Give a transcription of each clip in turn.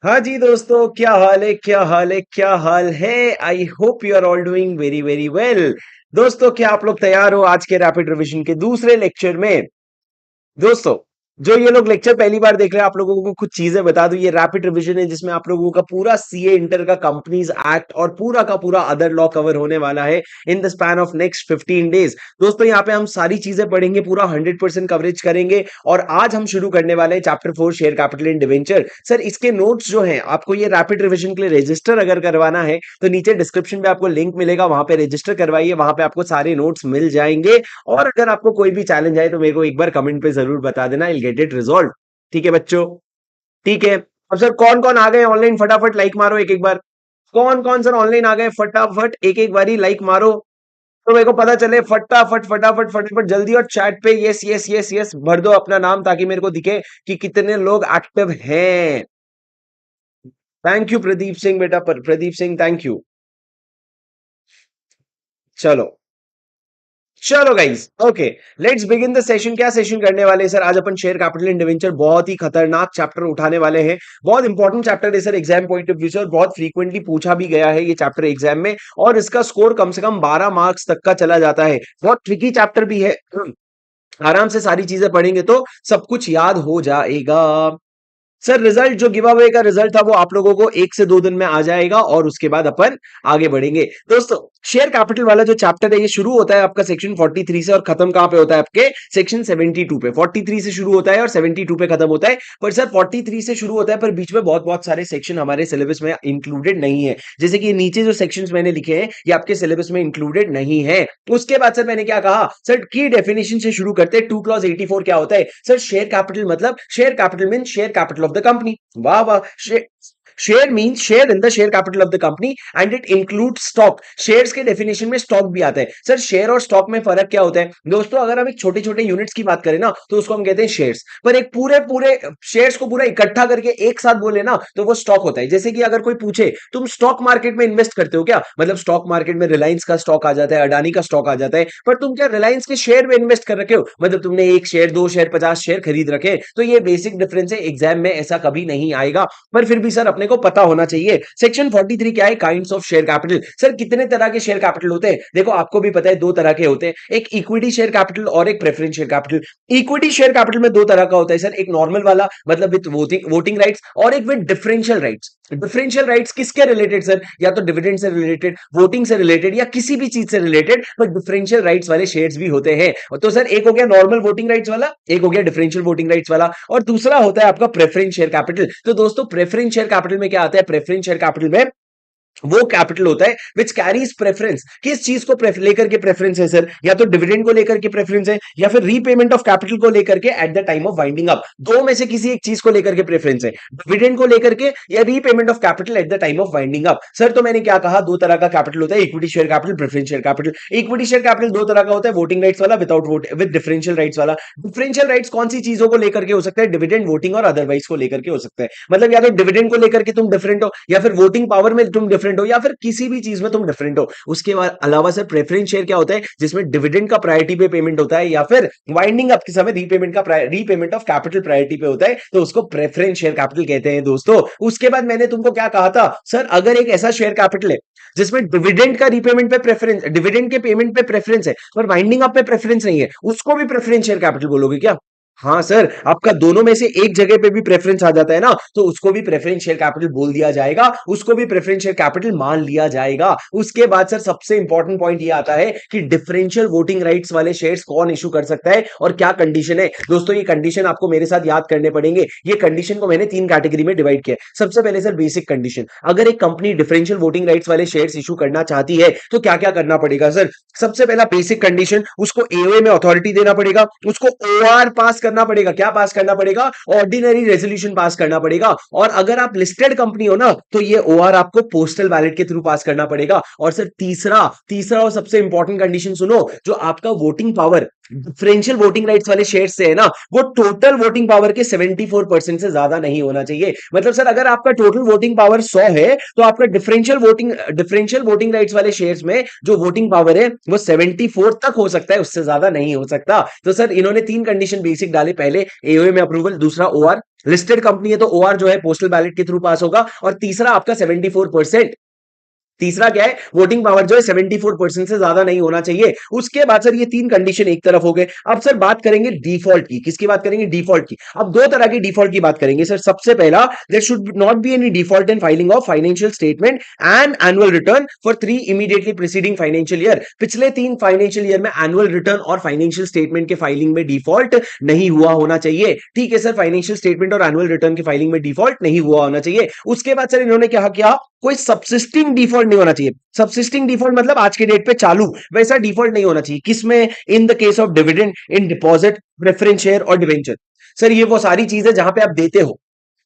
हाँ जी दोस्तों, क्या हाल है, क्या हाल है, क्या हाल है। I hope you are all doing very very well. दोस्तों, क्या आप लोग तैयार हो आज के रैपिड रिवीजन के दूसरे लेक्चर में? दोस्तों, जो ये लोग लेक्चर पहली बार देख रहे हैं, आप लोगों को कुछ चीजें बता दूं। ये रैपिड रिवीजन है जिसमें आप लोगों का पूरा सीए इंटर का कंपनीज एक्ट और पूरा का पूरा अदर लॉ कवर होने वाला है in the span of next 15 days. दोस्तों, यहाँ पे हम सारी चीजें पढ़ेंगे, पूरा 100% कवरेज करेंगे। और आज हम शुरू करने वाले हैं chapter 4 share capital and debenture. Sir, इसके नोट्स जो हैं, आपको ये रैपिड रिवीजन के लिए रजिस्टर अगर करवाना है तो नीचे डिस्क्रिप्शन में आपको लिंक मिलेगा, वहां पे रजिस्टर करवाइए, वहां पे आपको सारे नोट्स मिल जाएंगे। और अगर आपको कोई भी चैलेंज आए तो मेरे को एक बार कमेंट पे जरूर बता देना, आई गेट इट रिजॉल्व। ठीक है बच्चों? ठीक है। अब सर, कौन कौन आ गए ऑनलाइन? फटाफट लाइक मारो एक एक बार। कौन कौन सर ऑनलाइन आ गए? फटाफट एक एक बारी लाइक मारो, तो मेरे को पता चले। फटाफट फटाफट फटाफट जल्दी, और चैट पे यस यस यस यस भर दो अपना नाम, ताकि मेरे को दिखे कि कितने लोग एक्टिव हैं। थैंक यू प्रदीप सिंह बेटा, प्रदीप सिंह, थैंक यू। चलो, चलो guys, okay, let's begin the session. क्या सेशन करने वाले हैं सर? आज अपन शेयर कैपिटल एंड डिवेंचर, बहुत ही खतरनाक चैप्टर उठाने वाले हैं। बहुत इंपॉर्टेंट चैप्टर है sir exam point of view से, और बहुत फ्रीक्वेंटली पूछा भी गया है ये चैप्टर एग्जाम में। और इसका स्कोर कम से कम 12 मार्क्स तक का चला जाता है। बहुत ट्रिकी चैप्टर भी है। आराम से सारी चीजें पढ़ेंगे तो सब कुछ याद हो जाएगा। सर, रिजल्ट जो गिव अवे का रिजल्ट था वो आप लोगों को 1 से 2 दिन में आ जाएगा, और उसके बाद अपन आगे बढ़ेंगे। दोस्तों, शेयर कैपिटल वाला जो चैप्टर है ये शुरू होता है आपका सेक्शन 43 से, और खत्म कहां पे होता है? आपके सेक्शन 72 पे। 43 से शुरू होता है और 72 पे खत्म होता है। पर सर, 43 से शुरू होता है, पर बीच में बहुत बहुत सारे सेक्शन हमारे सिलेबस में इंक्लूडेड नहीं है। जैसे कि नीचे जो सेक्शंस मैंने लिखे हैं ये आपके सिलेबस में इंक्लूडेड नहीं है। उसके बाद सर मैंने क्या कहा? सर, की डेफिनेशन से शुरू करते हैं। 2 clause 84 क्या होता है? सर, शेयर कैपिटल मतलब, share capital mean share capital of the company. वाह वाह। Share means share in the share capital of the company and it include stock. Shares के डेफिनेशन में स्टॉक भी आता है। सर, शेयर और स्टॉक में फर्क क्या होता है? दोस्तों, अगर हम एक छोटे छोटे यूनिट्स की बात करें ना तो उसको हम कहते हैं शेयर्स। पर एक पूरे पूरे शेयर्स को पूरा इकट्ठा करके एक साथ बोले ना तो वो स्टॉक होता है। जैसे कि अगर कोई पूछे तुम स्टॉक मार्केट में इन्वेस्ट करते हो क्या, मतलब स्टॉक मार्केट में रिलायंस का स्टॉक आ जाता है, अडानी का स्टॉक आ जाता है, पर तुम क्या रिलायंस के शेयर में इन्वेस्ट कर रखे हो? मतलब तुमने 1 शेयर, 2 शेयर, 50 शेयर खरीद रखे। तो ये बेसिक डिफरेंस है, एग्जाम में ऐसा कभी नहीं आएगा। पर फिर भी सर अपने को पता होना चाहिए। सेक्शन 43 क्या है? Kinds of share capital. Sir, कितने तरह के शेयर कैपिटल होते हैं? देखो, आपको भी पता है 2 तरह के होते हैं, एक इक्विटी शेयर कैपिटल और एक preference share capital. Equity share capital में 2 तरह का होता है सर, एक नॉर्मल वाला मतलब विद वोटिंग राइट्स, और एक with differential rights. Differential rights किसके रिलेटेड सर? या तो डिविडेंड से रिलेटेड, वोटिंग से रिलेटेड, या किसी भी चीज से रिलेटेड, बट डिफरेंशियल राइट्स वाले शेयर्स भी होते हैं। तो सर, एक हो गया नॉर्मल वोटिंग राइट्स वाला, एक हो गया डिफरेंशियल वोटिंग राइट्स वाला, और दूसरा होता है आपका प्रेफरेंस शेयर कैपिटल। तो दोस्तों, प्रेफरेंस शेयर कैपिटल में क्या आता है? प्रेफरेंस शेयर कैपिटल में वो कैपिटल होता है विच कैरीज प्रेफरेंस। किस चीज को लेकर के प्रेफरेंस है सर? या तो डिविडेंड को लेकर के प्रेफरेंस है, या फिर रीपेमेंट ऑफ कैपिटल को लेकर के at the time of winding up. दो में से किसी एक चीज को लेकर के प्रेफरेंस है, डिविडेंड को लेकर के या repayment of capital at the time of winding up. Sir, तो मैंने क्या कहा? 2 तरह का कैपिटल होता है, equity share capital, preference share capital. Equity share capital 2 तरह का होता है, वोटिंग राइट्स वाला, without vote, with differential rights वाला। डिफरेंशियल राइट्स कौन सी चीजों को लेकर के हो सकता है? डिविडेंड, वोटिंग और अदरवाइज को लेकर के हो सकता है। मतलब या तो डिविडेंड को लेकर के तुम डिफरेंट हो, या फिर वोटिंग पावर में तुम डिफरेंट हो, या फिर किसी भी चीज में तुम डिफरेंट हो। उसके बाद अलावा सर, प्रेफरेंस शेयर क्या होता है? जिसमें डिविडेंड का प्रायोरिटी पे पेमेंट होता है, या फिर वाइंडिंग अप के समय रीपेमेंट ऑफ कैपिटल प्रायोरिटी पे होता है, तो उसको प्रेफरेंस शेयर कैपिटल कहते हैं दोस्तों। उसके बाद मैंने तुमको क्या कहा था सर? अगर एक ऐसा शेयर कैपिटल है जिसमें डिविडेंड का रीपेमेंट पे प्रेफरेंस, डिविडेंड के पेमेंट पे प्रेफरेंस है, पर वाइंडिंग अप पे प्रेफरेंस नहीं है, उसको भी प्रेफरेंस शेयर कैपिटल बोलोगे क्या? हाँ सर, आपका दोनों में से एक जगह पे भी प्रेफरेंस आ जाता है ना, तो उसको भी प्रेफरेंस शेयर कैपिटल बोल दिया जाएगा, उसको भी प्रेफरेंस शेयर कैपिटल मान लिया जाएगा। उसके बाद सर सबसे इंपॉर्टेंट पॉइंट ये आता है कि डिफरेंशियल वोटिंग राइट्स वाले शेयर्स कौन इशू कर सकता है और क्या कंडीशन है। दोस्तों, ये कंडीशन आपको मेरे साथ याद करने पड़ेंगे। ये कंडीशन को मैंने 3 कैटेगरी में डिवाइड किया। सबसे पहले सर, बेसिक कंडीशन। अगर एक कंपनी डिफरेंशियल वोटिंग राइट्स वाले शेयर्स इशू करना चाहती है तो क्या क्या करना पड़ेगा सर? सबसे पहला बेसिक कंडीशन, उसको एओए में अथॉरिटी देना पड़ेगा, उसको ओआर पास करना पड़ेगा। क्या पास करना पड़ेगा? ऑर्डिनरी रेजोल्यूशन पास करना पड़ेगा। और अगर आप लिस्टेड कंपनी हो ना तो ये ओआर आपको पोस्टल बैलेट के थ्रू पास करना पड़ेगा। और सर तीसरा तीसरा और सबसे इंपॉर्टेंट कंडीशन सुनो, जो आपका voting power differential voting rights वाले शेयर्स से है ना, वो टोटल वोटिंग पावर के 74% से ज्यादा नहीं होना चाहिए। मतलब सर अगर आपका टोटल वोटिंग पावर 100 है तो आपका डिफरेंशियल वोटिंग राइट्स वाले शेयर्स में जो वोटिंग पावर है वो 74 तक हो सकता है, उससे ज्यादा नहीं हो सकता। तो सर इन्होंने तीन कंडीशन बेसिक डाले, पहले एओए में अप्रूवल, दूसरा ओआर, लिस्टेड कंपनी है तो ओआर जो है पोस्टल बैलेट के थ्रू पास होगा, और तीसरा आपका 74%, तीसरा क्या है, वोटिंग पावर जो है 74% से ज्यादा नहीं होना चाहिए। उसके बाद सर ये तीन कंडीशन एक तरफ हो गए। अब सर बात करेंगे डिफॉल्ट की, किसकी बात करेंगे, डिफॉल्ट की। अब दो तरह की डिफॉल्ट की बात करेंगे सर। सबसे पहला, there should not be any default in filing of financial statement and annual return for 3 immediately preceding financial year. पिछले 3 फाइनेंशियल ईयर में एनुअल रिटर्न और फाइनेंशियल स्टेटमेंट के फाइलिंग में डिफॉल्ट नहीं हुआ होना चाहिए। ठीक है सर, फाइनेंशियल स्टेटमेंट और एनुअल रिटर्न की फाइलिंग में डिफॉल्ट नहीं हुआ होना चाहिए। उसके बाद सर इन्होंने क्या किया, कोई सबसिस्टिंग डिफॉल्ट नहीं होना चाहिए। सबसिस्टिंग डिफॉल्ट मतलब आज के डेट पे चालू, वैसा डिफॉल्ट नहीं होना चाहिए। किसमें, in the case of dividend, in deposit, preference share और डिवेंचर। सर ये वो सारी चीजें जहां पे आप देते हो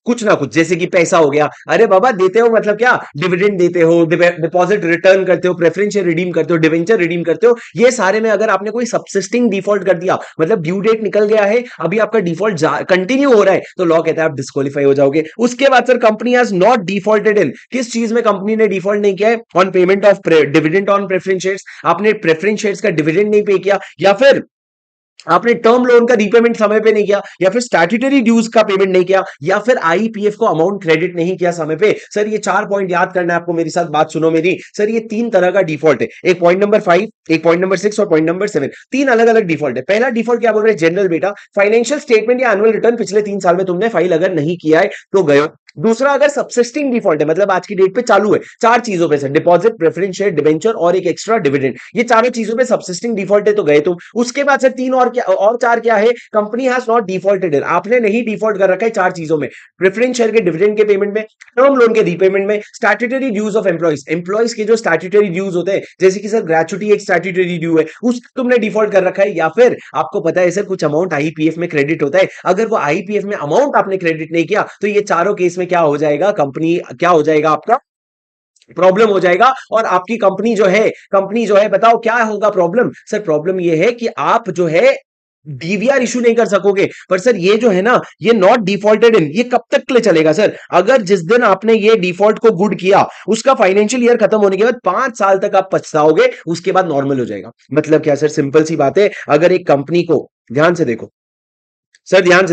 कुछ ना कुछ, जैसे कि पैसा हो गया, अरे बाबा देते हो मतलब क्या, डिविडेंड देते हो, डिपॉजिट रिटर्न करते हो, प्रेफरेंस शेयर रिडीम करते हो, डिवेंचर रिडीम करते हो, ये सारे में अगर आपने कोई सबसिस्टिंग डिफॉल्ट कर दिया, मतलब ड्यू डेट निकल गया है, अभी आपका डिफॉल्ट कंटिन्यू हो रहा है, तो लॉ कहता है आप डिस्क्वालीफाई हो जाओगे। उसके बाद sir company has not defaulted इन, किस चीज में कंपनी ने डिफॉल्ट नहीं किया है, on payment of dividend on preference shares, आपने प्रेफरेंस शेयर्स का डिविडेंड नहीं पे किया, या फिर आपने टर्म लोन का रीपेमेंट समय पे नहीं किया, या फिर स्टैट्यूटरी ड्यूज का पेमेंट नहीं किया, या फिर आईपीएफ को अमाउंट क्रेडिट नहीं किया समय पे। सर ये 4 पॉइंट याद करना है आपको, मेरी साथ बात सुनो मेरी। सर ये 3 तरह का डिफॉल्ट है, एक पॉइंट नंबर 5, एक पॉइंट नंबर 6 और पॉइंट नंबर 7, 3 अलग अलग डिफॉल्ट है। पहला डिफॉल्ट क्या बोल रहे हैं, जनरल बेटा, फाइनेंशियल स्टेटमेंट या एनुअल रिटर्न पिछले 3 साल में तुमने फाइल अगर नहीं किया है तो गए। दूसरा, अगर सबसिस्टिंग डिफॉल्ट है, मतलब आज की डेट पे चालू है, 4 चीजों पे, sir deposit, preference share, debenture और एक एक्स्ट्रा डिविडेंड, ये चारों चीजों पे सबसिस्टिंग डिफॉल्ट है तो गए तुम। उसके बाद सर 3 और क्या, और 4 क्या है, company has not defaulted in, आपने नहीं डिफॉल्ट कर रखा है 4 चीजों में, प्रेफरेंस शेयर के डिविडेंड के पेमेंट में, टर्म लोन के रीपेमेंट में, statutory dues of employees, employees के जो स्टैट्यूटरी ड्यूज होते हैं, जैसे कि सर ग्रेचुटी एक स्टैट्यूटरी ड्यू है, उस तुमने डिफॉल्ट कर रखा है, या फिर आपको पता है सर कुछ अमाउंट आईपीएफ में क्रेडिट होता है, अगर वो आईपीएफ में अमाउंट आपने क्रेडिट नहीं किया तो ये चारों केस में क्या हो जाएगा, कंपनी क्या हो जाएगा, आपका प्रॉब्लम हो जाएगा। और आपकी कंपनी जो है बताओ क्या होगा प्रॉब्लम, सर प्रॉब्लम ये है कि आप जो है डीवीआर इशू नहीं कर सकोगे। पर सर ये जो है ना, ये नॉट डिफॉल्टेड इन, ये कब तक के लिए चलेगा सर, अगर जिस दिन आपने ये डिफॉल्ट को गुड किया उसका फाइनेंशियल ईयर खत्म होने के बाद 5 साल तक आप पछताओगे, उसके बाद नॉर्मल हो जाएगा। मतलब क्या सर, सिंपल सी बात है, अगर एक कंपनी को, ध्यान से देखो सर, ध्यान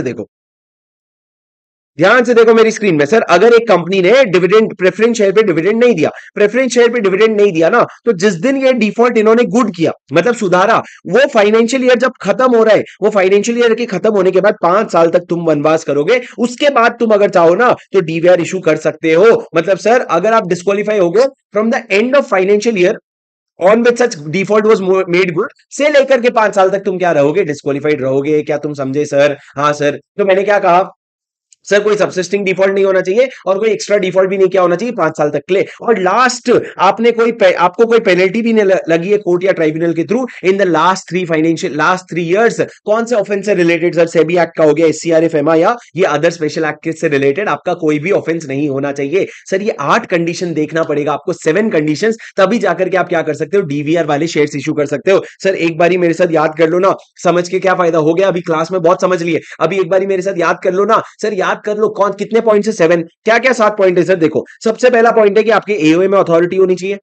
से देखो मेरी स्क्रीन में, सर अगर एक कंपनी ने डिविडेंड, प्रेफरेंस शेयर पे डिविडेंड नहीं दिया, प्रेफरेंस शेयर पे डिविडेंड नहीं दिया ना, तो जिस दिन ये डिफॉल्ट इन्होंने गुड किया, मतलब सुधारा, वो फाइनेंशियल ईयर जब खत्म हो रहा है, वो फाइनेंशियल ईयर के खत्म होने के बाद 5 साल तक तुम वनवास करोगे, उसके बाद तुम अगर चाहो ना तो डीवीआर इशू कर सकते हो। मतलब सर अगर आप डिस्क्वालीफाई हो गए from the end of financial year on which such default was made good, से लेकर के 5 साल तक तुम क्या रहोगे, डिस्क्वालीफाइड रहोगे। क्या तुम समझे सर? हाँ सर, तो मैंने क्या कहा सर, कोई सबसिस्टिंग डिफॉल्ट नहीं होना चाहिए और कोई एक्स्ट्रा डिफॉल्ट भी नहीं किया होना चाहिए 5 साल तक के लिए। और लास्ट, आपको कोई पेनल्टी भी नहीं लगी है कोर्ट या ट्राइब्यूनल के through in the last 3 years. कौन से ऑफेंस से रिलेटेड सर, सेबी एक्ट का हो गया, एससीआरएफ, एमा या ये अदर स्पेशल एक्ट से रिलेटेड आपका कोई भी ऑफेंस नहीं होना चाहिए। सर ये 8 कंडीशन देखना पड़ेगा आपको, 7 कंडीशंस, तभी जाकर के आप क्या कर सकते हो, डीवीआर वाले शेयर्स इशू कर सकते हो। सर एक बारी मेरे साथ याद कर लो ना, समझ के क्या फायदा हो गया, अभी क्लास में बहुत समझ लिए, अभी एक बारी मेरे साथ याद कर लो ना सर, याद कर लो कौन कितने पॉइंट से 7, क्या क्या 7 पॉइंट है सर। देखो सबसे पहला पॉइंट है कि आपके एओए में अथॉरिटी होनी चाहिए,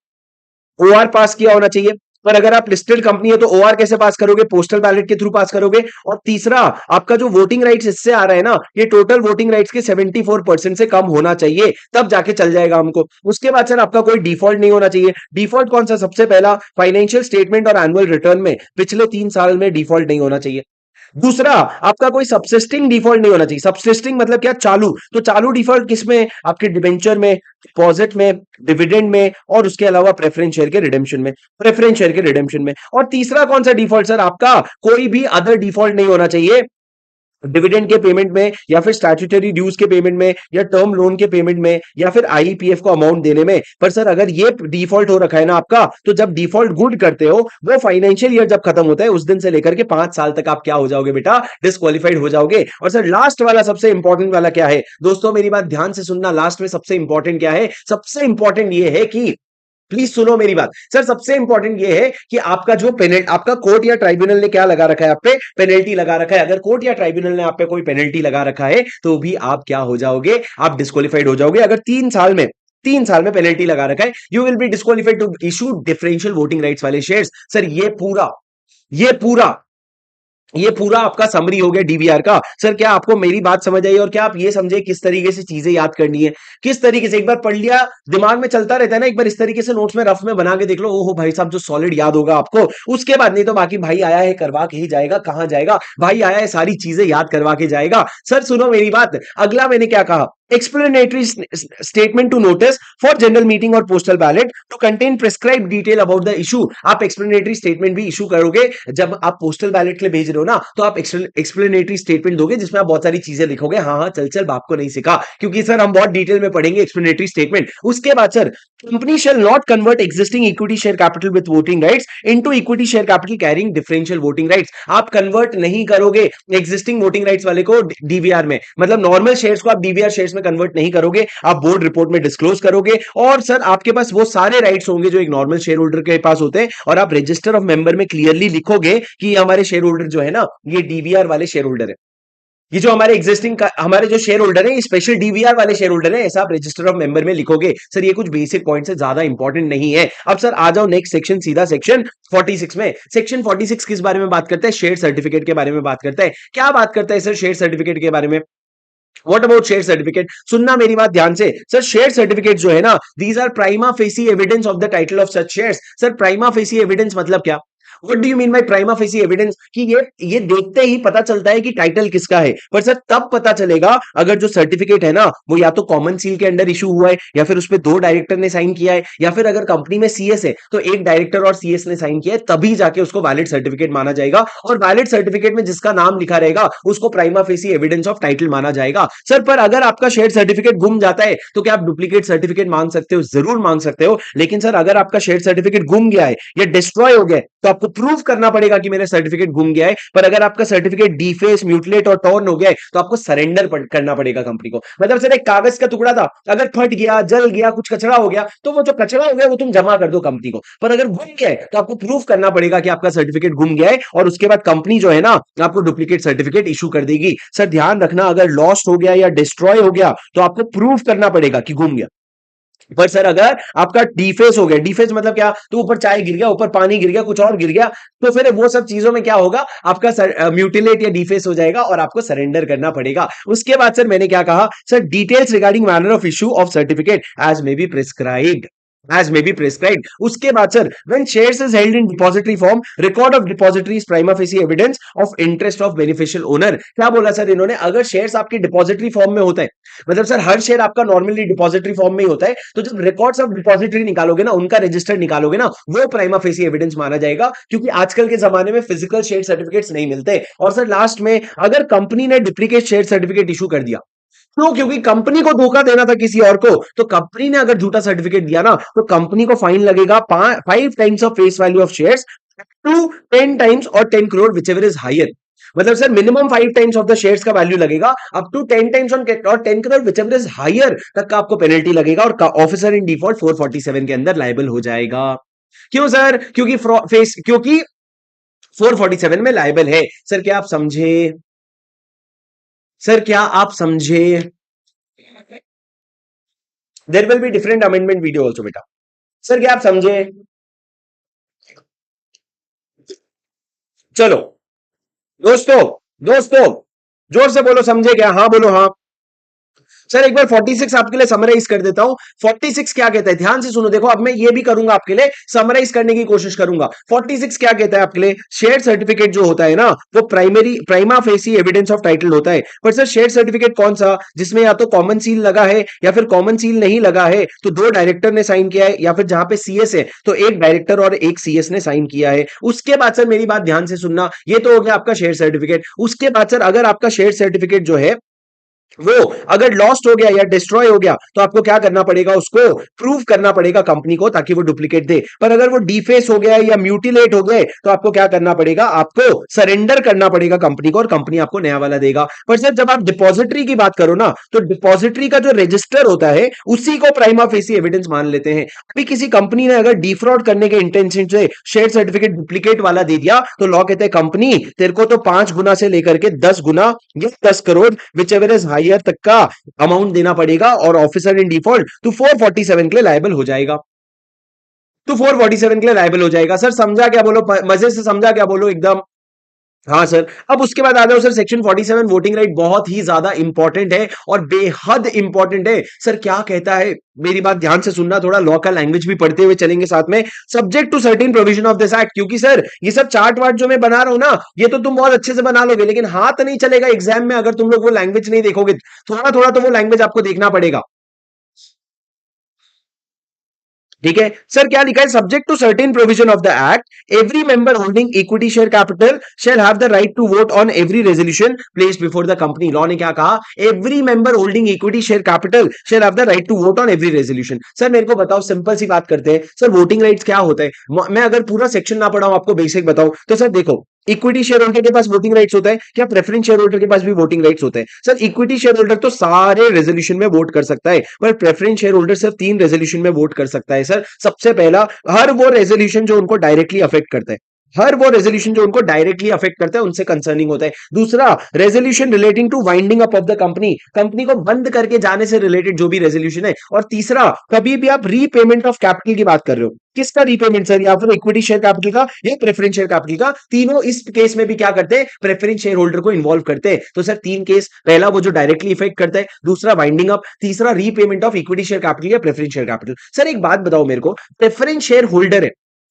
ओआर पास किया होना चाहिए। पर अगर आप लिस्टेड कंपनी है तो ओआर कैसे पास करोगे, पोस्टल बैलेट के थ्रू पास करोगे। और तीसरा, आपका जो वोटिंग राइट्स इससे आ रहा है ना, ये टोटल वोटिंग राइट्स के 74% से कम होना चाहिए, तब जाके चल जाएगा हमको। उसके बाद सर आपका कोई डिफॉल्ट नहीं होना चाहिए। डिफॉल्ट कौन सा, सबसे पहला फाइनेंशियल स्टेटमेंट और एनुअल रिटर्न में पिछले 3 साल में डिफॉल्ट नहीं होना चाहिए। दूसरा, आपका कोई सबसिस्टिंग डिफॉल्ट नहीं होना चाहिए। सबसिस्टिंग मतलब क्या, चालू, तो चालू डिफॉल्ट किसमें, आपके डिबेंचर में, डिपॉजिट में, डिविडेंड में और उसके अलावा प्रेफरेंस शेयर के रिडेम्पशन में। और तीसरा कौन सा डिफॉल्ट सर, आपका कोई भी अदर डिफॉल्ट नहीं होना चाहिए, डिविडेंड के पेमेंट में या फिर स्टैट्यूटरी ड्यूज के पेमेंट में या टर्म लोन के पेमेंट में या फिर आईपीएफ को अमाउंट देने में। पर सर अगर ये डिफॉल्ट हो रखा है ना आपका, तो जब डिफॉल्ट गुड करते हो, वो फाइनेंशियल ईयर जब खत्म होता है उस दिन से लेकर के 5 साल तक आप क्या हो जाओगे बेटा, डिस्क्वालीफाइड हो जाओगे। और सर लास्ट वाला, सबसे इंपॉर्टेंट वाला क्या है दोस्तों, मेरी बात ध्यान से सुनना, लास्ट में सबसे इंपॉर्टेंट क्या है, सबसे इंपॉर्टेंट ये है कि प्लीज सुनो मेरी बात सर। सबसे इंपॉर्टेंट ये है कि आपका जो पेनल्टी, आपका कोर्ट या ट्राइब्यूनल ने क्या लगा रखा है आप पे, पेनल्टी लगा रखा है। अगर कोर्ट या ट्राइब्यूनल ने आप पे कोई पेनल्टी लगा रखा है तो भी आप क्या हो जाओगे, आप डिस्क्वालिफाइड हो जाओगे। अगर 3 साल में पेनल्टी लगा रखा है, you will be disqualified to issue differential voting rights वाले शेयर्स। सर ये पूरा ये पूरा आपका समरी हो गया डीवीआर का। सर क्या आपको मेरी बात समझ आई, और क्या आप ये समझे किस तरीके से चीजें याद करनी है, किस तरीके से? एक बार पढ़ लिया दिमाग में चलता रहता है ना, एक बार इस तरीके से नोट्स में रफ में बना के देख लो, ओहो भाई साहब जो सॉलिड याद होगा आपको। उसके बाद नहीं तो बाकी भाई आया है करवा के ही जाएगा, कहां जाएगा भाई, आया है सारी चीजें याद करवा के जाएगा। सर सुनो मेरी बात, अगला मैंने क्या कहा, explanatory statement to notice for general meeting और postal ballot to contain prescribed detail about the issue। आप explanatory statement भी issue करोगे जब आप postal ballot के लिए भेज रहे हो ना, तो आप explanatory statement दोगे जिसमें आप बहुत सारी चीजें लिखोगे, हाँ हाँ चल चल बाप को नहीं सिखा, क्योंकि सर हम बहुत डिटेल में पढ़ेंगे explanatory statement। उसके बाद sir, company shall not convert existing equity share capital with voting rights into equity share capital carrying differential voting rights। आप कन्वर्ट नहीं करोगे एग्जिस्टिंग वोटिंग राइट्स वाले को डीवीआर में, मतलब नॉर्मल शेयर्स को आप डीवीआर शेयर्स में कन्वर्ट नहीं करोगे, आप बोर्ड रिपोर्ट में डिस्क्लोज करोगे। और सर आपके पास वो सारे राइट्स होंगे जो एक नॉर्मल शेयर होल्डर के पास होते हैं, और आप रजिस्टर ऑफ मेंबर में क्लियरली लिखोगे कि हमारे शेयर होल्डर जो है ना, ये डीवीआर वाले शेयर होल्डर है। ये जो हमारे एग्जिस्टिंग हमारे जो शेयर होल्डर है, ये स्पेशल डीवीआर वाले शेयर होल्डर है, ऐसा आप रजिस्टर ऑफ मेंबर में लिखोगे। सर ये कुछ बेसिक पॉइंट है, ज्यादा इंपॉर्टेंट नहीं है। अब सर आ जाओ नेक्स्ट सेक्शन, सीधा सेक्शन 46 में। सेक्शन 46 किस बारे में बात करता है? शेयर सर्टिफिकेट के बारे में बात करता है। क्या बात करता है सर शेयर सर्टिफिकेट के बारे में? What about share certificate? सुनना मेरी बात ध्यान से। सर शेयर सर्टिफिकेट जो है ना, these are prima facie evidence of the title of such shares. Sir prima facie evidence मतलब क्या? What do you mean by prima facie evidence? कि ये देखते ही पता चलता है कि टाइटल किसका है। पर सर तब पता चलेगा अगर जो सर्टिफिकेट है ना, वो या तो कॉमन सील के अंडर इशू हुआ है, या फिर उस पे 2 डायरेक्टर ने साइन किया है, या फिर अगर कंपनी में सीएस है तो एक डायरेक्टर और सीएस ने साइन किया है, तभी जाके उसको वैलिड सर्टिफिकेट माना जाएगा। और वैलिड सर्टिफिकेट में जिसका नाम लिखा रहेगा उसको prima facie evidence of title माना जाएगा। सर पर अगर आपका शेयर सर्टिफिकेट गुम जाता है तो क्या आप डुप्लीकेट सर्टिफिकेट मांग सकते हो? जरूर मांग सकते हो, लेकिन सर अगर आपका शेयर सर्टिफिकेट गुम गया है या डिस्ट्रॉय हो गया तो आपको प्रूव करना पड़ेगा कि मेरा सर्टिफिकेट गुम गया है। पर अगर आपका सर्टिफिकेट डीफेस, म्यूटिलेट और टॉर्न हो गया है तो आपको सरेंडर करना पड़ेगा कंपनी को। मतलब सर एक कागज का टुकड़ा था, अगर फट गया, जल गया, कुछ कचरा हो गया, तो वो जो कचरा हो गया वो तुम जमा कर दो कंपनी को। पर अगर गुम गया है तो आपको प्रूव करना पड़ेगा कि आपका सर्टिफिकेट गुम गया है, और उसके बाद कंपनी जो है ना आपको डुप्लीकेट सर्टिफिकेट इशू कर देगी। सर ध्यान रखना, अगर लॉस्ट हो गया या डिस्ट्रॉय हो गया तो आपको प्रूव करना पड़ेगा कि गुम गया। पर सर अगर आपका डिफेस हो गया, डिफेस मतलब क्या? तो ऊपर चाय गिर गया, ऊपर पानी गिर गया, कुछ और गिर गया, तो फिर वो सब चीजों में क्या होगा, आपका म्यूटिलेट या डिफेस हो जाएगा और आपको सरेंडर करना पड़ेगा। उसके बाद सर मैंने क्या कहा, sir details regarding manner of issue of certificate as may be prescribed, as may be prescribed। उसके बाद sir when shares is held in depository form, record of depository is prima facie evidence of interest of beneficial owner। क्या बोला sir इन्होंने? अगर shares आपके depository form में होता है, मतलब सर हर शेयर आपका नॉर्मली डिपॉजिटरी फॉर्म में ही होता है, तो जब रिकॉर्ड्स ऑफ डिपॉजिटरी निकालोगे ना, उनका रजिस्टर निकालोगे ना, वो प्राइमा फेसी एविडेंस माना जाएगा, क्योंकि आजकल के जमाने में फिजिकल शेयर सर्टिफिकेट्स नहीं मिलते। और सर लास्ट में, अगर कंपनी ने डुप्लीकेट शेयर सर्टिफिकेट इशू कर दिया, तो क्योंकि कंपनी को धोखा देना था किसी और को, तो कंपनी ने अगर झूठा सर्टिफिकेट दिया ना, तो कंपनी को फाइन लगेगा 5 times of face value of shares to 10 times और 10 crore whichever is higher. मतलब sir minimum 5 times of the shares का वैल्यू लगेगा, अप टू 10 टाइम्स ऑन और 10 crore whichever is higher तक का आपको पेनल्टी लगेगा, और ऑफिसर इन डिफॉल्ट 447 के अंदर लायबल हो जाएगा। क्यों सर? क्योंकि 447 में लायबल है। सर क्या आप समझे? सर क्या आप समझे? There will be different amendment video also बेटा। सर क्या आप समझे? चलो दोस्तों, दोस्तों जोर से बोलो, समझे क्या? हाँ बोलो हाँ। सर एक बार 46 आपके लिए समराइज कर देता हूं। 46 क्या कहता है, ध्यान से सुनो। देखो अब मैं ये भी करूंगा आपके लिए, समराइज करने की कोशिश करूंगा। 46 क्या कहता है आपके लिए? शेयर सर्टिफिकेट जो होता है ना, वो prima facie evidence of title होता है। पर सर शेयर सर्टिफिकेट कौन सा? जिसमें या तो कॉमन सील लगा है, या फिर कॉमन सील नहीं लगा है तो 2 डायरेक्टर ने साइन किया है, या फिर जहां पे सीएस है तो एक डायरेक्टर और एक सीएस ने साइन किया है। उसके बाद सर मेरी बात ध्यान से सुनना, ये तो हो गया आपका शेयर सर्टिफिकेट। उसके बाद सर अगर आपका शेयर सर्टिफिकेट जो है वो अगर लॉस्ट हो गया या डिस्ट्रॉय हो गया तो आपको क्या करना पड़ेगा, उसको प्रूव करना पड़ेगा कंपनी को, ताकि वो डुप्लीकेट दे। पर अगर वो डिफेस हो गया या म्यूटिलेट हो गए तो आपको क्या करना पड़ेगा, आपको सरेंडर करना पड़ेगा कंपनी को, और कंपनी आपको नया वाला देगा। पर सर जब आप डिपॉजिटरी की बात करो ना, तो डिपॉजिटरी का जो रजिस्टर होता है उसी को प्राइमा फेसी एविडेंस मान लेते हैं। अभी किसी कंपनी ने अगर डिफ्रॉड करने के इंटेंशन से शेयर सर्टिफिकेट डुप्लीकेट वाला दे दिया तो लॉ कहते हैं कंपनी तेरे को तो 5 गुना से लेकर के 10 गुना या 10 crore whichever is higher तक का अमाउंट देना पड़ेगा, और ऑफिसर इन डिफॉल्ट तो 447 के लिए लायबल हो जाएगा। तो 447 के लिए लायबल हो जाएगा। सर समझा क्या, बोलो मजे से समझा क्या, बोलो एकदम। हाँ सर। अब उसके बाद आ जाओ सर, सेक्शन 47 वोटिंग राइट बहुत ही ज्यादा इंपॉर्टेंट है और बेहद इंपॉर्टेंट है। सर क्या कहता है, मेरी बात ध्यान से सुनना, थोड़ा लॉ का लैंग्वेज भी पढ़ते हुए चलेंगे साथ में। Subject to certain provision of this act, क्योंकि सर ये सब चार्ट वार्ट जो मैं बना रहा हूं ना, ये तो तुम बहुत अच्छे से बना लोगे, लेकिन हाथ नहीं चलेगा एग्जाम में अगर तुम लोग वो लैंग्वेज नहीं देखोगे। थोड़ा थोड़ा तो वो लैंग्वेज आपको देखना पड़ेगा। ठीक है सर, क्या लिखा है, subject to certain provision of the act every member holding equity share capital shall have the right to vote on every resolution placed before the company. Law ने क्या कहा, every member holding equity share capital shall have the right to vote on every resolution. Sir मेरे को बताओ, simple सी बात करते हैं sir, voting rights क्या होता है। मैं अगर पूरा सेक्शन ना पढ़ाऊं, आपको बेसिक बताऊं तो सर देखो, इक्विटी शेयर होल्डर के पास वोटिंग राइट्स होता है क्या, प्रेफरेंस शेयर होल्डर के पास भी वोटिंग राइट्स होते हैं। सर इक्विटी शेयर होल्डर तो सारे रेजोल्यूशन में वोट कर सकता है, पर प्रेफरेंस शेयर होल्डर सिर्फ 3 रेजोल्यूशन में वोट कर सकता है। सर सबसे पहला, हर वो रेजोल्यूशन जो उनको डायरेक्टली अफेक्ट करता है, हर वो रेजोल्यूशन जो उनको डायरेक्टली अफेक्ट करता है उनसे कंसर्निंग होता है। दूसरा, resolution relating two winding up of the company, company को बंद करके जाने से रिलेटेड जो भी रेजोल्यूशन है। और तीसरा, कभी भी आप रीपेमेंट ऑफ कैपिटल की बात कर रहे हो, किसका रीपेमेंट सर, या फिर इक्विटी शेयर कैपिटल का या प्रेफरेंस शेयर कैपिटल का, तीनों इस केस में भी क्या करते हैं, प्रेफरेंस शेयर होल्डर को इन्वॉल्व करते हैं। तो सर 3 केस, पहला वो जो डायरेक्टली इफेक्ट करता है, दूसरा वाइंडिंग अप, तीसरा repayment of equity share capital या प्रेफरेंस शेयर कैपिटल। सर एक बात बताओ मेरे को, प्रेफरेंस शेयर होल्डर है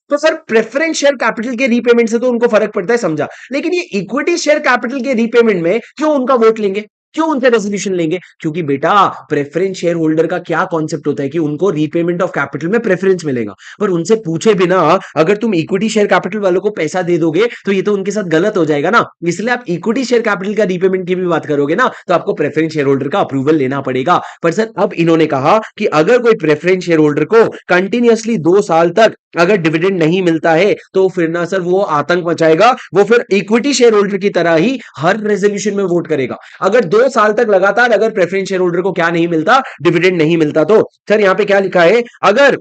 तो सर प्रेफरेंस शेयर कैपिटल के रीपेमेंट से तो उनको फर्क पड़ता है, समझा, लेकिन ये इक्विटी शेयर कैपिटल के रीपेमेंट में क्यों उनका वोट लेंगे, क्यों उनसे रेजोल्यूशन लेंगे, क्योंकि बेटा प्रेफरेंस शेयर होल्डर का क्या कॉन्सेप्ट होता है कि उनको रीपेमेंट ऑफ कैपिटल में प्रेफरेंस मिलेगा। पर उनसे पूछे बिना अगर तुम इक्विटी शेयर कैपिटल वालों को पैसा दे दोगे तो ये तो उनके साथ गलत हो जाएगा ना। इसलिए आप इक्विटी शेयर कैपिटल का रीपेमेंट की भी बात करोगे ना, तो आपको प्रेफरेंस शेयर होल्डर का अप्रूवल लेना पड़ेगा। पर सर अब इन्होंने कहा कि अगर कोई प्रेफरेंस शेयर होल्डर को कंटिन्यूअसली 2 साल तक अगर डिविडेंड नहीं मिलता है तो फिर ना सर वो आतंक मचाएगा, वो फिर इक्विटी शेयर होल्डर की तरह ही हर रेजोल्यूशन में वोट करेगा। अगर 2 साल तक लगातार अगर प्रेफरेंस शेयर होल्डर को क्या नहीं मिलता, डिविडेंड नहीं मिलता, तो सर यहां पे क्या लिखा है, अगर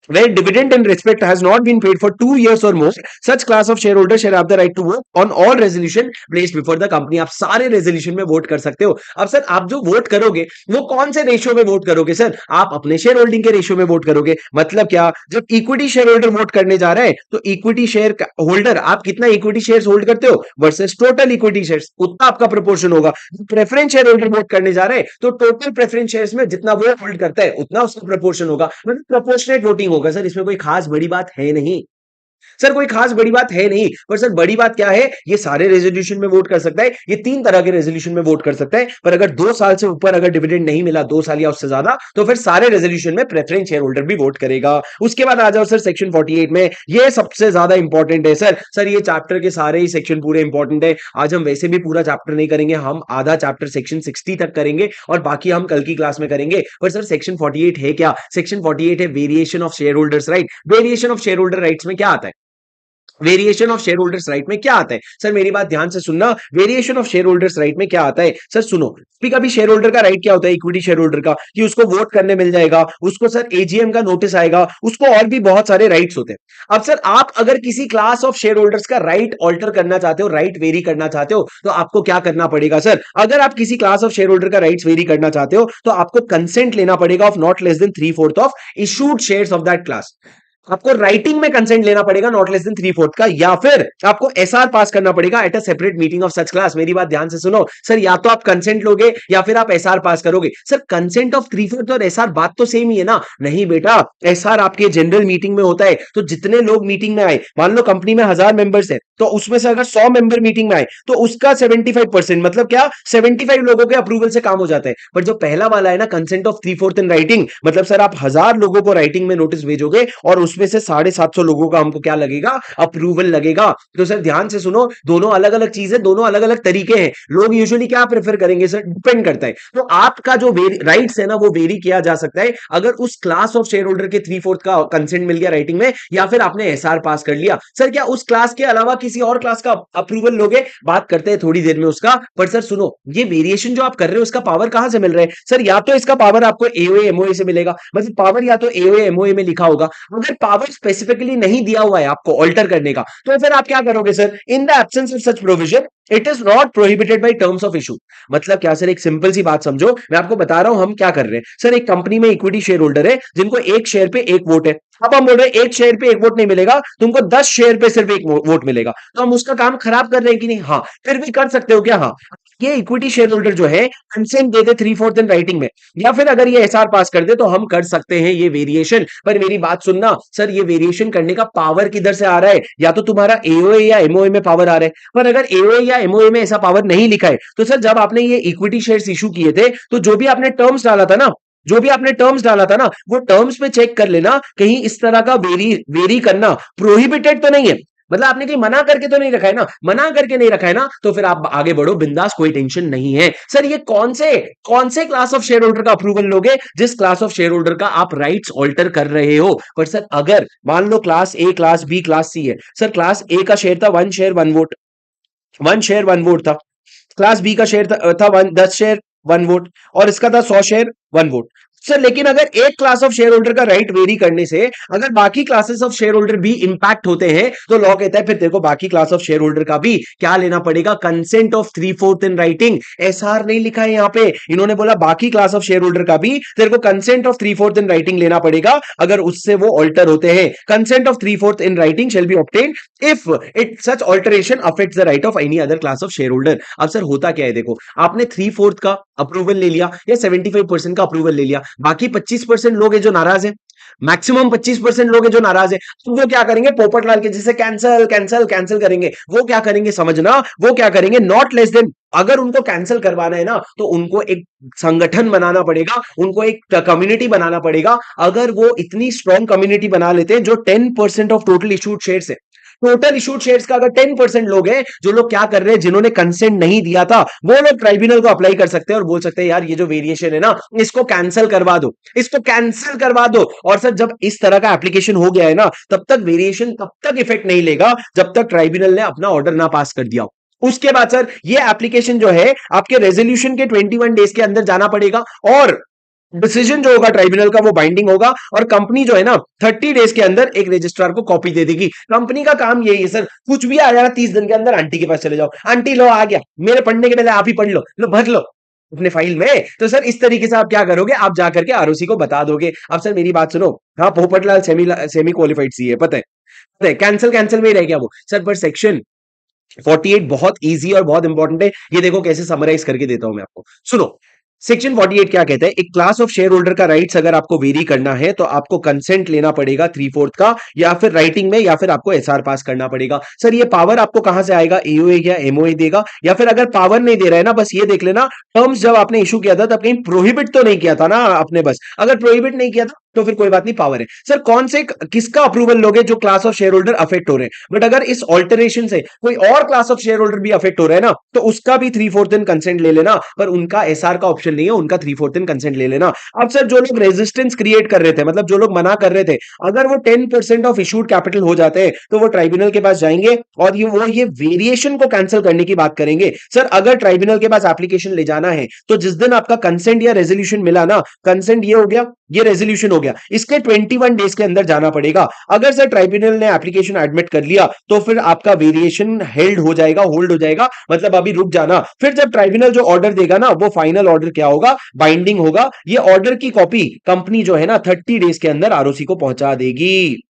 when dividend in respect has not been paid for 2 years or more, such class of shareholder shall have the right to vote on all resolution placed before the company। आप सारे रेजोल्यूशन में vote कर सकते हो। अब sir आप जो vote करोगे वो कौन से रेशियो में वोट करोगे, सर आप अपने शेयर होल्डिंग के रेशियो में वोट करोगे। मतलब क्या, जब इक्विटी शेयर होल्डर वोट करने जा रहे हैं तो इक्विटी शेयर होल्डर आप कितना इक्विटी शेयर होल्ड करते हो वर्सेस टोटल इक्विटी शेयर, उतना आपका प्रोपोर्शन होगा। प्रेफरेंस शेयर होल्डर वोट करने जा रहे हैं तो टोटल प्रेफरेंस शेयर्स में जितना वो होल्ड करता है उतना उसका प्रोपोर्शन होगा, मतलब प्रोपोर्शनेट वोटिंग होगा। सर इसमें कोई खास बड़ी बात है नहीं, सर कोई खास बड़ी बात है नहीं। पर सर बड़ी बात क्या है, ये सारे रेजोल्यूशन में वोट कर सकता है, ये 3 तरह के रेजोल्यूशन में वोट कर सकता है। पर अगर 2 साल से ऊपर अगर डिविडेंड नहीं मिला, 2 साल या उससे ज्यादा, तो फिर सारे रेजोल्यूशन में प्रेफरेंस शेयर होल्डर भी वोट करेगा। उसके बाद आ जाओ सर सेक्शन 48 में, ये सबसे ज्यादा इंपॉर्टेंट है सर ये चैप्टर के सारे ही सेक्शन पूरे इंपॉर्टेंट है। आज हम वैसे भी पूरा चैप्टर नहीं करेंगे, हम आधा चैप्टर सेक्शन 60 तक करेंगे और बाकी हम कल की क्लास में करेंगे। पर सर सेक्शन 48 है क्या, सेक्शन 48 है variation of share holders right. Variation of share holder rights में क्या आता है, variation of share holders right में क्या आता है, सर मेरी बात ध्यान से सुनना, variation of share holders right में क्या आता है। सर सुनो, कभी शेयर होल्डर का राइट क्या होता है, इक्विटी शेयर होल्डर का, कि उसको वोट करने मिल जाएगा, उसको सर एजीएम का नोटिस आएगा, उसको और भी बहुत सारे राइट्स होते हैं। अब सर आप अगर किसी क्लास ऑफ शेयर होल्डर्स का राइट ऑल्टर करना चाहते हो, राइट वेरी करना चाहते हो, तो आपको क्या करना पड़ेगा सर, अगर आप किसी क्लास ऑफ शेयर होल्डर का राइट्स वेरी करना चाहते हो तो आपको कंसेंट लेना पड़ेगा of not less than 3/4 of issued shares of that class. आपको राइटिंग में कंसेंट लेना पड़ेगा नॉट लेस देन 3/4 का, या फिर आपको एसआर पास करना पड़ेगा at a separate meeting of such class. मेरी बात ध्यान से सुनो सर, या तो आप कंसेंट लोगे या फिर आप एसआर पास करोगे। सर कंसेंट ऑफ 3/4 और एसआर बात तो सेम ही है ना, नहीं बेटा, एसआर आपके जनरल मीटिंग में होता है, तो जितने लोग मीटिंग में आए, मान लो कंपनी में 1000 मेंबर्स है, तो उसमें से अगर 100 मेंबर मीटिंग में आए तो उसका 75%, मतलब क्या, 75 लोगों के अप्रूवल से काम हो जाता है। पर जो पहला वाला है ना, कंसेंट ऑफ 3/4 इन राइटिंग, मतलब सर आप 1000 लोगों को राइटिंग में नोटिस भेजोगे और उसमें से 750 लोगों का हमको क्या लगेगा, अप्रूवल लगेगा। तो सर ध्यान से सुनो, दोनों अलग अलग चीजें, दोनों अलग अलग तरीके हैं। लोग यूजुअली क्या प्रेफर करेंगे सर, डिपेंड करता है। तो आपका जो राइट्स है ना वो वेरी किया जा सकता है अगर उस क्लास ऑफ शेयर होल्डर के 3/4 का कंसेंट मिल गया राइटिंग में, या फिर आपने एसआर पास कर लिया। सर क्या उस क्लास के अलावा किसी और क्लास का अप्रूवल लोगे, बात करते हैं थोड़ी देर में उसका। पर सर सुनो, ये वेरिएशन जो आप कर रहे हो उसका पावर कहां से मिल रहा है सर, या तो इसका पावर आपको एओए एमओए से मिलेगा, मतलब पावर या तो एओए एमओए में लिखा होगा। अगर पावर स्पेसिफिकली नहीं दिया हुआ है आपको ऑल्टर करने का, तो फिर आप क्या करोगे sir, in the absence of such provision it is not prohibited by terms of issue. मतलब क्या सर, एक सिंपल सी बात समझो, मैं आपको बता रहा हूं हम क्या कर रहे हैं। सर एक कंपनी में इक्विटी शेयर होल्डर है जिनको एक शेयर पे एक वोट है। अब हम बोल रहे हैं एक शेयर पे एक वोट नहीं मिलेगा तुमको, 10 शेयर पे सिर्फ एक वोट मिलेगा। तो हम उसका काम खराब कर रहे हैं कि नहीं, हाँ फिर भी कर सकते हो क्या, हाँ। ये इक्विटी शेयर होल्डर जो है consent they they 3/4 in writing में, या फिर अगर ये एसआर पास कर दे तो हम कर सकते हैं ये वेरिएशन। पर मेरी बात सुनना सर, ये वेरिएशन करने का पावर किधर से आ रहा है, या तो तुम्हारा एओए या एमओए में पावर आ रहा है। पर अगर एओए या एमओए में ऐसा पावर नहीं लिखा है, तो सर जब आपने ये इक्विटी शेयर्स इशू किए थे तो जो भी आपने टर्म्स डाला था ना, जो भी आपने टर्म्स डाला था ना, वो टर्म्स पे चेक कर लेना कहीं इस तरह का वेरी करना प्रोहिबिटेड तो नहीं है। मतलब आपने कहीं मना करके तो नहीं रखा है ना, मना करके नहीं रखा है ना, तो फिर आप आगे बढ़ो बिंदास, कोई टेंशन नहीं है। सर ये कौन से क्लास ऑफ शेयर होल्डर का अप्रूवल लोगे, जिस क्लास ऑफ शेयर होल्डर का आप राइट्स ऑल्टर कर रहे हो। पर सर अगर मान लो class A, class B, class C है, सर क्लास ए का शेयर था 1 शेयर 1 वोट, 1 शेयर 1 वोट था। क्लास बी का शेयर था 10 शेयर 1 वोट, और इसका था 100 शेयर 1 वोट। सर लेकिन अगर एक क्लास ऑफ शेयर होल्डर का राइट वेरी करने से अगर बाकी क्लासेस ऑफ शेयर होल्डर भी इंपैक्ट होते हैं, तो लॉ कहता है फिर तेरे को बाकी क्लास ऑफ शेयर होल्डर का भी क्या लेना पड़ेगा, consent of 3/4 in writing. SR नहीं लिखा है यहां पे, इन्होंने बोला बाकी क्लास ऑफ शेयर होल्डर का भी तेरे को कंसेंट ऑफ 3/4 इन राइटिंग लेना पड़ेगा अगर उससे वो ऑल्टर होते हैं। Consent of 3/4 in writing shall be obtained if it such alteration affects the right of any other class of share holder. अब सर होता क्या है, देखो आपने 3/4 का अप्रूवल ले लिया या 75% का अप्रूवल ले लिया, बाकी 25% लोग हैं जो नाराज हैं, मैक्सिमम 25% लोग हैं जो नाराज है। तो वो क्या करेंगे, पोपटलाल के जैसे कैंसल कैंसल कैंसल करेंगे। वो क्या करेंगे समझना, वो क्या करेंगे, नॉट लेस देन, अगर उनको कैंसिल करवाना है ना तो उनको एक संगठन बनाना पड़ेगा, उनको एक कम्युनिटी बनाना पड़ेगा। अगर वो इतनी स्ट्रॉन्ग कम्युनिटी बना लेते हैं जो 10% ऑफ टोटल इशूड शेयर्स है, टोटल इशूड शेयर्स का अगर 10% लोग हैं जो लोग क्या कर रहे हैं, जिन्होंने कंसेंट नहीं दिया था, वो लोग ट्राइब्यूनल को अप्लाई कर सकते हैं और बोल सकते हैं यार ये जो वेरिएशन है ना इसको कैंसिल करवा दो, इसको कैंसिल करवा दो। और सर जब इस तरह का एप्लीकेशन हो गया है ना, तब तक वेरिएशन तब तक इफेक्ट नहीं लेगा जब तक ट्राइब्यूनल ने अपना ऑर्डर ना पास कर दिया। उसके बाद सर ये एप्लीकेशन जो है आपके रेजोल्यूशन के 21 डेज के अंदर जाना पड़ेगा, और डिसीजन जो होगा ट्राइब्यूनल का वो बाइंडिंग होगा, और कंपनी जो है ना 30 डेज के अंदर एक रजिस्ट्रार को कॉपी दे देगी। कंपनी का काम यही है सर, कुछ भी आ जाएगा 30 दिन के अंदर आंटी के पास चले जाओ, आंटी लो आ गया, मेरे पढ़ने के पहले आप ही पढ़ लो, लो भर लो अपने फाइल में। तो सर इस तरीके से आप क्या करोगे, आप जाकर के आरओसी को बता दोगे। अब सर मेरी बात सुनो, हाँ पोपटलाल सेमी क्वालिफाइड सी है, पता है कैंसिल कैंसिल में ही रह गया वो सर। पर सेक्शन 48 बहुत इजी और बहुत इंपॉर्टेंट है, ये देखो कैसे समराइज करके देता हूं मैं आपको, सुनो। सेक्शन 48 क्या कहता है, एक क्लास ऑफ शेयर होल्डर का राइट्स अगर आपको वेरी करना है तो आपको कंसेंट लेना पड़ेगा 3/4 का, या फिर राइटिंग में, या फिर आपको एसआर पास करना पड़ेगा। सर ये पावर आपको कहां से आएगा, एओए या एमओए देगा, या फिर अगर पावर नहीं दे रहा है ना, बस ये देख लेना टर्म्स जब आपने इशू किया था तब कहीं प्रोहिबिट तो नहीं किया था ना आपने, बस अगर प्रोहिबिट नहीं किया था तो फिर कोई बात नहीं, पावर है। सर कौन से किसका अप्रूवल लोगे, जो class of share holder affect हो रहे हैं। बट अगर इस ऑल्टरेशन से कोई और क्लास ऑफ शेयर होल्डर भी अफेक्ट हो रहा है ना, तो उसका भी 3/4 इन कंसेंट ले लेना, पर उनका एसआर का ऑप्शन नहीं है, उनका 3/4 इन कंसेंट ले लेना। अब सर जो लोग रेजिस्टेंस क्रिएट कर रहे थे, मतलब जो लोग मना कर रहे थे, अगर वो 10% ऑफ इशूड कैपिटल हो जाते हैं तो वो ट्राइब्यूनल के पास जाएंगे और ये वेरिएशन को कैंसिल करने की बात करेंगे। सर अगर ट्राइब्यूनल के पास एप्लीकेशन ले जाना है तो जिस दिन आपका कंसेंट या रेजोल्यूशन मिला ना, कंसेंट ये हो गया, ये रेजोल्यूशन हो गया, इसके 21 डेज के अंदर जाना पड़ेगा। अगर सर ट्राइब्यूनल ने एप्लीकेशन एडमिट कर लिया तो फिर आपका वेरिएशन हेल्ड हो जाएगा, होल्ड हो जाएगा, मतलब अभी रुक जाना। फिर जब ट्राइब्यूनल जो ऑर्डर देगा ना वो फाइनल ऑर्डर क्या होगा, बाइंडिंग होगा। ये ऑर्डर की कॉपी कंपनी जो है ना 30 डेज के अंदर आरओसी को पहुंचा देगी।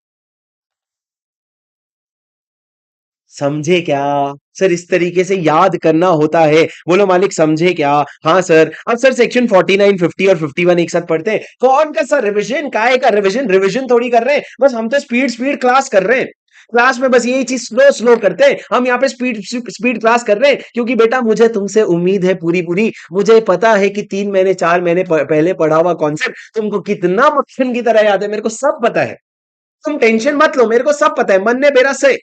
समझे क्या सर, इस तरीके से याद करना होता है। बोलो मालिक समझे क्या, हाँ सर। अब सर सेक्शन 49, 50 और 51 एक साथ पढ़ते हैं। कौन का सर रिवीजन, काय का रिवीजन, रिवीजन थोड़ी कर रहे हैं, बस हम तो स्पीड स्पीड क्लास कर रहे हैं। क्लास में बस यही चीज स्लो स्लो करते हैं हम, यहाँ पे स्पीड स्पीड क्लास कर रहे हैं क्योंकि बेटा मुझे तुमसे उम्मीद है पूरी पूरी। मुझे पता है कि 3 महीने 4 महीने पहले पढ़ा हुआ कॉन्सेप्ट तुमको कितना मक्खन की तरह याद है, मेरे को सब पता है। तुम टेंशन मत लो, मेरे को सब पता है, मन ने मेरा से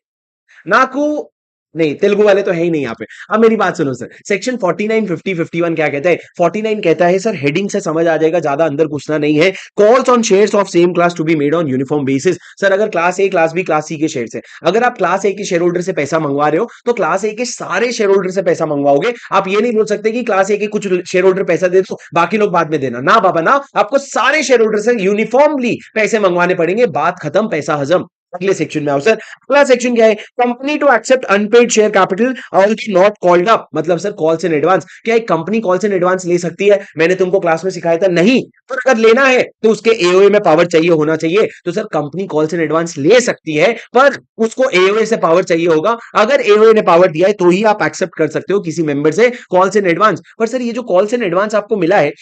నాకు नहीं, तेलुगु वाले तो है ही नहीं यहाँ पे। अब मेरी बात सुनो सर, सेक्शन 49, 50, 51 क्या कहता है? 49 कहता है सर, हेडिंग से समझ आ जाएगा, ज्यादा अंदर घुसना नहीं है। Calls on shares of same class to be made on uniform basis. Sir अगर class A, class B, class C के शेयर्स है, अगर आप क्लास ए के शेयर होल्डर से पैसा मंगवा रहे हो तो क्लास ए के सारे शेयर होल्डर से पैसा मंगवाओगे। आप ये नहीं बोल सकते कि क्लास ए के कुछ शेयर होल्डर पैसा दे दो, बाकी लोग बाद में देना, ना बाबा ना, आपको सारे शेयर होल्डर से यूनिफॉर्मली पैसे मंगवाने पड़ेंगे। बात खत्म, पैसा हजम। अगले सेक्शन में आओ सर। अगला सेक्शन क्या है? Company to accept unpaid share capital also not called up. मतलब सर कॉल्स इन एडवांस, क्या एक कंपनी कॉल्स इन एडवांस ले सकती है? मैंने तुमको क्लास में सिखाया था नहीं। पर अगर लेना है तो उसके एओए में पावर चाहिए होना चाहिए। तो sir company calls in advance ले सकती है, पर उसको एओए से पावर चाहिए होगा। अगर एओए ने पावर दिया है तो ही आप एक्सेप्ट कर सकते हो किसी मेंबर से कॉल्स इन एडवांस। पर सर ये जो कॉल्स इन एडवांस आपको मिला है,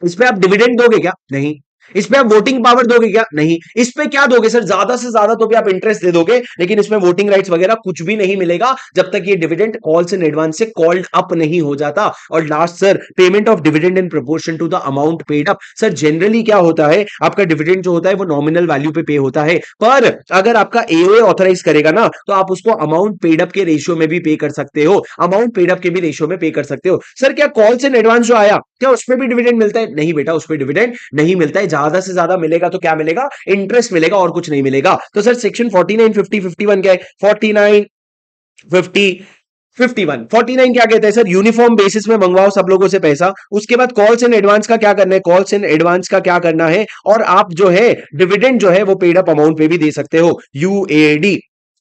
इस पे आप डिविडेंड दोगे क्या? नहीं। इस पे आप वोटिंग पावर दोगे क्या? नहीं। इस पे क्या दोगे सर? ज्यादा से ज्यादा तो भी आप इंटरेस्ट दे दोगे, लेकिन इसमें वोटिंग राइट्स वगैरह कुछ भी नहीं मिलेगा जब तक ये डिविडेंड कॉल्स इन एडवांस से कॉल्ड अप नहीं हो जाता। और last sir, payment of dividend in proportion to the amount paid up. Sir generally क्या होता है, आपका डिविडेंड जो होता है वो नॉमिनल वैल्यू पे पे होता है, पर अगर आपका एओए ऑथराइज करेगा ना तो आप उसको अमाउंट पेड अप के रेशियो में भी पे कर सकते हो, अमाउंट पेड अप के भी रेशियो में पे कर सकते हो। सर क्या कॉल्स इन एडवांस जो आया, क्या उसमें भी डिविडेंड मिलता है? नहीं बेटा, उसमें डिविडेंड नहीं मिलता है। ज्यादा से ज्यादा मिलेगा तो क्या मिलेगा? इंटरेस्ट मिलेगा और कुछ नहीं मिलेगा। तो सर सेक्शन 49, 50, 51 क्या है? 49, 50, 51। 49 क्या कहते हैं सर? यूनिफॉर्म बेसिस में मंगवाओ सब लोगों से पैसा। उसके बाद कॉल्स इन एडवांस का क्या करना है? कॉल्स इन एडवांस का क्या करना है? और आप जो है डिविडेंड जो है वो पेड अप अमाउंट पे भी दे सकते हो, यूएडी।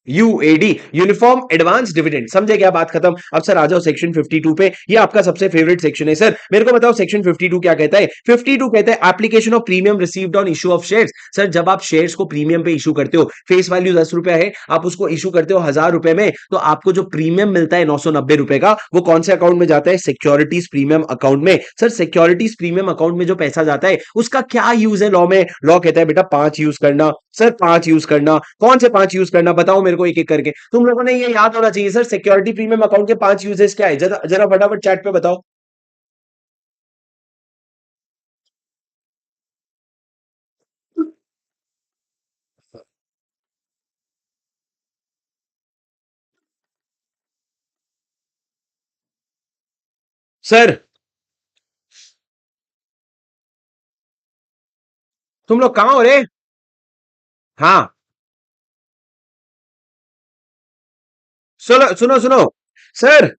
यूएडी, यूनिफॉर्म एडवांस डिविडेंड। समझे क्या? बात खत्म। अब सर आ जाओ सेक्शन 52 पे। ये आपका सबसे फेवरेट सेक्शन है सर। मेरे को बताओ सेक्शन 52 क्या कहता है? 52 कहता है application of premium received on issue of shares. Sir जब आप शेयर्स को प्रीमियम पे इशू करते हो, फेस वैल्यू 10 रुपया है, आप उसको इशू करते हो 1000 रुपए में, तो आपको जो प्रीमियम मिलता है 990 रुपए का, वो कौन से अकाउंट में जाता है? सिक्योरिटीज प्रीमियम अकाउंट में। सर सिक्योरिटीज प्रीमियम अकाउंट में जो पैसा जाता है उसका क्या यूज है लॉ में? लॉ कहता है बेटा 5 यूज करना। सर 5 यूज करना, कौन से 5 यूज करना बताओ मेरे को एक एक करके। तुम लोगों ने ये याद होना चाहिए सर, सिक्योरिटी प्रीमियम अकाउंट के 5 यूजेस क्या है? जरा जरा फटाफट चैट पे बताओ। सर तुम लोग कहां हो रे? हाँ, सुनो सुनो सुनो सर,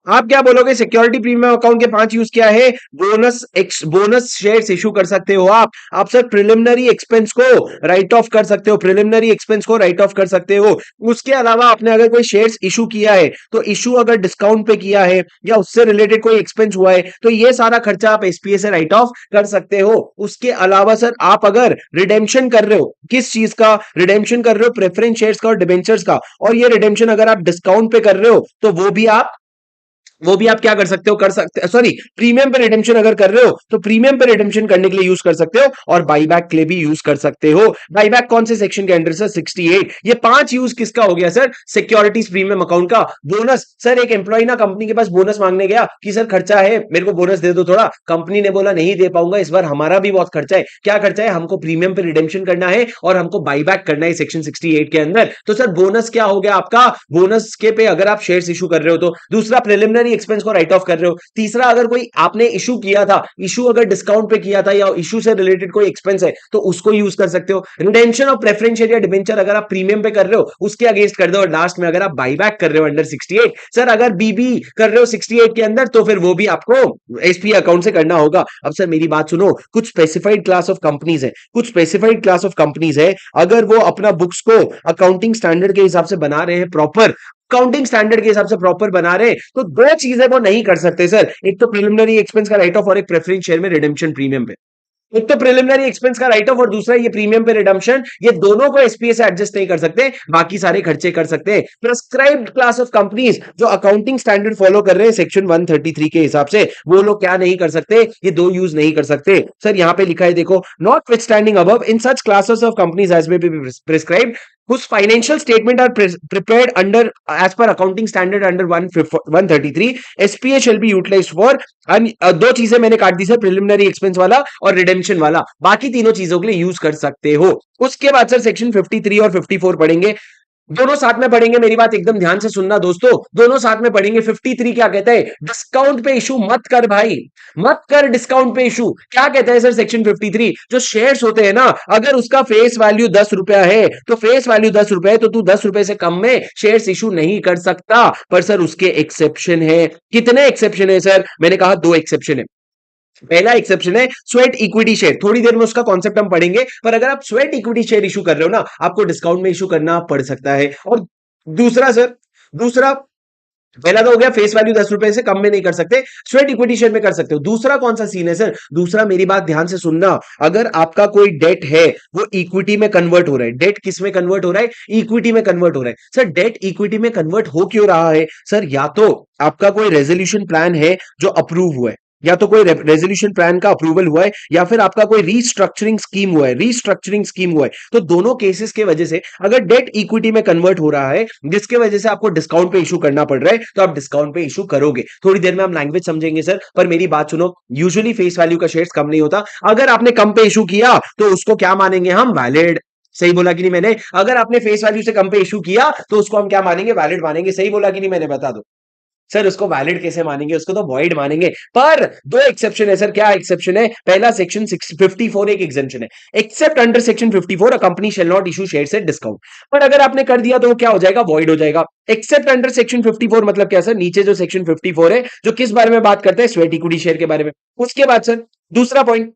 आप क्या बोलोगे? सिक्योरिटी प्रीमियम अकाउंट के 5 यूज क्या है? बोनस शेयर्स इशू कर सकते हो आप सर प्रिलिमिनरी एक्सपेंस को राइट ऑफ कर सकते हो, प्रिलिमिनरी एक्सपेंस को राइट ऑफ कर सकते हो। उसके अलावा आपने अगर कोई शेयर्स इशू किया है तो इशू अगर डिस्काउंट पे किया है या उससे रिलेटेड कोई एक्सपेंस हुआ है तो ये सारा खर्चा आप एसपीए से राइट ऑफ कर सकते हो। उसके अलावा सर आप अगर रिडेम्पशन कर रहे हो, किस चीज का रिडेम्पशन कर रहे हो? प्रेफरेंस शेयर्स का और डिबेंचर्स का, और ये रिडेम्पशन अगर आप डिस्काउंट पे कर रहे हो तो वो भी आप क्या कर सकते हो? कर सकते, सॉरी, प्रीमियम पे रिडेम्पशन अगर कर रहे हो तो प्रीमियम पे रिडेम्पशन करने के लिए यूज कर सकते हो, और बाईबैक के लिए भी यूज कर सकते हो। बाईबैक कौन से सेक्शन के अंडर सर? 68। ये 5 यूज किसका हो गया सर? सिक्योरिटीज प्रीमियम अकाउंट का। बोनस, सर एक एम्प्लॉय ना कंपनी के पास बोनस मांगने गया कि सर खर्चा है, मेरे को बोनस दे दो थोड़ा। कंपनी ने बोला नहीं दे पाऊंगा इस बार, हमारा भी बहुत खर्चा है। क्या खर्चा है? हमको प्रीमियम पे रिडेम्पशन करना है और हमको बाईबैक करना है सेक्शन 68 के अंदर। तो सर बोनस क्या हो गया आपका? बोनस के पे अगर आप शेयर्स इशू कर रहे हो तो। दूसरा, प्रिलिमिनरी एक्सपेंस को राइट ऑफ कर रहे हो। तीसरा, अगर कोई आपने इशू किया था, इशू अगर डिस्काउंट पे किया था या इशू से रिलेटेड कोई एक्सपेंस है तो उसको यूज कर सकते हो। रिडेम्पशन ऑफ प्रेफरेंस शेयर या डिबेंचर अगर आप प्रीमियम पे कर रहे हो उसके अगेंस्ट कर दो। और लास्ट में अगर आप बाईबैक कर रहे हो अंडर 68, सर अगर बीबी कर रहे हो 68 के अंदर तो फिर वो भी आपको एसपी अकाउंट से करना होगा। अब सर मेरी बात सुनो, कुछ स्पेसिफाइड क्लास ऑफ कंपनीज है, कुछ स्पेसिफाइड क्लास ऑफ कंपनीज है, अगर वो अपना बुक्स को अकाउंटिंग स्टैंडर्ड के हिसाब से बना रहे हैं, प्रॉपर अकाउंटिंग स्टैंडर्ड के हिसाब से प्रॉपर बना रहे, तो दो चीजें वो नहीं कर सकते सर। एक तो प्रिलिमिनरी एक्सपेंस का राइट ऑफ और एक प्रेफरेंस शेयर में रिडेम्पशन प्रीमियम पे। एक तो प्रिलिमिनरी एक्सपेंस का राइट ऑफ और दूसरा ये प्रीमियम पे रिडम्पशन। ये दोनों को एसपीए से एडजस्ट नहीं कर सकते, बाकी सारे खर्चे कर सकते हैं। प्रिस्क्राइब्ड क्लास ऑफ कंपनीज जो अकाउंटिंग स्टैंडर्ड फॉलो कर रहे हैं सेक्शन 133 के हिसाब से, वो लोग क्या नहीं कर सकते? ये दो यूज नहीं कर सकते। सर यहां पे लिखा है देखो, notwithstanding above in such classes of companies as may be prescribed whose financial statement are prepared under as per accounting standard under 133 SPA shall be utilized for दो चीजें मैंने काट दी सर, प्रिलिमिनरी एक्सपेंस वाला और redemption वाला, बाकी तीनों चीजों के लिए यूज कर सकते हो। उसके बाद सर सेक्शन 53 और 54 पढ़ेंगे, दोनों साथ में पढ़ेंगे, मेरी बात एकदम ध्यान से सुनना दोस्तों, दोनों साथ में पढ़ेंगे। 53 क्या कहता है, डिस्काउंट पे इशू मत कर भाई, मत कर डिस्काउंट पे इशू। क्या कहता है सर सेक्शन 53, जो शेयर्स होते हैं ना, अगर उसका फेस वैल्यू 10 रुपया है तो फेस वैल्यू 10 रुपए है तो तू 10 रुपए से कम में शेयर्स इशू नहीं कर सकता। पर सर उसके एक्सेप्शन है। कितने एक्सेप्शन है सर, मैंने कहा 2 एक्सेप्शन है। पहला एक्सेप्शन है स्वेट इक्विटी शेयर, थोड़ी देर में उसका कॉन्सेप्ट हम पढ़ेंगे, पर अगर आप स्वेट इक्विटी शेयर इशू कर रहे हो ना, आपको डिस्काउंट में इशू करना पड़ सकता है। और दूसरा सर, दूसरा, पहला तो हो गया फेस वैल्यू 10 रुपए से कम में नहीं कर सकते, स्वेट इक्विटी शेयर में कर सकते हो। दूसरा कौन सा सीन है सर, दूसरा मेरी बात ध्यान से सुनना, अगर आपका कोई डेट है वो इक्विटी में कन्वर्ट हो रहा है, डेट किस में कन्वर्ट हो रहा है, इक्विटी में कन्वर्ट हो रहा है। सर डेट इक्विटी में कन्वर्ट हो क्यों रहा है सर, या तो आपका कोई रेजोल्यूशन प्लान है जो अप्रूव हुआ है, या तो कोई रेजोल्यूशन प्लान का अप्रूवल हुआ है, या फिर आपका कोई रीस्ट्रक्चरिंग स्कीम हुआ है, रीस्ट्रक्चरिंग स्कीम हुआ है। तो दोनों केसेस के वजह से अगर डेट इक्विटी में कन्वर्ट हो रहा है जिसके वजह से आपको डिस्काउंट पे इशू करना पड़ रहा है, तो आप डिस्काउंट पे इशू करोगे। थोड़ी देर में हम लैंग्वेज समझेंगे सर, पर मेरी बात सुनो, यूजुअली फेस वैल्यू का शेयर्स कम नहीं होता। अगर आपने कम पे इशू किया तो उसको क्या मानेंगे हम, वैलिड। सही बोला कि नहीं मैंने, अगर आपने फेस वैल्यू से कम पे इशू किया तो उसको हम क्या मानेंगे, वैलिड मानेंगे। सही बोला कि नहीं मैंने, बता दो सर, उसको वैलिड कैसे मानेंगे, उसको तो वॉइड मानेंगे। पर दो एक्सेप्शन है सर, क्या एक्सेप्शन है, पहला सेक्शन 54 एक एग्जेम्पशन है, accept under section 54 a company shall not issue shares at discount. पर अगर आपने कर दिया तो वो क्या हो जाएगा, वॉइड हो जाएगा। एक्सेप्ट अंडर सेक्शन 54 मतलब क्या सर, नीचे जो सेक्शन 54 है जो किस बारे में बात करता है, स्वेट इक्विटी शेयर के बारे में। उसके बाद सर दूसरा पॉइंट,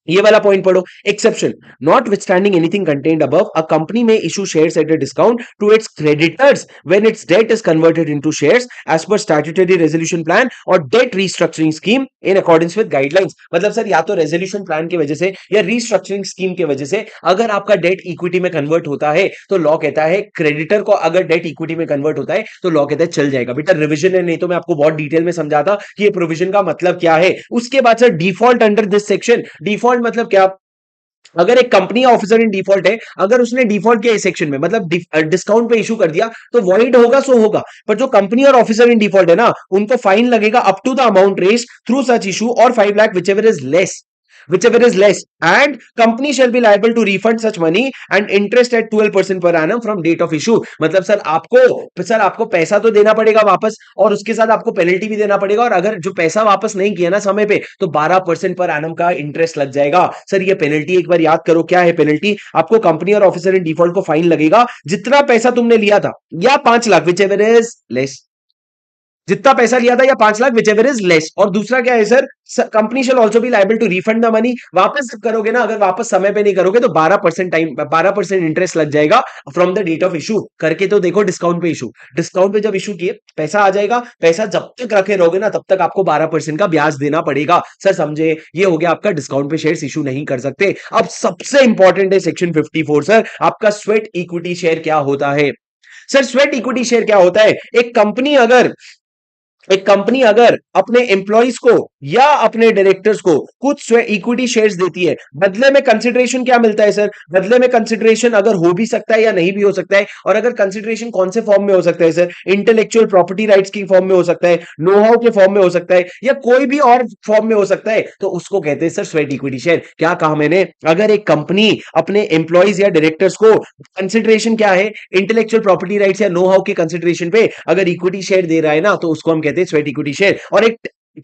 ये वाला पॉइंट पढ़ो, exception notwithstanding anything contained above a company में issue shares at a discount to its creditors when its debt is converted into shares as per statutory resolution plan और debt restructuring scheme in accordance with guidelines. मतलब sir या तो resolution plan की वजह से या restructuring scheme की वजह से अगर आपका डेट इक्विटी में कन्वर्ट होता है तो लॉ कहता है, क्रेडिटर को अगर डेट इक्विटी में कन्वर्ट होता है तो लॉ कहता है चल जाएगा। बेटा रिविजन है, नहीं तो मैं आपको बहुत डिटेल में समझाता कि ये प्रोविजन का मतलब क्या है। उसके बाद sir default under this section, default मतलब क्या, अगर एक कंपनी ऑफिसर इन डिफॉल्ट है, अगर उसने डिफॉल्ट किया इस सेक्शन में, मतलब डिस्काउंट पे इशू कर दिया तो वॉइड होगा, सो होगा। पर जो कंपनी और ऑफिसर इन डिफॉल्ट है ना, उनको फाइन लगेगा up to the amount raised through such issue और 5 lakh whichever is less, and company shall be liable to refund such money and interest at 12% per annum from date of issue। मतलब sir आपको पैसा तो देना पड़ेगा वापस, और उसके साथ आपको पेनल्टी भी देना पड़ेगा, और अगर जो पैसा वापस नहीं किया ना समय पे तो 12% पर एनम का इंटरेस्ट लग जाएगा। सर ये पेनल्टी एक बार याद करो, क्या है पेनल्टी, आपको कंपनी और ऑफिसर इन डिफॉल्ट को फाइन लगेगा जितना पैसा तुमने लिया था, या 5 लाख whichever is less, जितना पैसा लिया था या 5 लाख विचएवर इज लेस। और दूसरा क्या है सर, company shall also be liable to refund the money, वापस जब करोगे ना, अगर वापस समय पे नहीं करोगे तो 12% इंटरेस्ट लग जाएगा from the date of issue. करके तो देखो डिस्काउंट पे इशू, डिस्काउंट पे जब इशू किए पैसा आ जाएगा, पैसा जब तक रखे रहोगे ना तब तक आपको 12% का ब्याज देना पड़ेगा। सर समझे, ये हो गया आपका डिस्काउंट पे शेयर्स इशू नहीं कर सकते। अब सबसे इंपॉर्टेंट है सेक्शन 54 सर, आपका स्वेट इक्विटी शेयर क्या होता है। सर स्वेट इक्विटी शेयर क्या होता है, एक कंपनी अगर अपने एम्प्लॉइज को या अपने डायरेक्टर्स को कुछ इक्विटी शेयर्स देती है, बदले में कंसिडरेशन क्या मिलता है सर, बदले में कंसिडरेशन अगर हो भी सकता है या नहीं भी हो सकता है। और अगर कंसिडरेशन कौन से फॉर्म में हो सकता है सर, इंटेलेक्चुअल प्रॉपर्टी राइट्स की फॉर्म में हो सकता है, नो हाउ के फॉर्म में हो सकता है, या कोई भी और फॉर्म में हो सकता है, तो उसको कहते हैं सर स्वेट इक्विटी शेयर। क्या कहा मैंने, अगर एक कंपनी अपने एम्प्लॉइज या डायरेक्टर्स को कंसिडरेशन क्या है, इंटेलेक्चुअल प्रॉपर्टी राइट्स या नो हाउ के कंसिडरेशन पे अगर इक्विटी शेयर दे रहा है ना, तो उसको हम कहते हैं स्वेट इक्विटी शेयर। और एक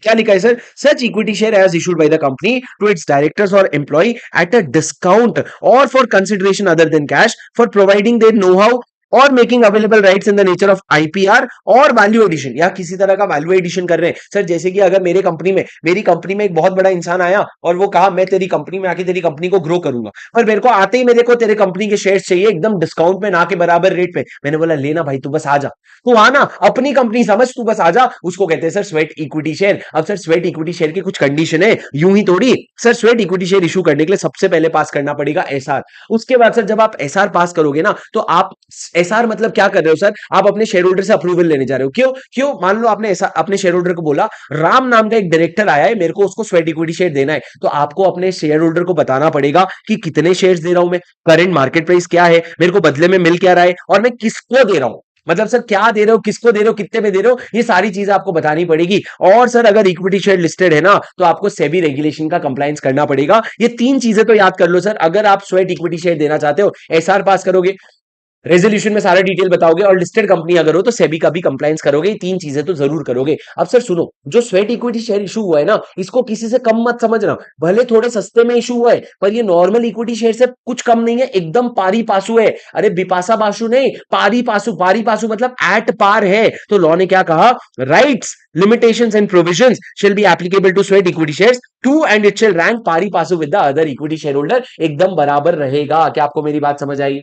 क्या लिखा है sir, such equity share as issued by the company to its directors और एम्प्लॉय एट अ डिस्काउंट और for consideration other than cash for providing their know how और making available rights in the nature of IPR और value addition, या किसी तरह का value addition कर रहे हैं। सर जैसे कि अगर मेरी कंपनी में एक बहुत बड़ा इंसान आया और वो कहा मैं तेरी कंपनी में आके तेरी कंपनी को ग्रो करूंगा, और मेरे को आते ही मेरे को तेरे कंपनी के शेयर्स चाहिए एकदम डिस्काउंट में, ना के बराबर रेट पे। मैंने बोला लेना भाई, तू बस आ जा, तू आना, अपनी कंपनी समझ, तू बस आ जा। उसको कहते हैं सर स्वेट इक्विटी शेयर। अब सर स्वेट इक्विटी शेयर की कुछ कंडीशन है, यूं ही थोड़ी। Sir sweat equity share issue करने के लिए सबसे पहले पास करना पड़ेगा एसआर। उसके बाद सर जब आप एसआर पास करोगे ना, तो आप एसआर मतलब क्या कर रहे हो सर? आप अपने शेयर होल्डर से अप्रूवल लेने जा रहे हो। क्यों? क्यों? मान लो आपने ऐसा अपने शेयर होल्डर को बोला, राम नाम का एक डायरेक्टर आया है, मेरे को उसको स्वेट इक्विटी शेयर देना है, तो आपको अपने शेयर होल्डर को बताना पड़ेगा कि कितने शेयर्स दे रहा हूं मैं, करंट मार्केट प्राइस क्या है, मेरे को बदले में मिल क्या रहा है, और मैं किसको दे रहा हूं। मतलब सर क्या दे रहे हो, किसको दे रहे हो, कितने में दे रहे हो, ये सारी चीजें आपको बतानी पड़ेगी। और सर अगर इक्विटी शेयर लिस्टेड है ना, तो आपको सेबी रेगुलेशन का कंप्लायंस करना पड़ेगा। ये तीन चीजें तो याद कर लो सर, अगर आप स्वेट इक्विटी शेयर देना चाहते हो, एसआर पास करोगे, रेजोल्यूशन में सारा डिटेल बताओगे, और लिस्टेड कंपनी अगर हो तो सेबी का भी कंप्लायंस करोगे। ये तीन चीजें तो जरूर करोगे। अब सर सुनो, जो स्वेट इक्विटी शेयर इशू हुआ है ना, इसको किसी से कम मत समझना। भले थोड़े सस्ते में इशू हुआ है, पर ये नॉर्मल इक्विटी शेयर से कुछ कम नहीं है, एकदम पारी पासु है। अरे बिपाशा बासु नहीं, पारी पासु। पारी पासु मतलब एट पार है। तो लॉ ने क्या कहा? Rights, limitations and provisions shall be applicable to sweat equity shares too and it shall rank pari passu with the other equity shareholder। एकदम बराबर रहेगा। क्या आपको मेरी बात समझ आई?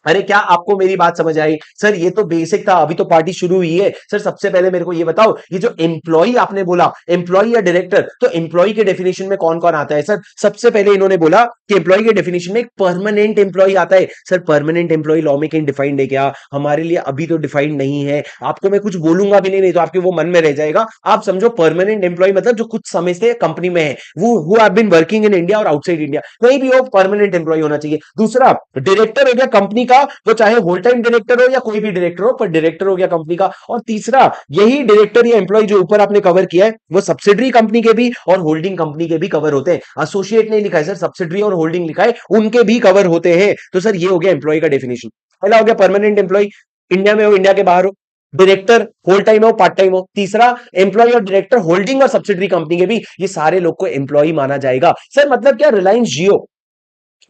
अरे क्या आपको मेरी बात समझ आई? सर ये तो बेसिक था, अभी तो पार्टी शुरू हुई है। सर सबसे पहले मेरे को ये बताओ, ये जो एम्प्लॉय आपने बोला, एम्प्लॉय या डायरेक्टर, तो एम्प्लॉय के डेफिनेशन में कौन कौन आता है सर? सबसे पहले इन्होंने बोला कि एम्प्लॉय के डेफिनेशन में एक परमानेंट एम्प्लॉय आता है। सर परमानेंट एम्प्लॉय लॉ में कहीं डिफाइंड है क्या? हमारे लिए अभी तो डिफाइंड नहीं है। आपको मैं कुछ बोलूंगा भी नहीं, नहीं तो आपके वो मन में रह जाएगा। आप समझो परमानेंट एम्प्लॉय मतलब जो कुछ समय से कंपनी में है, वो who have been working in India और आउटसाइड इंडिया, कहीं भी हो परमानेंट एम्प्लॉय होना चाहिए। दूसरा, डायरेक्टर हो गया कंपनी का, तो चाहे होल टाइम डायरेक्टर हो या कोई भी डायरेक्टर हो, पर डायरेक्टर हो गया कंपनी का। और तीसरा, यही डायरेक्टर या एम्प्लॉय जो ऊपर आपने कवर किया है, वो सब्सिडरी कंपनी के भी और होल्डिंग कंपनी के भी कवर होते हैं। एसोसिएट नहीं लिखा है सर, सब्सिडरी और होल्डिंग लिखा है, उनके भी कवर होते हैं। तो सर ये हो गया एम्प्लॉय का डेफिनेशन। पहला हो गया परमानेंट एम्प्लॉय, इंडिया में हो इंडिया के बाहर हो, डायरेक्टर होल टाइम हो पार्ट टाइम हो, तीसरा एम्प्लॉय और डायरेक्टर होल्डिंग और सब्सिडरी कंपनी के भी, ये सारे लोग को एम्प्लॉय माना जाएगा। सर मतलब क्या रिलायंस जियो,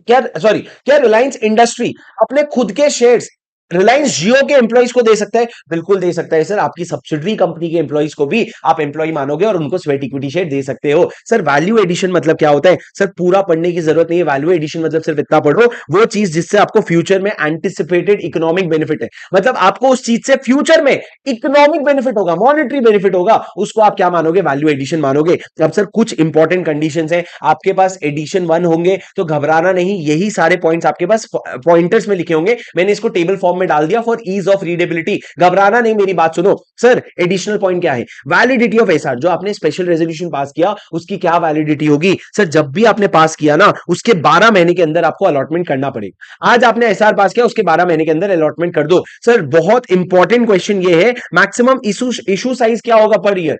क्या सॉरी क्या रिलायंस इंडस्ट्री अपने खुद के शेयर्स रिलायंस जियो के एम्प्लॉइज को दे सकता है? बिल्कुल दे सकता है सर। आपकी सब्सिडरी कंपनी के एम्प्लॉइज को भी आप एम्प्लॉय मानोगे और उनको स्वेट इक्विटी शेयर दे सकते हो। सर वैल्यू एडिशन मतलब क्या होता है? सर पूरा पढ़ने की जरूरत नहीं है, वैल्यू एडिशन मतलब सिर्फ इतना पढ़ो, वो चीज जिससे आपको फ्यूचर में एंटिसिपेटेड इकोनॉमिक बेनिफिट है, मतलब आपको उस चीज से फ्यूचर में इकोनॉमिक बेनिफिट होगा, मॉनेटरी बेनिफिट होगा, उसको आप क्या मानोगे? वैल्यू एडिशन मानोगे। अब सर कुछ इंपॉर्टेंट कंडीशंस हैं, आपके पास एडिशन 1 होंगे तो घबराना नहीं, यही सारे पॉइंट्स आपके पास पॉइंटर्स में लिखे होंगे, मैंने इसको टेबल फॉर्म में डाल दिया फॉर ईज ऑफ रीडेबिलिटी। घबराना नहीं, मेरी बात सुनो। सर एडिशनल पॉइंट क्या है? वैलिडिटी ऑफ एसआर, जो आपने स्पेशल रेजोल्यूशन पास किया उसकी क्या वैलिडिटी होगी? सर जब भी आपने पास किया ना, उसके 12 महीने के अंदर आपको अलॉटमेंट करना पड़ेगा। आज आपने एसआर पास किया, उसके 12 महीने के अंदर अलॉटमेंट कर दो। सर बहुत इंपॉर्टेंट क्वेश्चन ये है, मैक्सिमम इशू साइज क्या होगा पर ईयर?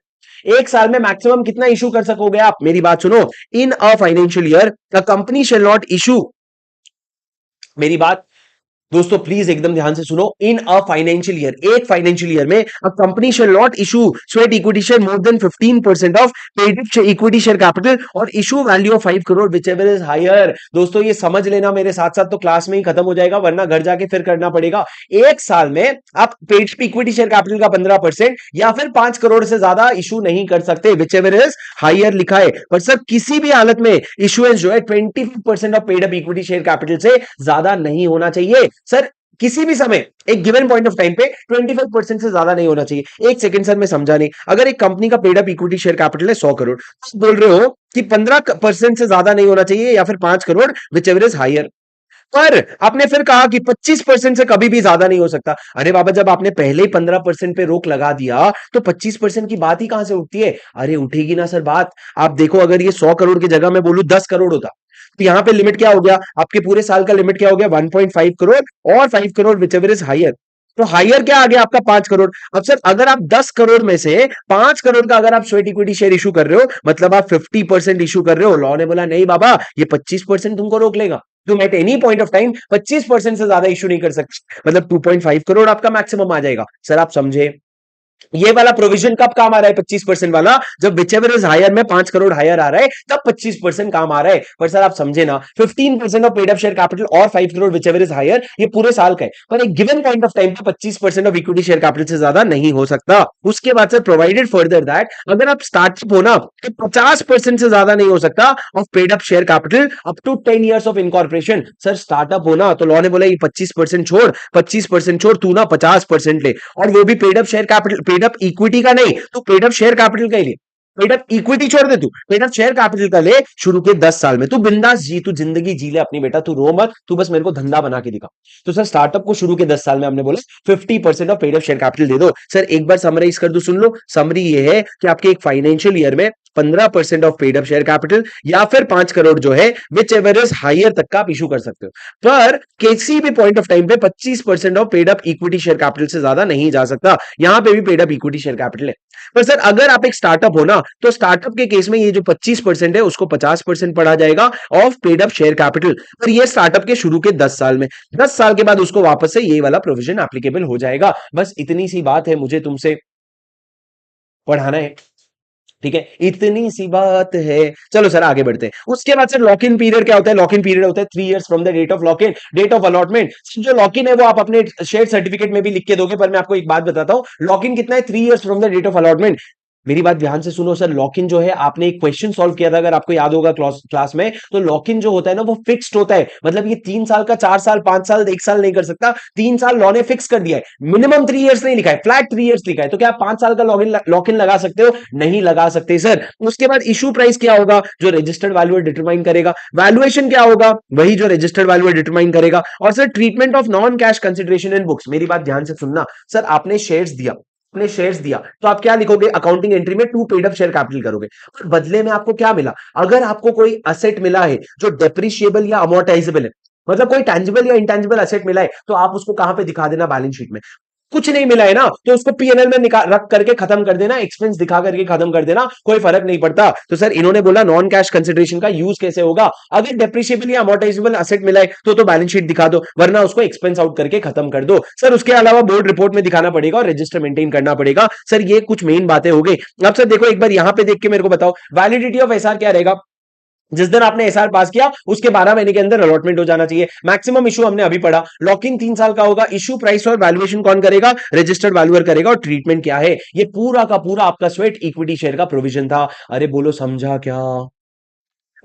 एक साल में मैक्सिमम कितना इशू कर सकोगे आप? मेरी बात सुनो, in a financial year the company shall not issue, मेरी बात दोस्तों प्लीज एकदम ध्यान से सुनो, इन अ फाइनेंशियल ईयर, एक फाइनेंशियल ईयर में a company shall not issue sweat equity share more than 15% of paid equity share capital और issue value of 5 crore whichever is higher. दोस्तों ये समझ लेना मेरे साथ साथ, तो क्लास में ही खत्म हो जाएगा, वरना घर जाके फिर करना पड़ेगा। एक साल में आप पेड इक्विटी शेयर कैपिटल का 15% या फिर 5 करोड़ से ज्यादा इशू नहीं कर सकते, विच एवर इज हायर लिखा है। पर सर किसी भी हालत में इशुएंस जो है 25% of paid up equity share capital से ज्यादा नहीं होना चाहिए। सर किसी भी समय एक गिवन पॉइंट ऑफ टाइम पे 25% से ज्यादा नहीं होना चाहिए। एक सेकंड सर मैं समझा नहीं, अगर एक कंपनी का paid up equity share capital है 100 करोड़, तो बोल रहे हो कि 15% से ज्यादा नहीं होना चाहिए या फिर 5 crore whichever is higher. पर आपने फिर कहा कि 25% से कभी भी ज्यादा नहीं हो सकता। अरे बाबा जब आपने पहले ही 15% पे रोक लगा दिया तो 25% की बात ही कहां से उठती है? अरे उठेगी ना सर बात। आप देखो अगर ये 100 करोड़ की जगह मैं बोलूं 10 करोड़ होता, तो यहां पे लिमिट क्या हो गया? आपके पूरे साल का लिमिट क्या हो गया? 1.5 करोड़ और 5 crore whichever is higher. तो हायर क्या आ गया आपका? 5 करोड़। अब सर अगर आप 10 करोड़ में से 5 करोड़ का अगर आप स्वेट इक्विटी शेयर इशू कर रहे हो, मतलब आप 50% इशू कर रहे हो। लॉ ने बोला नहीं बाबा, ये 25% तुमको रोक लेगा, तुम at any point of time 25% से ज्यादा इशू नहीं कर सकते, मतलब 2.5 करोड़ आपका मैक्सिमम आ जाएगा। सर आप समझे ये वाला प्रोविजन कब काम आ रहा है? 25% वाला, जब विच एवर इज हायर में 5 करोड़ हायर आ रहा है तब 25% काम आ रहा है। पर सर आप समझे ना, 15% of paid up share capital और 5 crore whichever is higher, ये पूरे साल का है, पर एक गिवन पॉइंट ऑफ टाइम पे 25% ऑफ इक्विटी शेयर कैपिटल से ज्यादा नहीं हो सकता। उसके बाद सर प्रोवाइडेड फर्दर दैट अगर आप स्टार्टअप हो ना, तो 50% से ज्यादा नहीं हो सकता of paid up share capital up to 10 years of incorporation. Sir startup हो ना, तो लॉ ने बोला ये 25% छोड़, 25% छोड़, तू ना 50% ले, और वो भी paid up share capital, paid up equity का नहीं, तो पेड अप शेयर कैपिटल का ही ले। पेड अप इक्विटी छोड़ दे, तू पेड अप शेयर कैपिटल का ले शुरू के 10 साल में। तू बिंदास जी, तू जिंदगी जी ले अपनी बेटा, तू रो मत, तू बस मेरे को धंधा बना के दिखा। तो सर स्टार्टअप को शुरू के 10 साल में हमने बोला 50% of paid up share capital दे दो। सर एक बार समराइज कर दो, सुन लो। समरी ये है कि आपके एक फाइनेंशियल ईयर में 15% of paid up share capital या फिर 5 करोड़ जो है विच एवर इज हायर तक का आप इशू कर सकते हो। पर किसी भी पॉइंट ऑफ टाइम पे 25% of paid up equity share capital से ज्यादा नहीं जा सकता। यहां पे भी paid up equity share capital है। पर सर अगर आप एक स्टार्टअप हो ना, तो स्टार्टअप के केस में ये जो 25% है उसको 50% पढ़ा जाएगा of paid up share capital. पर ये स्टार्टअप के शुरू के 10 साल में, 10 साल के बाद उसको वापस से ये वाला प्रोविजन एप्लीकेबल हो जाएगा। बस इतनी सी बात है मुझे तुमसे पढ़ाना है, ठीक है, इतनी सी बात है। चलो सर आगे बढ़ते हैं। उसके बाद सर लॉक इन पीरियड क्या होता है? लॉक इन पीरियड होता है 3 years from the date of lock in, date of allotment. जो लॉक इन है वो आप अपने शेयर सर्टिफिकेट में भी लिख के दोगे, पर मैं आपको एक बात बताता हूं, लॉक इन कितना है? 3 years from the date of allotment. मेरी बात ध्यान से सुनो सर, लॉक इन जो है, आपने एक क्वेश्चन सॉल्व किया था अगर आपको याद होगा क्लास में, तो लॉक इन जो होता है ना वो फिक्स्ड होता है। मतलब ये 3 साल का, 4 साल, 5 साल, 1 साल नहीं कर सकता। 3 साल लॉ ने फिक्स कर दिया है, मिनिमम 3 इयर्स नहीं लिखा है, फ्लैट 3 इयर्स लिखा है। तो क्या आप 5 साल का लॉक इन लगा सकते हो? नहीं लगा सकते सर। उसके बाद इशू प्राइस क्या होगा? जो रजिस्टर्ड वैल्यूअर डिटरमाइन करेगा। वैल्यूएशन क्या होगा? वही जो रजिस्टर्ड वैल्यूअर डिटरमाइन करेगा। और sir treatment of non cash consideration in books. मेरी बात ध्यान से सुनना सर, आपने शेयर्स दिया, आपने शेयर्स दिया, तो आप क्या लिखोगे? अकाउंटिंग एंट्री में to paid up share capital करोगे। और बदले में आपको क्या मिला? अगर आपको कोई असेट मिला है जो डेप्रिशिएबल या अमोर्टाइजेबल है, मतलब कोई टैंजिबल या इंटेंजिबल असेट मिला है, तो आप उसको कहां पे दिखा देना? बैलेंस शीट में। कुछ नहीं मिला है ना, तो उसको पीएनएल में रख करके खत्म कर देना, एक्सपेंस दिखा करके खत्म कर देना, कोई फर्क नहीं पड़ता। तो सर इन्होंने बोला नॉन कैश कंसिडरेशन का यूज कैसे होगा? अगर डेप्रिशिएबल या अमोर्टाइजेबल असेट मिला है तो बैलेंस शीट दिखा दो, वरना उसको एक्सपेंस आउट करके खत्म कर दो। सर उसके अलावा बोर्ड रिपोर्ट में दिखाना पड़ेगा और रजिस्टर मेंटेन करना पड़ेगा। सर ये कुछ मेन बातें हो गई। अब सर देखो एक बार यहां पे देख के मेरे को बताओ, वैलिडिटी ऑफ एसआर क्या रहेगा? जिस दिन आपने एसआर पास किया उसके 12 महीने के अंदर अलॉटमेंट हो जाना चाहिए। मैक्सिमम इशू हमने अभी पढ़ा, लॉक इन 3 साल का होगा। इशू प्राइस और वैल्यूएशन कौन करेगा? रजिस्टर्ड वैल्यूअर करेगा। और ट्रीटमेंट क्या है? ये पूरा का पूरा आपका स्वेट इक्विटी शेयर का प्रोविजन था। अरे बोलो समझा क्या?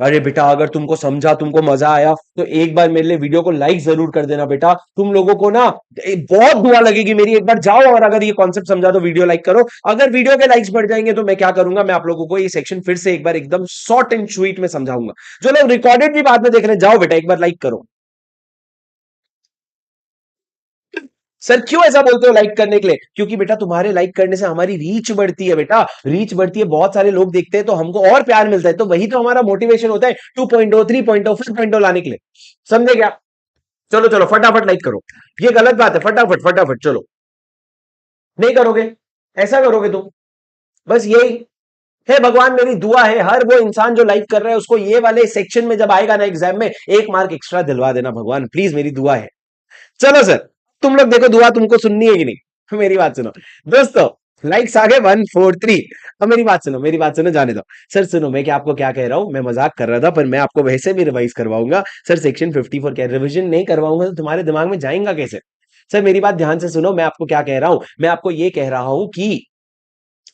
अरे बेटा अगर तुमको समझा, तुमको मजा आया, तो एक बार मेरे लिए वीडियो को लाइक जरूर कर देना बेटा। तुम लोगों को ना बहुत दुआ लगेगी मेरी। एक बार जाओ और अगर ये कॉन्सेप्ट समझा तो वीडियो लाइक करो। अगर वीडियो के लाइक्स बढ़ जाएंगे तो मैं क्या करूंगा, मैं आप लोगों को ये सेक्शन फिर से एक बार एकदम शॉर्ट एंड स्वीट में समझाऊंगा। जो लोग रिकॉर्डेड भी बाद में देख रहे हैं, जाओ बेटा एक बार लाइक करो। सर क्यों ऐसा बोलते हो लाइक करने के लिए? क्योंकि बेटा तुम्हारे लाइक करने से हमारी रीच बढ़ती है बेटा, रीच बढ़ती है, बहुत सारे लोग देखते हैं तो हमको और प्यार मिलता है। तो वही तो हमारा मोटिवेशन होता है 2.0, 3.0, 4.0 लाने के लिए। समझे क्या? चलो चलो फटाफट लाइक करो। ये गलत बात है, फटाफट फटाफट चलो। नहीं करोगे? ऐसा करोगे तुम? बस यही है। भगवान मेरी दुआ है हर वो इंसान जो लाइक कर रहा है उसको ये वाले सेक्शन में जब आएगा ना एग्जाम में, 1 मार्क एक्स्ट्रा दिलवा देना भगवान, प्लीज, मेरी दुआ है। चलो सर, तुम लोग देखो दुआ तुमको सुननी है कि नहीं? मेरी बात सुनो दोस्तों, लाइक्स आ गए 143। अब मेरी बात सुनो, मेरी बात सुनो, जाने दो। सर सुनो, मैं क्या आपको क्या कह रहा हूं, मैं मजाक कर रहा था, पर मैं आपको वैसे भी रिवाइज करवाऊंगा। सर सेक्शन 54 क्या रिवीजन नहीं करवाऊंगा तो तुम्हारे दिमाग में जाएगा कैसे? सर मेरी बात ध्यान से सुनो, मैं आपको क्या कह रहा हूं, मैं आपको ये कह रहा हूं कि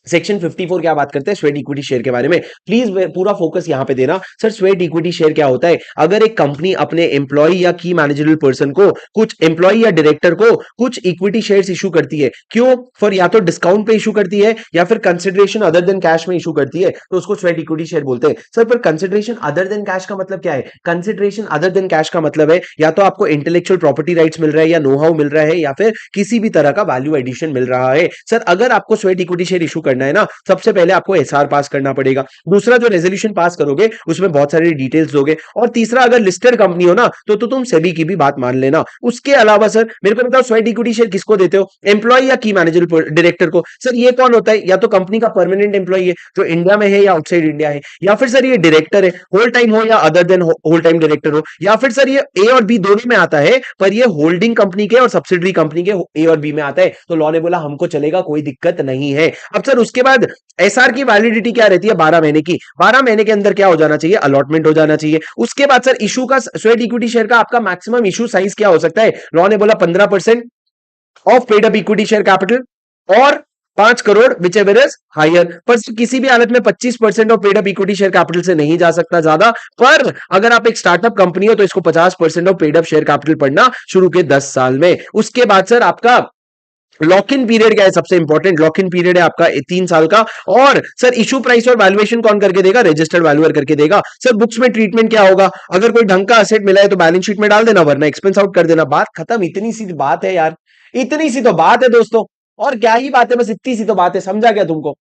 सेक्शन 54 क्या बात करते हैं? स्वेट इक्विटी शेयर के बारे में। प्लीज पूरा फोकस यहां पे देना। सर स्वेट इक्विटी शेयर क्या होता है? अगर एक कंपनी अपने एम्प्लॉय या की मैनेजरल पर्सन को, कुछ एम्प्लॉय या डायरेक्टर को कुछ इक्विटी शेयर्स इशू करती है, क्यों? फॉर या तो डिस्काउंट पे इशू करती है या फिर कंसिडरेशन अदर देन कैश में इशू करती है, तो उसको स्वेट इक्विटी शेयर बोलते हैं। सर पर कंसिडरेशन अदर देन कैश का मतलब क्या है? कंसिडरेशन अदर देन कैश का मतलब है या तो आपको इंटेलेक्चुअल प्रॉपर्टी राइट्स मिल रहा है या नो हाउ मिल रहा है या फिर किसी भी तरह का वैल्यू एडिशन मिल रहा है। सर अगर आपको स्वेट इक्विटी शेयर इशू करना है ना, सबसे पहले आपको एसआर पास करना पड़ेगा। दूसरा जो रेजोल्यूशन पास करोगे उसमें बहुत सारी डिटेल्स दोगे। और तीसरा अगर लिस्टेड कंपनी हो ना तो तुम सेबी की भी बात मान लेना। उसके अलावा सर मेरे को बताओ, स्वेट इक्विटी शेयर किसको देते हो? एम्प्लॉय या की मैनेजर डायरेक्टर को। सर ये कौन होता है? या तो कंपनी का परमानेंट एम्प्लॉय है जो इंडिया में है या आउटसाइड इंडिया है, या फिर सर ये डायरेक्टर है, होल टाइम हो या other than whole time director हो, या फिर सर ये ए और बी दोनों में आता है, पर ये होल्डिंग कंपनी के और सब्सिडरी कंपनी के ए और बी में आता है। तो लॉ ने बोला हमको चलेगा, कोई दिक्कत नहीं है। अब सर उसके बाद एसआर की वैलिडिटी क्या रहती है? 12 महीने की। 12 महीने के अंदर क्या हो जाना चाहिए? अलॉटमेंट हो जाना चाहिए। उसके बाद सर इशू का, स्वेट इक्विटी शेयर का आपका मैक्सिमम इशू साइज क्या हो सकता है? लॉ ने बोला 15% of paid up equity share capital और 5 crore whichever is higher. पर किसी भी हालत में 25% of paid up equity share capital से नहीं जा सकता ज्यादा। पर अगर आप एक स्टार्टअप कंपनी हो तो इसको 50% of paid up share capital पढ़ना शुरू के 10 साल में। उसके बाद सर आपका लॉक इन पीरियड क्या है? सबसे इंपॉर्टेंट लॉक इन पीरियड है आपका 3 साल का। और सर इशू प्राइस और वैल्यूएशन कौन करके देगा? रजिस्टर्ड वैल्यूअर करके देगा। सर बुक्स में ट्रीटमेंट क्या होगा? अगर कोई ढंग का असेट मिला है तो बैलेंस शीट में डाल देना, वरना एक्सपेंस आउट कर देना। बात खत्म। इतनी सी बात है यार, इतनी सी तो बात है दोस्तों। और क्या ही बात है, बस इतनी सी तो बात है। समझा क्या तुमको?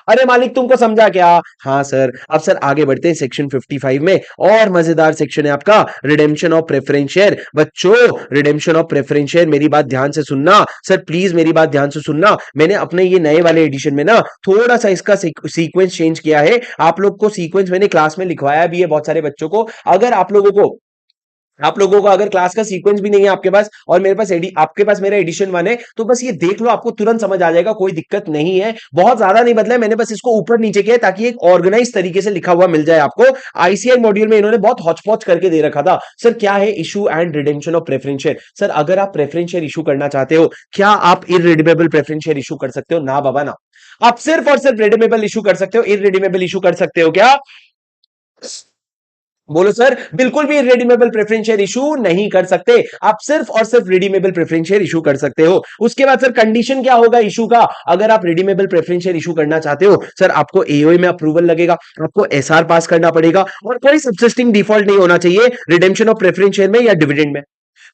अरे मालिक तुमको समझा क्या? हाँ सर। अब सर आगे बढ़ते हैं सेक्शन 55 में। और मजेदार सेक्शन है आपका रिडेम्पशन ऑफ प्रेफरेंस शेयर। बच्चों रिडेम्पशन ऑफ प्रेफरेंस शेयर, मेरी बात ध्यान से सुनना सर, प्लीज मेरी बात ध्यान से सुनना। मैंने अपने ये नए वाले एडिशन में ना थोड़ा सा इसका सीक्वेंस चेंज किया है। आप लोग को सीक्वेंस मैंने क्लास में लिखवाया भी है बहुत सारे बच्चों को। अगर आप लोगों को अगर क्लास का सीक्वेंस भी नहीं है आपके पास, और मेरे पास आपके पास मेरा एडिशन 1 है, तो बस ये देख लो, आपको तुरंत समझ आ जाएगा। कोई दिक्कत नहीं है, बहुत ज्यादा नहीं बदला है मैंने, बस इसको ऊपर नीचे किया है ताकि एक ऑर्गेनाइज तरीके से लिखा हुआ मिल जाए आपको। आईसीआई मॉड्यूल में इन्होंने बहुत हौच-पौच करके दे रखा था। सर क्या है issue and redemption of preference share? Sir अगर आप प्रेफरेंस शेयर इशू करना चाहते हो, क्या आप इररिडीमेबल प्रेफरेंस शेयर इशू कर सकते हो? ना बाबा ना। आप सिर्फ और सिर्फ रिडीमेबल इशू कर सकते हो, इररिडीमेबल इशू कर सकते हो क्या? बोलो सर। बिल्कुल भी रिडीमेबल प्रेफरेंस शेयर इशू नहीं कर सकते। आप सिर्फ और सिर्फ रिडीमेबल प्रेफरेंस शेयर इशू कर सकते हो। उसके बाद सर कंडीशन क्या होगा इशू का? अगर आप रिडीमेबल प्रेफरेंस शेयर इशू करना चाहते हो, सर आपको एओए में अप्रूवल लगेगा, आपको एसआर पास करना पड़ेगा, और कोई सब्सिस्टिंग डिफॉल्ट नहीं होना चाहिए रिडेम्पशन ऑफ प्रेफरेंस शेयर में या डिविडेंड में।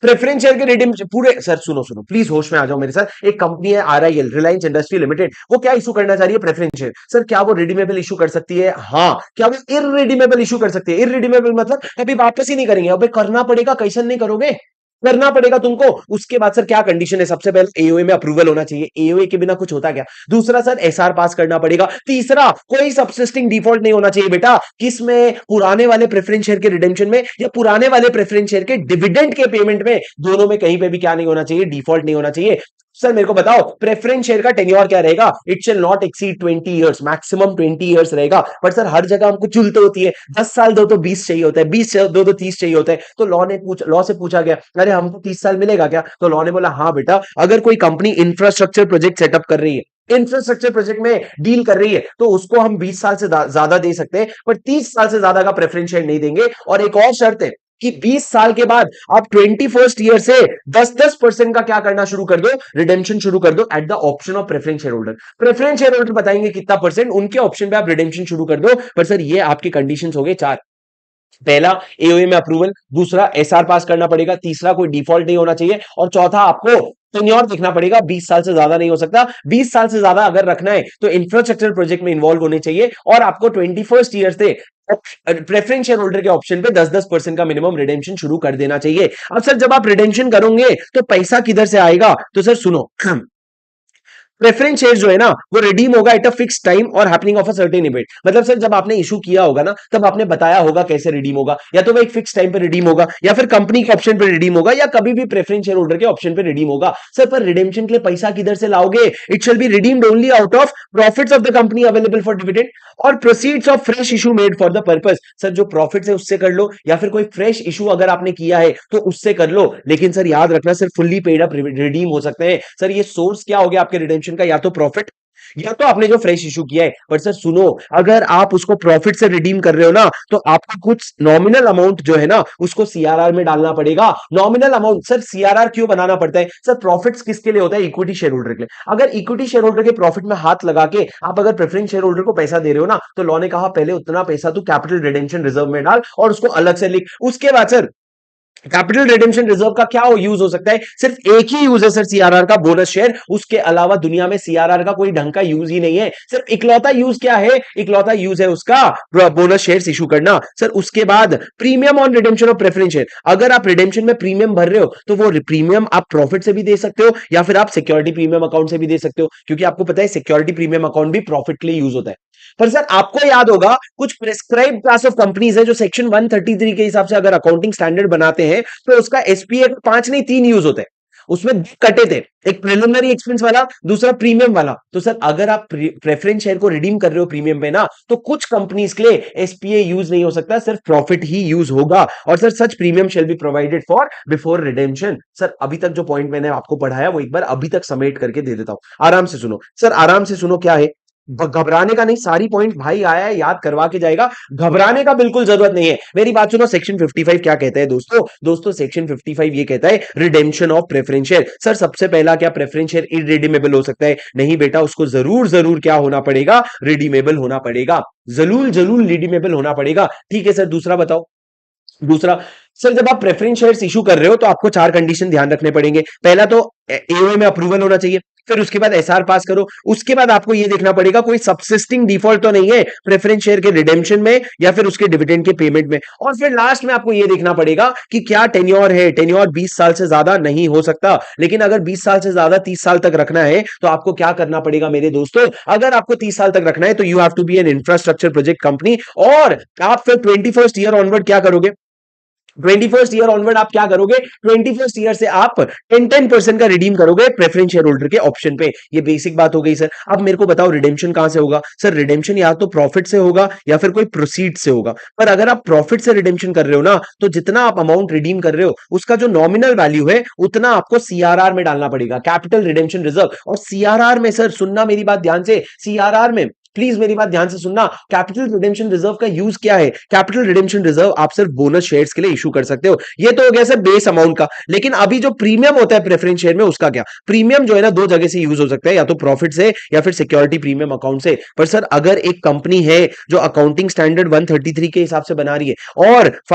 प्रेफरेंस शेयर के रिडीम पूरे सर, सुनो सुनो प्लीज, होश में आ जाओ मेरे साथ। एक कंपनी है आरआईएल, रिलायंस इंडस्ट्री लिमिटेड, वो क्या इशू करना चाह रही है? Preference share. सर क्या वो रिडीमेबल इशू कर सकती है? हाँ। क्या वो इररिडीमेबल इशू कर सकती है? इररिडीमेबल मतलब कभी वापस ही नहीं करेंगे। अबे करना पड़ेगा, कैसे नहीं करोगे? करना पड़ेगा तुमको। उसके बाद सर क्या कंडीशन है? सबसे पहले एओए में अप्रूवल होना चाहिए। एओए के बिना कुछ होता क्या? दूसरा सर एसआर पास करना पड़ेगा। तीसरा कोई सबसिस्टिंग डिफॉल्ट नहीं होना चाहिए बेटा। किसमें? पुराने वाले प्रेफरेंस शेयर के रिडेम्पशन में या पुराने वाले प्रेफरेंस शेयर के डिविडेंड के पेमेंट में, दोनों में कहीं पे भी क्या नहीं होना चाहिए? डिफॉल्ट नहीं होना चाहिए। सर मेरे को बताओ प्रेफरेंस शेयर का टेन्योर क्या रहेगा? It shall not exceed 20 years, maximum 20 years रहेगा। बट सर हर जगह हमको चुलत होती है, 10 साल दो तो 20 चाहिए होता है, 20 दो तो 30 चाहिए होता है। तो लॉ से पूछा गया, अरे हमको 30 साल मिलेगा क्या? तो लॉ ने बोला हाँ बेटा, अगर कोई कंपनी इंफ्रास्ट्रक्चर प्रोजेक्ट सेटअप कर रही है, इंफ्रास्ट्रक्चर प्रोजेक्ट में डील कर रही है, तो उसको हम 20 साल से ज्यादा दे सकते हैं, पर 30 साल से ज्यादा का प्रेफरेंस शेयर नहीं देंगे। और एक और शर्त है कि 20 साल के बाद आप 21st ईयर से 10-10% का क्या करना शुरू कर दो? रिडेम्पशन शुरू कर दो at the option of preference share holder. Preference share holder बताएंगे कितना परसेंट, उनके ऑप्शन पे आप रिडेम्पशन शुरू कर दो। पर सर ये आपके कंडीशंस हो गए 4। पहला एओए में अप्रूवल, दूसरा एसआर पास करना पड़ेगा, तीसरा कोई डिफॉल्ट नहीं होना चाहिए, और चौथा आपको टेन्योर देखना पड़ेगा, 20 साल से ज्यादा नहीं हो सकता। 20 साल से ज्यादा अगर रखना है तो इंफ्रास्ट्रक्चर प्रोजेक्ट में इन्वॉल्व होने चाहिए, और आपको 21st ईयर से प्रेफरेंस शेयर होल्डर के ऑप्शन पे 10-10% का मिनिमम रिडेम्पशन शुरू कर देना चाहिए। अब सर जब आप रिडेम्पशन करोगे तो पैसा किधर से आएगा? तो सर सुनो, प्रेफरेंस शेयर जो है ना, वो रिडीम होगा एट अ फिक्स टाइम और happening of a certain event. मतलब सर जब आपने इशू किया होगा ना, तब आपने बताया होगा कैसे रिडीम होगा। या तो वो एक फिक्स टाइम पे रिडीम होगा, या फिर कंपनी के ऑप्शन पे रिडीम होगा, या कभी भी प्रेफरेंस शेयर होल्डर के ऑप्शन पे रिडीम होगा। सर पर रिडेम्पशन के लिए पैसा किधर से लाओगे? It shall be redeemed only out of profits of the company available for dividend और proceeds of fresh issue made for the purpose. Sir जो प्रॉफिट्स है उससे कर लो, या फिर कोई फ्रेश इशू अगर आपने किया है तो उससे कर लो। लेकिन सर याद रखना, sir fully paid up redeem हो सकते हैं। सर ये सोर्स क्या हो गया आपके रिडेम्पशन का? या तो प्रॉफिट, या तो आपने जो फ्रेश इशू किया है। बट सर सुनो, अगर आप उसको प्रॉफिट से रिडीम कर रहे हो ना, तो आपको कुछ नॉमिनल अमाउंट जो है ना, उसको सीआरआर में डालना पड़ेगा। नॉमिनल अमाउंट, सर सीआरआर क्यों बनाना पड़ता है? सर प्रॉफिट्स किसके लिए होता है? इक्विटी शेयर होल्डर के लिए। अगर इक्विटी शेयर होल्डर के प्रॉफिट में हाथ लगा के आप अगर प्रेफरेंस शेयर होल्डर को पैसा दे रहे हो ना, तो लॉ ने कहा पहले उतना पैसा तू कैपिटल रिडेम्पशन रिजर्व में डाल और उसको अलग से लिख। उसके बाद सर कैपिटल रिडेम्पशन रिजर्व का क्या यूज हो सकता है? सिर्फ एक ही यूज है सर सीआरआर का, बोनस शेयर। उसके अलावा दुनिया में सीआरआर का कोई ढंग का यूज ही नहीं है। सिर्फ इकलौता यूज क्या है? इकलौता यूज है उसका बोनस शेयर्स इशू करना। सर उसके बाद premium on redemption of preference share. अगर आप रिडेम्पशन में प्रीमियम भर रहे हो, तो वो प्रीमियम आप प्रॉफिट से भी दे सकते हो, या फिर आप सिक्योरिटी प्रीमियम अकाउंट से भी दे सकते हो, क्योंकि आपको पता है सिक्योरिटी प्रीमियम अकाउंट भी प्रॉफिट के लिए यूज होता है। पर सर आपको याद होगा, कुछ प्रिस्क्राइब क्लास ऑफ कंपनीज है जो सेक्शन 133 के हिसाब से अगर अकाउंटिंग स्टैंडर्ड बनाते हैं, तो उसका एसपीए 5 नहीं 3 यूज होते हैं। उसमें कटे थे, एक प्रिलिमिनरी एक्सपेंस वाला, दूसरा प्रीमियम वाला। तो सर अगर आप प्रेफरेंस शेयर को रिडीम कर रहे हो प्रीमियम पे ना, तो कुछ कंपनीज के लिए एसपीए यूज नहीं हो सकता, सिर्फ प्रॉफिट ही यूज होगा। और sir such premium shall be provided for before redemption. Sir अभी तक जो पॉइंट मैंने आपको पढ़ाया वो एक बार अभी तक समेट करके दे देता हूं, आराम से सुनो सर, आराम से सुनो। क्या है घबराने का नहीं, सारी पॉइंट भाई आया है याद करवा के जाएगा, घबराने का बिल्कुल जरूरत नहीं है। मेरी बात सुनो, सेक्शन 55 क्या कहता है दोस्तों? दोस्तों सेक्शन 55 ये कहता है redemption of preference share. Sir सबसे पहला क्या प्रेफरेंस शेयर इररिडीमेबल हो सकता है? नहीं बेटा, उसको जरूर जरूर क्या होना पड़ेगा? रिडीमेबल होना पड़ेगा, जरूर जरूर रिडीमेबल होना पड़ेगा। ठीक है सर, दूसरा बताओ। दूसरा, सर जब आप प्रेफरेंस शेयर्स इशू कर रहे हो तो आपको चार कंडीशन ध्यान रखने पड़ेंगे। पहला तो एओए में अप्रूवल होना चाहिए, फिर उसके बाद एसआर पास करो, उसके बाद आपको यह देखना पड़ेगा कोई सबसिस्टिंग डिफॉल्ट तो नहीं है प्रेफरेंस शेयर के रिडेम्पशन में या फिर उसके डिविडेंड के पेमेंट में, और फिर लास्ट में आपको यह देखना पड़ेगा कि क्या टेन्योर है। टेन्योर 20 साल से ज्यादा नहीं हो सकता, लेकिन अगर 20 साल से ज्यादा 30 साल तक रखना है तो आपको क्या करना पड़ेगा मेरे दोस्तों? अगर आपको 30 साल तक रखना है तो you have to be an infrastructure project company, और आप फिर 21st ईयर ऑनवर्ड क्या करोगे? 21st ईयर ऑनवर्ड आप क्या करोगे? 21st ईयर से आप 10% का रिडीम करोगे प्रेफरेंस शेयर होल्डर के ऑप्शन पे। ये बेसिक बात हो गई सर। अब मेरे को बताओ रिडेम्पशन कहां से होगा? सर रिडेम्पशन या तो प्रॉफिट से होगा या फिर कोई प्रोसीड से होगा। पर अगर आप प्रॉफिट से रिडेम्पशन कर रहे हो ना, तो जितना आप अमाउंट रिडीम कर रहे हो उसका जो नॉमिनल वैल्यू है उतना आपको सीआरआर में डालना पड़ेगा, कैपिटल रिडेम्पशन रिजर्व। और सीआरआर में सर सुनना मेरी बात ध्यान से, सीआरआर में प्लीज मेरी बात ध्यान से सुनना, कैपिटल रिडेम्पशन रिजर्व का यूज क्या है? कैपिटल रिडेम्पशन रिजर्व आप सिर्फ बोनस शेयर्स के लिए इशू कर सकते हो। ये तो हो गया सर बेस अमाउंट का, लेकिन अभी जो प्रीमियम होता है प्रेफरेंस शेयर में उसका क्या? प्रीमियम जो है ना दो जगह से यूज हो सकता है, या तो प्रॉफिट से या फिर सिक्योरिटी प्रीमियम अकाउंट से। पर सर अगर एक कंपनी है जो अकाउंटिंग स्टैंडर्ड 133 के हिसाब से बना रही है और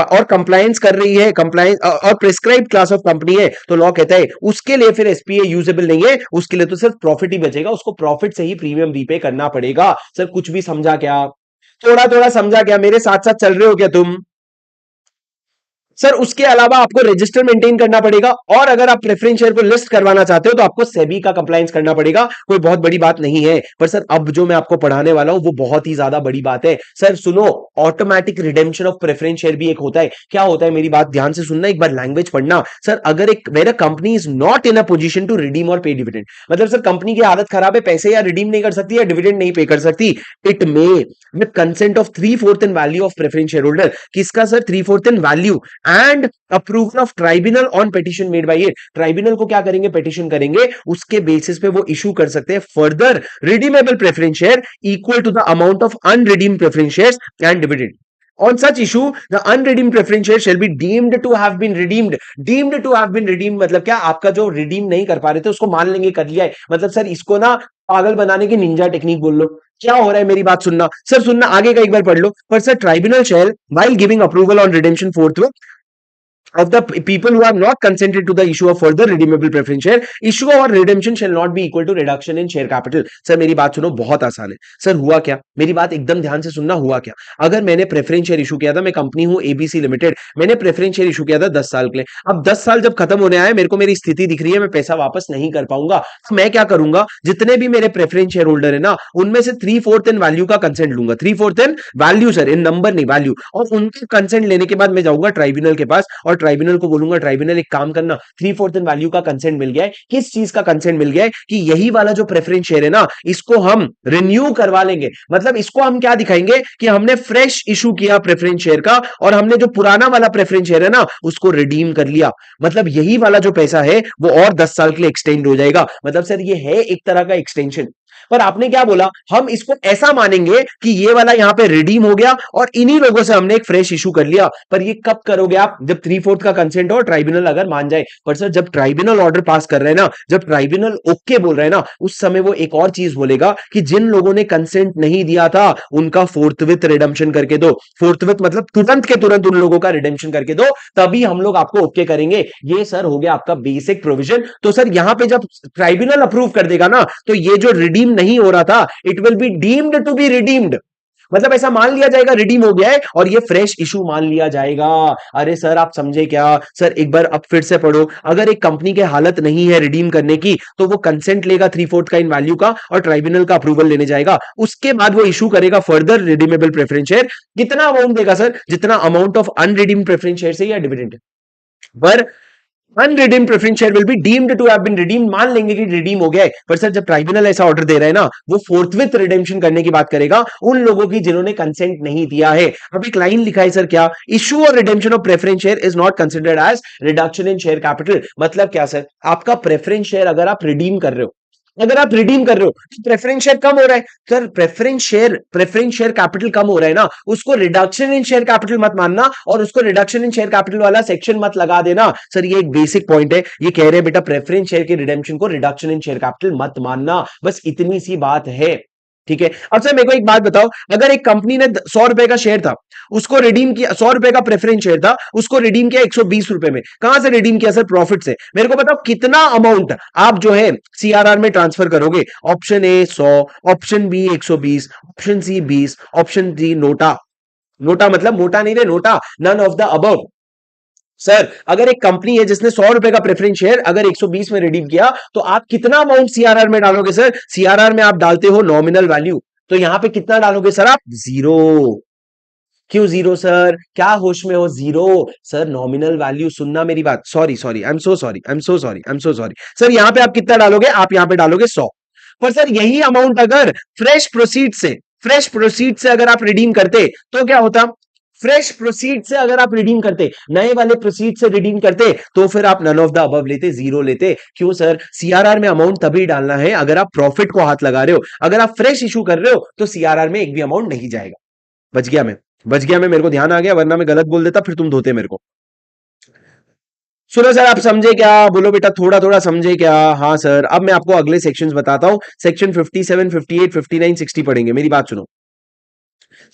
कंप्लायंस कर रही है, कंप्लायंस और प्रिस्क्राइब्ड क्लास ऑफ कंपनी है, तो लॉ कहता है उसके लिए फिर एसपीए यूजेबल नहीं है, उसके लिए तो सिर्फ प्रॉफिट ही बचेगा, उसको प्रॉफिट से ही प्रीमियम रीपे करना पड़ेगा। सर कुछ भी समझा क्या? थोड़ा थोड़ा समझा क्या? मेरे साथ साथ चल रहे हो क्या तुम? सर उसके अलावा आपको रजिस्टर मेंटेन करना पड़ेगा, और अगर आप प्रेफरेंस शेयर को लिस्ट करवाना चाहते हो तो आपको सेबी का कंप्लायंस करना पड़ेगा। कोई बहुत बड़ी बात नहीं है। पर सर अब जो मैं आपको पढ़ाने वाला हूं वो बहुत ही ज्यादा बड़ी बात है। सर सुनो, automatic redemption of preference share भी एक होता है। क्या होता है मेरी बात ध्यान से सुनना, एक बार लैंग्वेज पढ़ना। सर अगर एक where a company is not in a position to redeem और पे डिविडेंड, मतलब सर कंपनी की हालत खराब है, पैसे या रिडीम नहीं कर सकती या डिविडेंड नहीं पे कर सकती, it may with consent of 3/4 in value of preference share holder. किसका sir? 3/4 in value and approval of tribunal on petition made by it. Tribunal को क्या करेंगे? पिटिशन करेंगे, उसके बेसिस पे वो इशू कर सकते हैं further redeemable preference share equal to the amount of unredeemed preference shares and dividend. On such issue, the unredeemed preference share shall be deemed to have been redeemed. Deemed to have been redeemed मतलब क्या? आपका जो redeem नहीं कर पा रहे थे उसको मान लेंगे कर लिया है। मतलब सर इसको ना पागल बनाने की निंजा टेक्निक बोल लो। क्या हो रहा है मेरी बात सुनना सर, सुनना आगे का एक बार पढ़ लो। पर sir tribunal shell while giving approval on redemption forthwith of the people who have not consented to the issue of further redeemable preference share, issue or redemption shall not be equal to reduction in share capital। Sir मेरी बात सुनो, बहुत आसान है। Sir हुआ क्या, मेरी बात एकदम ध्यान से सुनना, हुआ क्या? अगर मैंने प्रेफरेंस शेयर इशू किया था, मैं कंपनी हूं एबीसी लिमिटेड, मैंने प्रेफरेंस शेयर इशू किया था 10 साल के लिए। अब 10 साल जब खत्म होने आए, मेरे को मेरी स्थिति दिख रही है, मैं पैसा वापस नहीं कर पाऊंगा, तो मैं क्या करूंगा? जितने भी मेरे प्रेफरेंस शेयर होल्डर है ना, उनमें से 3/4 इन वैल्यू का कंसेंट लूंगा। 3/4 in value sir, in number नहीं वैल्यू। और उनके कंसेंट लेने के बाद मैं जाऊंगा ट्राइब्यूनल के पास और ट्राइब्यूनल को बोलूंगा ट्राइब्यूनल एक काम करना, 3/4 इन वैल्यू का कंसेंट मिल गया है। किस चीज का कंसेंट मिल गया है? कि यही वाला जो प्रेफरेंस शेयर है ना, इसको हम रिन्यू करवा लेंगे। मतलब इसको हम क्या दिखाएंगे कि हमने फ्रेश इशू किया प्रेफरेंस शेयर का, और हमने जो पुराना वाला प्रेफरेंस शेयर है ना उसको रिडीम कर लिया। मतलब यही वाला जो पैसा है वो और 10 साल के लिए एक्सटेंड हो जाएगा। मतलब सर ये है एक तरह का एक्सटेंशन। पर आपने क्या बोला? हम इसको ऐसा मानेंगे कि ये वाला यहां पे रिडीम हो गया और इन्हीं लोगों से हमने एक फ्रेश इशू कर लिया। पर ये कब करोगे आप? जब 3/4 का कंसेंट हो, ट्राइब्यूनल अगर मान जाए। पर सर जब ट्राइब्यूनल ऑर्डर पास कर रहे हैं ना, जब ट्राइब्यूनल ओके बोल रहे हैं ना, उस समय वो एक और चीज बोलेगा कि जिन लोगों ने कंसेंट नहीं दिया था उनका फोर्थविथ रिडम्पशन करके दो। फोर्थविथ मतलब तुरंत के तुरंत उन लोगों का रिडम्पशन करके दो, तभी हम लोग आपको ओके करेंगे। ये सर हो गया आपका बेसिक प्रोविजन। तो सर यहां पे जब ट्राइब्यूनल अप्रूव कर देगा ना, तो ये जो रिडीम नहीं हो रहा था, it will be deemed to be redeemed. मतलब ऐसा मान लिया जाएगा रिडीम हो गया है और ये फ्रेश इशू मान लिया जाएगा। अरे सर आप समझे क्या? सर एक बार अब फिर से पढ़ो। अगर एक कंपनी के हालत नहीं है रिडीम करने की, तो वो कंसेंट लेगा 3/4 का इन वैल्यू का और ट्राइब्यूनल का अप्रूवल लेने जाएगा। उसके बाद वो इशू करेगा फर्दर रिडीमेबल प्रेफरेंस शेयर। कितना अमाउंट देगा सर? जितना amount of unredeemed preference share से या डिविडेंड। पर unredeemed preference share will be deemed to have been redeemed, मान लेंगे कि रिडीम हो गया है। पर सर जब ट्राइब्यूनल ऐसा ऑर्डर दे रहा है ना, वो फोर्थविथ रिडेम्पशन करने की बात करेगा उन लोगों की जिन्होंने कंसेंट नहीं दिया है। अब एक लाइन लिखा है सर, क्या? इशू और redemption of preference share is not considered as reduction in share capital. मतलब क्या सर? आपका प्रेफरेंस शेयर अगर आप रिडीम कर रहे हो, अगर आप रिडीम कर रहे हो तो प्रेफरेंस शेयर कम हो रहा है सर, प्रेफरेंस शेयर कैपिटल कम हो रहा है ना, उसको रिडक्शन इन शेयर कैपिटल मत मानना और उसको रिडक्शन इन शेयर कैपिटल वाला सेक्शन मत लगा देना सर। ये एक बेसिक पॉइंट है, ये कह रहे हैं बेटा प्रेफरेंस शेयर के रिडेम्पशन को रिडक्शन इन शेयर कैपिटल मत मानना, बस इतनी सी बात है। ठीक है, अब सर मेरे को एक बात बताओ, अगर एक कंपनी ने 100 रुपए का शेयर था, उसको रिडीम किया, 100 रुपए का प्रेफरेंस शेयर था, उसको रिडीम किया 120 रुपए में, कहां से रिडीम किया सर? प्रॉफिट से। मेरे को बताओ कितना अमाउंट आप जो है सीआरआर में ट्रांसफर करोगे? Option A 100, option B 120, option C 20, option D NOTA. NOTA मतलब मोटा नहीं रे, NOTA, none of the above. Sir अगर एक कंपनी है जिसने 100 रुपए का प्रेफरेंस शेयर अगर 120 में रिडीम किया, तो आप कितना अमाउंट सीआरआर में डालोगे सर? सीआरआर में आप डालते हो नॉमिनल वैल्यू, तो यहां पे कितना डालोगे सर आप? जीरो। क्यों जीरो सर? क्या होश में हो? जीरो। सर नॉमिनल वैल्यू, सुनना मेरी बात, sorry sorry, I am so sorry, I am so sorry, I am so sorry. Sir यहां पे आप कितना डालोगे? आप यहां पे डालोगे 100। पर सर यही अमाउंट अगर फ्रेश प्रोसीड से अगर आप रिडीम करते तो क्या होता? फ्रेश प्रोसीड से अगर आप रिडीम करते, नए वाले प्रोसीड से रिडीम करते, तो फिर आप नन ऑफ द अबव लेते, जीरो लेते। क्यों सर? सीआरआर में अमाउंट तभी डालना है अगर आप प्रॉफिट को हाथ लगा रहे हो, अगर आप फ्रेश इशू कर रहे हो तो सीआरआर में एक भी अमाउंट नहीं जाएगा। बच गया मैं, बच गया मैं, मेरे को ध्यान आ गया, वरना मैं गलत बोल देता फिर तुम धोते मेरे को। सुनो सर, आप समझे क्या? बोलो बेटा, थोड़ा थोड़ा समझे क्या? हाँ सर, अब मैं आपको अगले सेक्शंस बताता हूं। सेक्शन 57, 58, 59, 60 पढ़ेंगे, मेरी बात सुनो।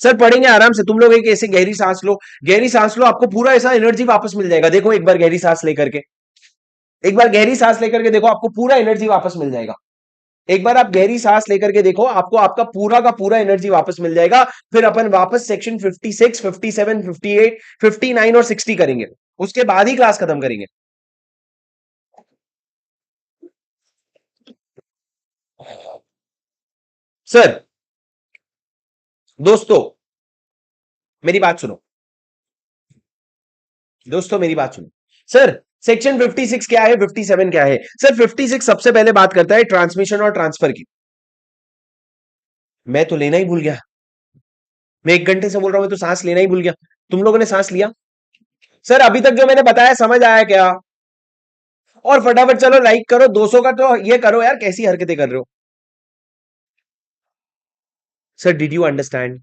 सर पढ़ेंगे आराम से, तुम लोग एक ऐसे गहरी सांस लो, गहरी सांस लो, आपको पूरा ऐसा एनर्जी वापस मिल जाएगा। देखो एक बार गहरी सांस लेकर के, एक बार गहरी सांस लेकर के देखो, आपको पूरा एनर्जी वापस मिल जाएगा। एक बार आप गहरी सांस लेकर के देखो, आपको आपका पूरा का पूरा एनर्जी वापस मिल जाएगा। फिर अपन वापस सेक्शन 56, 57, 58, 59 और 60 करेंगे, उसके बाद ही क्लास खत्म करेंगे। सर दोस्तों मेरी बात सुनो, दोस्तों मेरी बात सुनो। सर सेक्शन 56 क्या है, 57 क्या है? सर 56 सबसे पहले बात करता है ट्रांसमिशन और ट्रांसफर की। मैं तो लेना ही भूल गया, मैं 1 घंटे से बोल रहा हूं, मैं तो सांस लेना ही भूल गया। तुम लोगों ने सांस लिया? सर अभी तक जो मैंने बताया समझ आया क्या? और फटाफट चलो लाइक करो, 200 का तो ये करो यार, कैसी हरकतें कर रहे हो? Sir did you understand?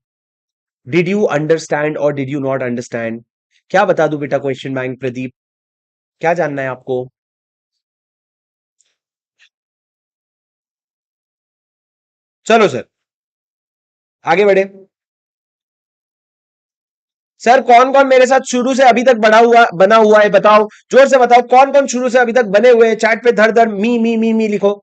Did you understand और डिड यू नॉट अंडरस्टैंड? क्या बता दूं बेटा क्वेश्चन बैंक प्रदीप, क्या जानना है आपको? चलो सर आगे बढ़े। सर कौन कौन मेरे साथ शुरू से अभी तक बना हुआ है? बताओ, जोर से बताओ, कौन कौन शुरू से अभी तक बने हुए हैं? चैट पे धर धर मी लिखो।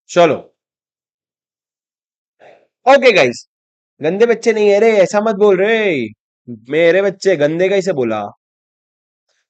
चलो ओके गाइस, गंदे बच्चे नहीं है रे, ऐसा मत बोल रहे। मेरे बच्चे गंदे कैसे बोला?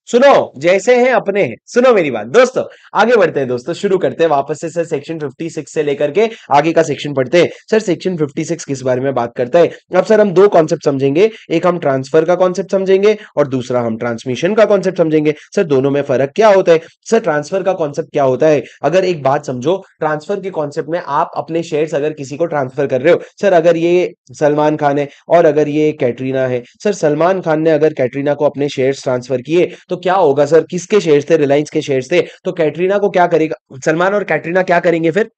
सुनो, जैसे हैं अपने हैं। सुनो मेरी बात दोस्तों, आगे बढ़ते हैं दोस्तों, शुरू करते हैं वापस से। सर सेक्शन 56 से लेकर के आगे का सेक्शन पढ़ते हैं। सर सेक्शन 56 किस बारे में बात करता है? अब सर हम दो कॉन्सेप्ट समझेंगे, एक हम ट्रांसफर का कॉन्सेप्ट समझेंगे और दूसरा हम ट्रांसमिशन का कॉन्सेप्ट समझेंगे। सर दोनों में फर्क क्या होता है? सर ट्रांसफर का कॉन्सेप्ट क्या होता है, अगर एक बात समझो, ट्रांसफर के कॉन्सेप्ट में आप अपने शेयर्स अगर किसी को ट्रांसफर कर रहे हो, सर अगर ये सलमान खान है और अगर ये कैटरीना है, सर सलमान खान ने अगर कैटरीना को अपने शेयर्स ट्रांसफर किए तो क्या होगा सर? किसके शेयर्स थे? रिलायंस के शेयर्स थे। तो कैटरीना को क्या करेगा सलमान, और कैटरीना क्या करेंगे फिर?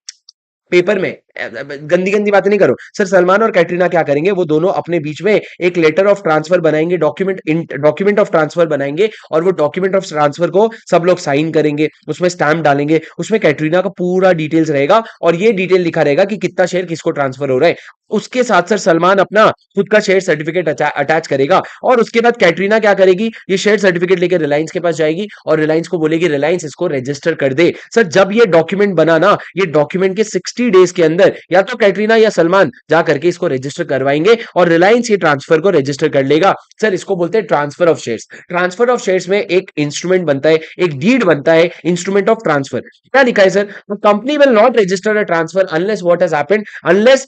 पेपर में गंदी गंदी बातें नहीं करो सर। सलमान और कैटरीना क्या करेंगे, वो दोनों अपने बीच में एक लेटर ऑफ ट्रांसफर बनाएंगे, डॉक्यूमेंट ऑफ ट्रांसफर बनाएंगे, और वो डॉक्यूमेंट ऑफ ट्रांसफर को सब लोग साइन करेंगे, उसमें स्टैंप डालेंगे, उसमें कैटरीना का पूरा डिटेल्स रहेगा और ये डिटेल लिखा रहेगा कि कितना शेयर किसको ट्रांसफर हो रहा है। उसके साथ सर सलमान अपना खुद का शेयर सर्टिफिकेट अटैच करेगा, और उसके बाद कैटरीना क्या करेगी, ये शेयर सर्टिफिकेट लेकर रिलायंस के पास जाएगी और रिलायंस को बोलेगी रिलायंस इसको रजिस्टर कर दे। सर जब ये डॉक्यूमेंट बना ना, ये डॉक्यूमेंट के 60 डेज के अंदर या तो कैटरीना या सलमान जा करके इसको रजिस्टर करवाएंगे और रिलायंस ये ट्रांसफर को रजिस्टर कर लेगा। सर इसको बोलते हैं transfer of shares. Transfer of shares में एक इंस्ट्रूमेंट बनता है, एक डीड बनता है, इंस्ट्रूमेंट ऑफ ट्रांसफर। क्या लिखा है सर? Company will not register a transfer unless what has happened, unless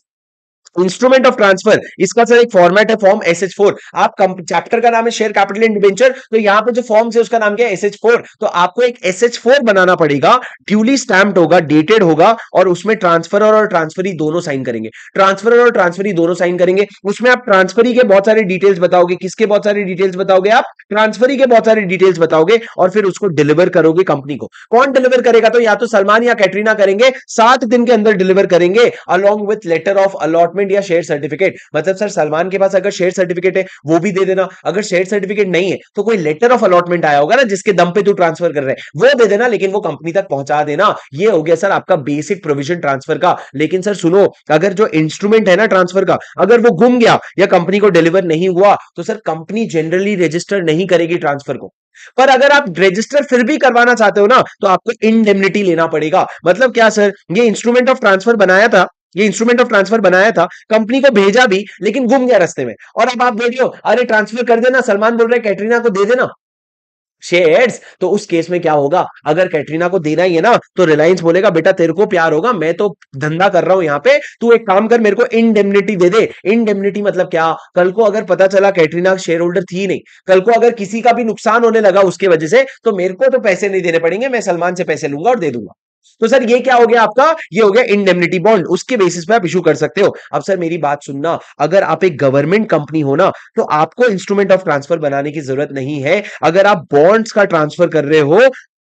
instrument of transfer, इसका सर एक फॉर्मेट है फॉर्म SH4। आप चैप्टर का नाम है शेयर कैपिटल एंड डिबेंचर, तो यहां पे जो फॉर्म है उसका नाम क्या है SH4। तो आपको एक SH4 बनाना पड़ेगा, ड्यूली स्टैम्प्ड होगा, डेटेड होगा, और उसमें ट्रांसफर और ट्रांसफरी दोनों साइन करेंगे। ट्रांसफर और ट्रांसफरी दोनों साइन करेंगे, उसमें आप ट्रांसफरी के बहुत सारे डिटेल्स बताओगे। किसके बहुत सारे डिटेल्स बताओगे? आप ट्रांसफरी के बहुत सारे डिटेल्स बताओगे, और फिर उसको डिलीवर करोगे कंपनी को। कौन डिलीवर करेगा? तो या तो सलमान या कैटरीना करेंगे, 7 दिन के अंदर डिलीवर करेंगे, along with letter of allotment या शेयर सर्टिफिकेट। मतलब सर सलमान के पास अगर शेयर सर्टिफिकेट है वो भी दे देना, अगर शेयर सर्टिफिकेट नहीं है तो कोई लेटर ऑफ अलॉटमेंट आया होगा ना जिसके दम पे तू ट्रांसफर कर रहे हैं, वो दे देना, लेकिन वो कंपनी तक पहुंचा देना। ये हो गया सर आपका बेसिक प्रोविजन ट्रांसफर का। लेकिन सर सुनो, अगर जो इंस्ट्रूमेंट है ना ट्रांसफर का, अगर वो गुम गया या कंपनी को डिलीवर नहीं हुआ, तो सर कंपनी जनरली रजिस्टर नहीं करेगी ट्रांसफर को। पर अगर आप रजिस्टर फिर भी करवाना चाहते हो ना, तो आपको इंडेमनिटी लेना पड़ेगा। मतलब क्या सर, ये इंस्ट्रूमेंट ऑफ ट्रांसफर बनाया था, ये इंस्ट्रूमेंट ऑफ ट्रांसफर बनाया था, कंपनी को भेजा भी, लेकिन गुम गया रास्ते में, और अब आप बोल रहे हो अरे ट्रांसफर कर देना, सलमान बोल रहा है कैटरीना को दे देना शेयर्स। तो उस केस में क्या होगा? अगर कैटरीना को देना ही है ना, तो रिलायंस बोलेगा बेटा तेरे को प्यार होगा, मैं तो धंधा कर रहा हूं यहां पे, तू एक काम कर, मेरे को इंडेमनिटी दे दे। इंडेमनिटी मतलब क्या? कल को अगर पता चला कैटरीना शेयर होल्डर थी नहीं, कल को अगर किसी का भी नुकसान होने लगा उसके वजह से, तो मेरे को तो पैसे नहीं देने पड़ेंगे, मैं सलमान से पैसे लूंगा और दे दूंगा। तो सर ये क्या हो गया आपका? ये हो गया इंडेमनिटी बॉन्ड, उसके बेसिस पे आप इशू कर सकते हो। अब सर मेरी बात सुनना, अगर आप एक गवर्नमेंट कंपनी हो ना, तो आपको इंस्ट्रूमेंट ऑफ ट्रांसफर बनाने की जरूरत नहीं है। अगर आप बॉन्ड्स का ट्रांसफर कर रहे हो,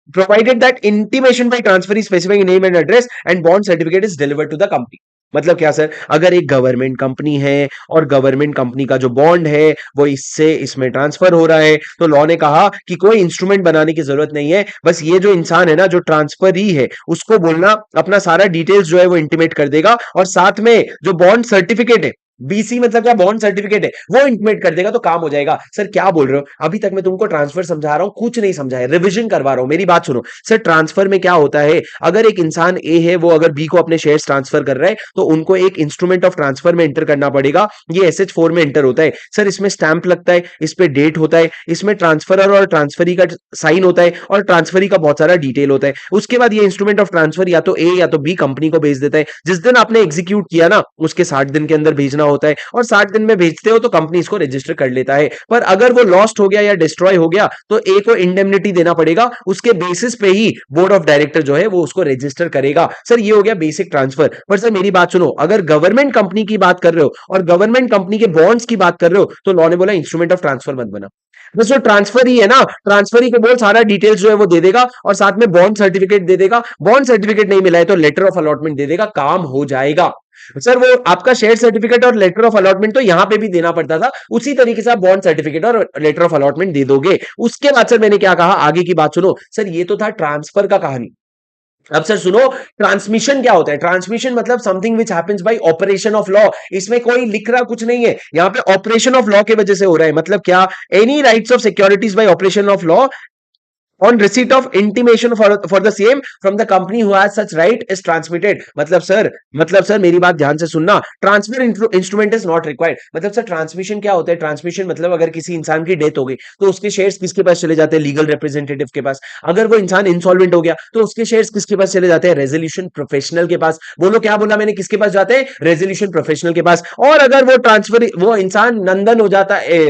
provided that intimation by transfer is specifying name and address and bond certificate is delivered to the company. मतलब क्या सर, अगर एक गवर्नमेंट कंपनी है और गवर्नमेंट कंपनी का जो बॉन्ड है वो इससे इसमें ट्रांसफर हो रहा है, तो लॉ ने कहा कि कोई इंस्ट्रूमेंट बनाने की जरूरत नहीं है, बस ये जो इंसान है ना जो ट्रांसफरी है, उसको बोलना अपना सारा डिटेल्स जो है वो इंटीमेट कर देगा, और साथ में जो बॉन्ड सर्टिफिकेट है, BC मतलब क्या, बॉन्ड सर्टिफिकेट है, वो इंटीमेट कर देगा, तो काम हो जाएगा। सर क्या बोल रहे हो? अभी तक मैं तुमको ट्रांसफर समझा रहा हूं, कुछ नहीं समझा है, रिविजन करवा रहा हूं, मेरी बात सुनो। सर ट्रांसफर में क्या होता है, अगर एक इंसान ए है, वो अगर बी को अपने शेयर्स ट्रांसफर कर रहा है, तो उनको एक इंस्ट्रूमेंट ऑफ ट्रांसफर में एंटर करना पड़ेगा। ये SH4 में एंटर होता है सर, इसमें स्टैंप लगता है, इस पे डेट होता है, इसमें ट्रांसफरर और ट्रांसफरी का साइन होता है, और ट्रांसफरी का बहुत सारा डिटेल होता है। उसके बाद ये इंस्ट्रूमेंट ऑफ ट्रांसफर या तो ए या तो बी कंपनी को भेज देता है। जिस दिन आपने एग्जीक्यूट किया ना, उसके 60 दिन के अंदर भेजना होता है, और 60 दिन में भेजते हो तो कंपनी इसको रजिस्टर कर लेता है। पर अगर वो लॉस्ट हो गया या डिस्ट्रॉय हो गया, तो ए को इंडेमनिटी देना पड़ेगा, उसके बेसिस पे ही बोर्ड ऑफ डायरेक्टर जो है वो उसको रजिस्टर करेगा। सर ये हो गया बेसिक ट्रांसफर। पर सर मेरी बात सुनो, अगर गवर्नमेंट कंपनी की बात कर रहे हो और गवर्नमेंट कंपनी के बॉन्ड्स की बात कर रहे हो, तो लॉ ने बोला इंस्ट्रूमेंट ऑफ ट्रांसफर मत बना। बस जो ट्रांसफर ही है ना, ट्रांसफर ही को बोल सारा डिटेल्स जो है वो दे देगा, और साथ में बॉन्ड सर्टिफिकेट दे देगा। बॉन्ड सर्टिफिकेट नहीं मिला है तो लेटर ऑफ अलॉटमेंट दे देगा, काम हो जाएगा। सर वो आपका शेयर सर्टिफिकेट और लेटर ऑफ अलॉटमेंट तो यहां पे भी देना पड़ता था, उसी तरीके से आप बॉन्ड सर्टिफिकेट और लेटर ऑफ अलॉटमेंट दे दोगे। उसके बाद सर मैंने क्या कहा, आगे की बात सुनो। सर ये तो था ट्रांसफर का कहानी। अब सर सुनो, ट्रांसमिशन क्या होता है? ट्रांसमिशन मतलब something which happens bye operation of law. इसमें कोई लिख रहा कुछ नहीं है, यहाँ पे ऑपरेशन ऑफ लॉ की वजह से हो रहा है। मतलब क्या? Any rights of securities by operation of law on receipt of intimation for the same from the company who has such right is transmitted। मतलब सर मेरी बात ध्यान से सुनना, transfer instrument is not required. मतलब सर ट्रांसमिशन क्या होता है? ट्रांसमिशन मतलब अगर किसी इंसान की डेथ हो गई, तो उसके शेयर्स किसके पास चले जाते हैं? लीगल रिप्रेजेंटेटिव के पास। अगर वो इंसान इंसॉल्वेंट हो गया, तो उसके शेयर्स किसके पास चले जाते हैं? रेजोल्यूशन प्रोफेशनल के पास। बोलो क्या बोला मैंने, किसके पास जाते हैं? रेजोल्यूशन प्रोफेशनल के पास। और अगर वो ट्रांसफर, वो इंसान नंदन हो जाता है,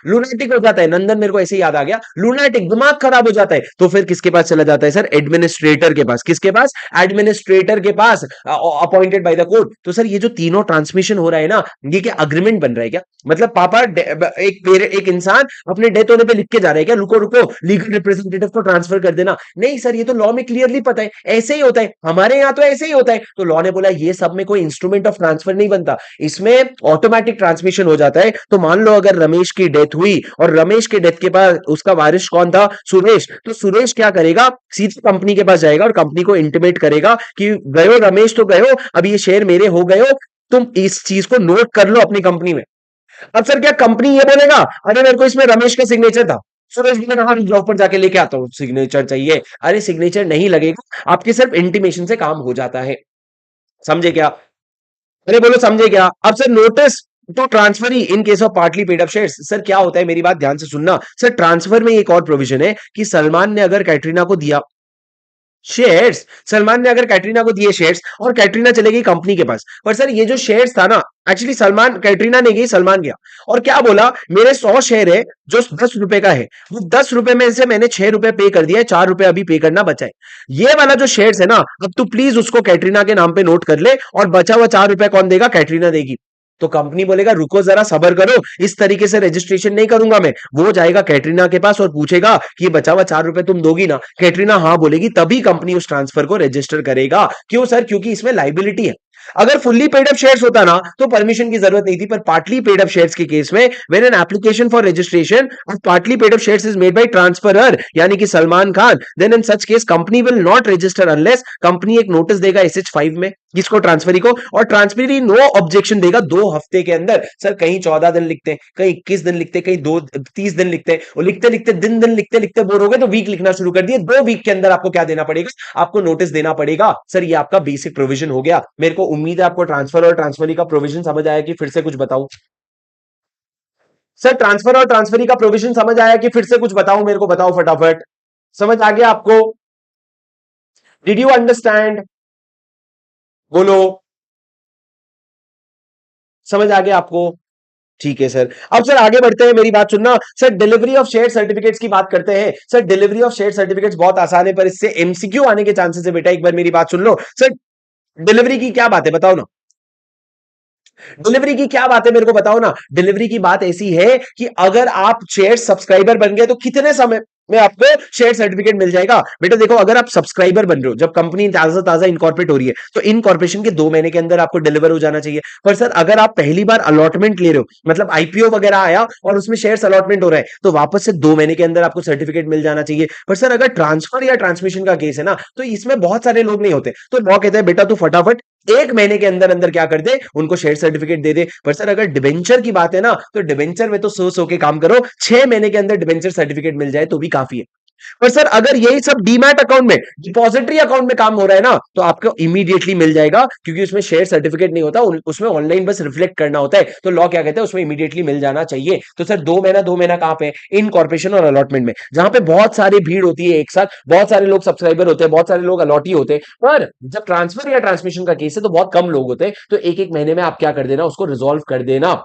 लूनाटिक हो जाता है, नंदन मेरे को ऐसे याद आ गया, लूनाटिक दिमाग खराब हो जाता है, तो फिर किसके पास चला जाता है सर? एडमिनिस्ट्रेटर के पास। किसके पास? एडमिनिस्ट्रेटर के पास, अपॉइंटेड बाय द कोर्ट। तो सर ये जो तीनों ट्रांसमिशन हो रहा है ना, ये क्या अग्रीमेंट बन रहा है क्या? मतलब पापा एक इंसान अपने डेथ होने पे लिख के जा रहा है क्या, रुको रुको लीगल रिप्रेजेंटेटिव को ट्रांसफर कर देना? नहीं सर, ये तो लॉ में क्लियरली पता है, ऐसे ही होता है, हमारे यहाँ तो ऐसे ही होता है। तो लॉ ने बोला ये सब में कोई इंस्ट्रूमेंट ऑफ ट्रांसफर नहीं बनता, इसमें ऑटोमेटिक ट्रांसमिशन हो जाता है। तो मान लो अगर रमेश की डेथ हुई, और रमेश के डेथ के बाद उसका वारिस कौन था? सुरेश। तो सुरेश क्या करेगा? सीधे कंपनी के पास जाएगा और कंपनी को इंटीमेट करेगा कि गयो रमेश, तो गयो, अब ये शेयर मेरे हो गए हो, तुम इस चीज को नोट कर लो अपनी कंपनी में। अब सर क्या कंपनी ये बोलेगा अरे मेरे को इसमें रमेश का सिग्नेचर था, सुरेश जी ने कहा जॉब पर जाके लेके आता हूँ, सिग्नेचर चाहिए? अरे सिग्नेचर नहीं लगेगा, आपके सिर्फ इंटीमेशन से काम हो जाता है। समझे क्या? अरे बोलो समझे क्या? अब सर नोटिस तो transfer he in case of partly paid up shares. Sir क्या होता है, मेरी बात ध्यान से सुनना। सर ट्रांसफर में एक और प्रोविजन है कि सलमान ने अगर कैटरीना को दिया, शेयर्स सलमान ने अगर कैटरीना को दिए शेयर्स और कैटरीना चले गई कंपनी के पास, पर सर ये जो शेयर्स था ना, एक्चुअली सलमान, कैटरीना नहीं गई, सलमान गया और क्या बोला, मेरे 100 शेयर है जो 10 रुपए का है, वो 10 रुपए में से मैंने 6 रुपए पे कर दिया है, 4 रुपए अभी पे करना बचा है। ये वाला जो शेयर्स है ना, अब तू प्लीज उसको कैटरीना के नाम पे नोट कर ले, और बचा हुआ 4 रुपए कौन देगा, कैटरीना देगी। तो कंपनी बोलेगा रुको जरा सबर करो, इस तरीके से रजिस्ट्रेशन नहीं करूंगा मैं। वो जाएगा कैटरीना के पास और पूछेगा कि ये बचा हुआ 4 रुपए तुम दोगी ना, कैटरीना हाँ बोलेगी, तभी कंपनी उस ट्रांसफर को रजिस्टर करेगा। क्यों सर, क्योंकि इसमें लाइबिलिटी है। अगर फुल्ली पेड अप शेयर्स होता ना तो परमिशन की जरूरत नहीं थी, पर पार्टली पेड अप शेयर्स के केस में when an application for registration of partly paid up shares is made by transferor यानी कि Salman Khan, then in such case company will not register unless, company एक नोटिस देगा SH5 में किसको, transferee को, और ट्रांसफरी नो ऑब्जेक्शन देगा 2 हफ्ते के अंदर। सर कहीं 14 दिन लिखते हैं, कहीं 21 दिन लिखते हैं, कहीं 30 दिन लिखते हैं, और लिखते लिखते दिन लिखते लिखते बोर हो गए तो वीक लिखना शुरू कर दिए। 2 वीक के अंदर आपको क्या देना पड़ेगा, आपको नोटिस देना पड़ेगा। सर ये आपका बेसिक प्रोविजन हो गया। मेरे को उम्मीद है आपको ट्रांसफर और ट्रांसफरी का प्रोविजन समझ आया कि फिर से कुछ बताऊं। सर ट्रांसफर और ट्रांसफरी का प्रोविजन समझ आया कि फिर से कुछ बताऊं, मेरे को बताओ फटाफट। समझ आ गया आपको? Did you understand? बोलो, समझ आ गया आपको? ठीक है सर। अब सर आगे बढ़ते हैं, मेरी बात सुनना। Sir delivery of share certificates की बात करते हैं। Sir delivery of share certificates बहुत आसान है, पर इससे MCQ आने के चांसेस है बेटा, एक बार मेरी बात सुन लो। सर डिलीवरी की क्या बात है बताओ ना, डिलीवरी की क्या बात है मेरे को बताओ ना। डिलीवरी की बात ऐसी है कि अगर आप शेयर सब्सक्राइबर बन गए तो कितने समय में आपको शेयर सर्टिफिकेट मिल जाएगा। बेटा देखो, अगर आप सब्सक्राइबर बन रहे हो, जब कंपनी ताजा ताजा इनकॉर्पोरेट हो रही है, तो इनकॉर्पोरेशन के 2 महीने के अंदर आपको डिलीवर हो जाना चाहिए। पर सर अगर आप पहली बार अलॉटमेंट ले रहे हो, मतलब IPO वगैरह आया और उसमें शेयर अलॉटमेंट हो रहा है, तो वापस से 2 महीने के अंदर आपको सर्टिफिकेट मिल जाना चाहिए। पर सर अगर ट्रांसफर या ट्रांसमिशन का केस है ना, तो इसमें बहुत सारे लोग नहीं होते, तो लॉ कहते हैं बेटा तू फटाफट 1 महीने के अंदर अंदर क्या कर दे, उनको शेयर सर्टिफिकेट दे दे। पर सर अगर डिबेंचर की बात है ना, तो डिबेंचर में तो सो के काम करो, 6 महीने के अंदर डिबेंचर सर्टिफिकेट मिल जाए तो भी काफी है। पर सर अगर यही सब डीमैट अकाउंट में, डिपॉजिटरी अकाउंट में काम हो रहा है ना, तो आपको इमीडिएटली मिल जाएगा, क्योंकि उसमें शेयर सर्टिफिकेट नहीं होता, उसमें ऑनलाइन बस रिफ्लेक्ट करना होता है। तो लॉ क्या कहते हैं, उसमें इमीडिएटली मिल जाना चाहिए। तो सर 2 महीना कहां पे, इन कॉर्पोरेशन और अलॉटमेंट में, जहां पे बहुत सारी भीड़ होती है एक साथ, बहुत सारे लोग सब्सक्राइबर होते हैं, बहुत सारे लोग अलॉटी होते हैं। पर जब ट्रांसफर या ट्रांसमिशन का केस है तो बहुत कम लोग होते हैं, तो एक एक महीने में आप क्या कर देना, उसको रिजोल्व कर देना।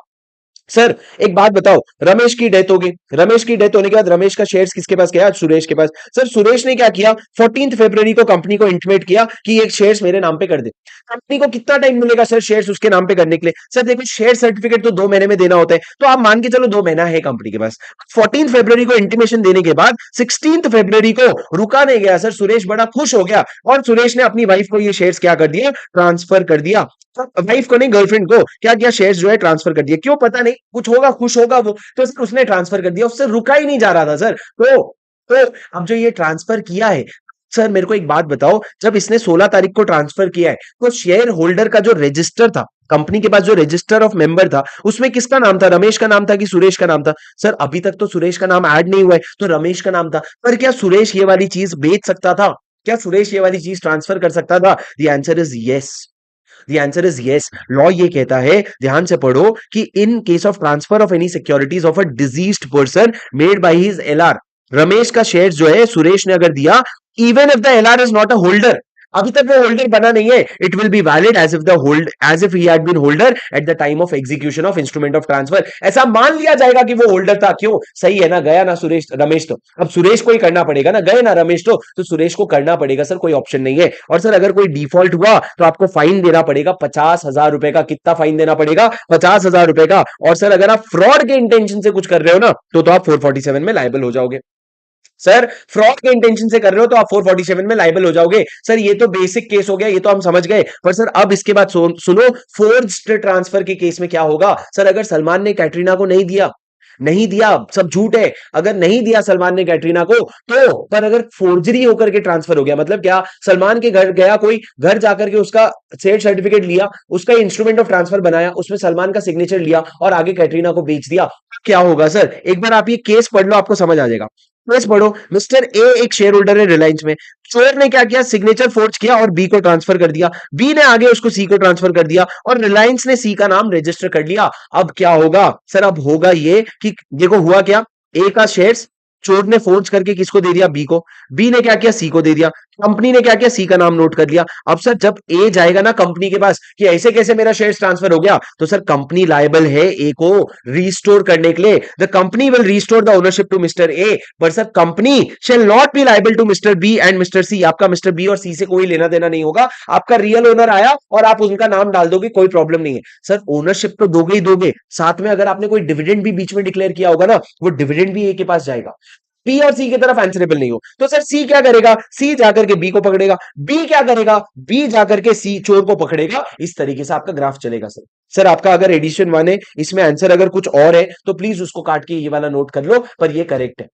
सर एक बात बताओ, रमेश की डेथ हो गई, रमेश की डेथ होने के बाद रमेश का शेयर्स किसके पास गया, सुरेश के पास। सर सुरेश ने क्या किया, 14 फरवरी को कंपनी को इंटीमेट किया कि एक शेयर्स मेरे नाम पे कर दे। कंपनी को कितना टाइम मिलेगा सर शेयर्स उसके नाम पे करने के लिए? सर देखिए, शेयर सर्टिफिकेट तो 2 महीने में देना होता है, तो आप मान के चलो 2 महीना है कंपनी के पास। 14 फरवरी को इंटीमेशन देने के बाद 16 फरवरी को रुका नहीं गया सर, सुरेश बड़ा खुश हो गया और सुरेश ने अपनी वाइफ को ये शेयर्स क्या कर दिया, ट्रांसफर कर दिया। वाइफ को नहीं, गर्लफ्रेंड को क्या किया, शेयर्स जो है ट्रांसफर कर दिया। क्यों पता नहीं, कुछ होगा, खुश होगा वो, तो सर उसने ट्रांसफर कर दिया, उससे रुका ही नहीं जा रहा था सर। तो अब जो ये ट्रांसफर किया है, सर मेरे को एक बात बताओ, जब इसने 16 तारीख को ट्रांसफर किया है, तो शेयर होल्डर का जो रजिस्टर था कंपनी के पास, जो रजिस्टर ऑफ मेंबर था, उसमें किसका नाम था, रमेश का नाम था कि सुरेश का नाम था? सर अभी तक तो सुरेश का नाम ऐड नहीं हुआ है, तो रमेश का नाम था। पर क्या सुरेश ये वाली चीज बेच सकता था, क्या सुरेश ये वाली चीज ट्रांसफर कर सकता था? The answer is yes, the answer is yes. Law ये कहता है, ध्यान से पढ़ो, कि in case of transfer of any securities of a deceased person made by his LR, Ramesh का शेयर जो है सुरेश ने अगर दिया, even if the LR is not a holder, अभी तक वो होल्डर बना नहीं है, it will be valid as if he had been holder at the time of execution of instrument of transfer. ऐसा मान लिया जाएगा कि वो होल्डर था। क्यों? सही है ना, गया ना सुरेश, रमेश तो, अब सुरेश को ही करना पड़ेगा ना, गए ना रमेश तो सुरेश को करना पड़ेगा सर, कोई ऑप्शन नहीं है। और सर अगर कोई डिफॉल्ट हुआ तो आपको फाइन देना पड़ेगा 50,000 रुपए का। कितना फाइन देना पड़ेगा? 50,000 रुपए का। और सर अगर आप फ्रॉड के इंटेंशन से कुछ कर रहे हो ना, तो आप 447 में लाइबल हो जाओगे। सर फ्रॉड के इंटेंशन से कर रहे हो तो आप 447 में लाइबल हो जाओगे। सर ये तो बेसिक केस हो गया, ये तो हम समझ गए। पर सर अब इसके बाद सुनो, फोर्ज्ड ट्रांसफर के केस में क्या होगा। सर अगर सलमान ने कैटरीना को नहीं दिया, नहीं दिया, सब झूठ है, अगर नहीं दिया सलमान ने कैटरीना को, तो पर अगर फोर्जरी होकर के ट्रांसफर हो गया, मतलब क्या, सलमान के घर गया कोई, घर जाकर के उसका शेयर सर्टिफिकेट लिया, उसका इंस्ट्रूमेंट ऑफ ट्रांसफर बनाया, उसमें सलमान का सिग्नेचर लिया और आगे कैटरीना को बेच दिया, क्या होगा सर? एक बार आप ये केस पढ़ लो, आपको समझ आ जाएगा। केस पढ़ो, मिस्टर ए एक शेयर होल्डर है रिलायंस में, चोर ने क्या किया, सिग्नेचर फोर्ज किया और बी को ट्रांसफर कर दिया, बी ने आगे उसको सी को ट्रांसफर कर दिया और रिलायंस ने सी का नाम रजिस्टर कर लिया। अब क्या होगा सर? अब होगा ये कि देखो हुआ क्या, ए का शेयर्स चोर ने फोर्ज करके किसको दे दिया? बी को। बी ने क्या किया? सी को दे दिया। कंपनी ने क्या किया? सी का नाम नोट कर लिया। अब सर जब ए जाएगा ना कंपनी के पास कि ऐसे कैसे मेरा शेयर ट्रांसफर हो गया, तो सर कंपनी लायबल है ए को रिस्टोर करने के लिए। The company will restore the ownership to mister A, but sir company shall not be liable to mister B and mister C. आपका मिस्टर बी और सी से कोई लेना देना नहीं होगा। आपका रियल ओनर आया और आप उनका नाम डाल दोगे, कोई प्रॉब्लम नहीं है। सर ओनरशिप तो दोगे ही दोगे, साथ में अगर आपने कोई डिविडेंड भी बीच में डिक्लेयर किया होगा ना, वो डिविडेंड भी ए के पास जाएगा। बी और सी की तरफ आंसरेबल नहीं हो तो सर सी क्या करेगा? सी जाकर के बी को पकड़ेगा। बी क्या करेगा? बी जाकर के सी चोर को पकड़ेगा। इस तरीके से आपका ग्राफ चलेगा सर। सर आपका अगर एडिशन 1 है, इसमें आंसर अगर कुछ और है तो प्लीज उसको काट के ये वाला नोट कर लो, पर ये करेक्ट है।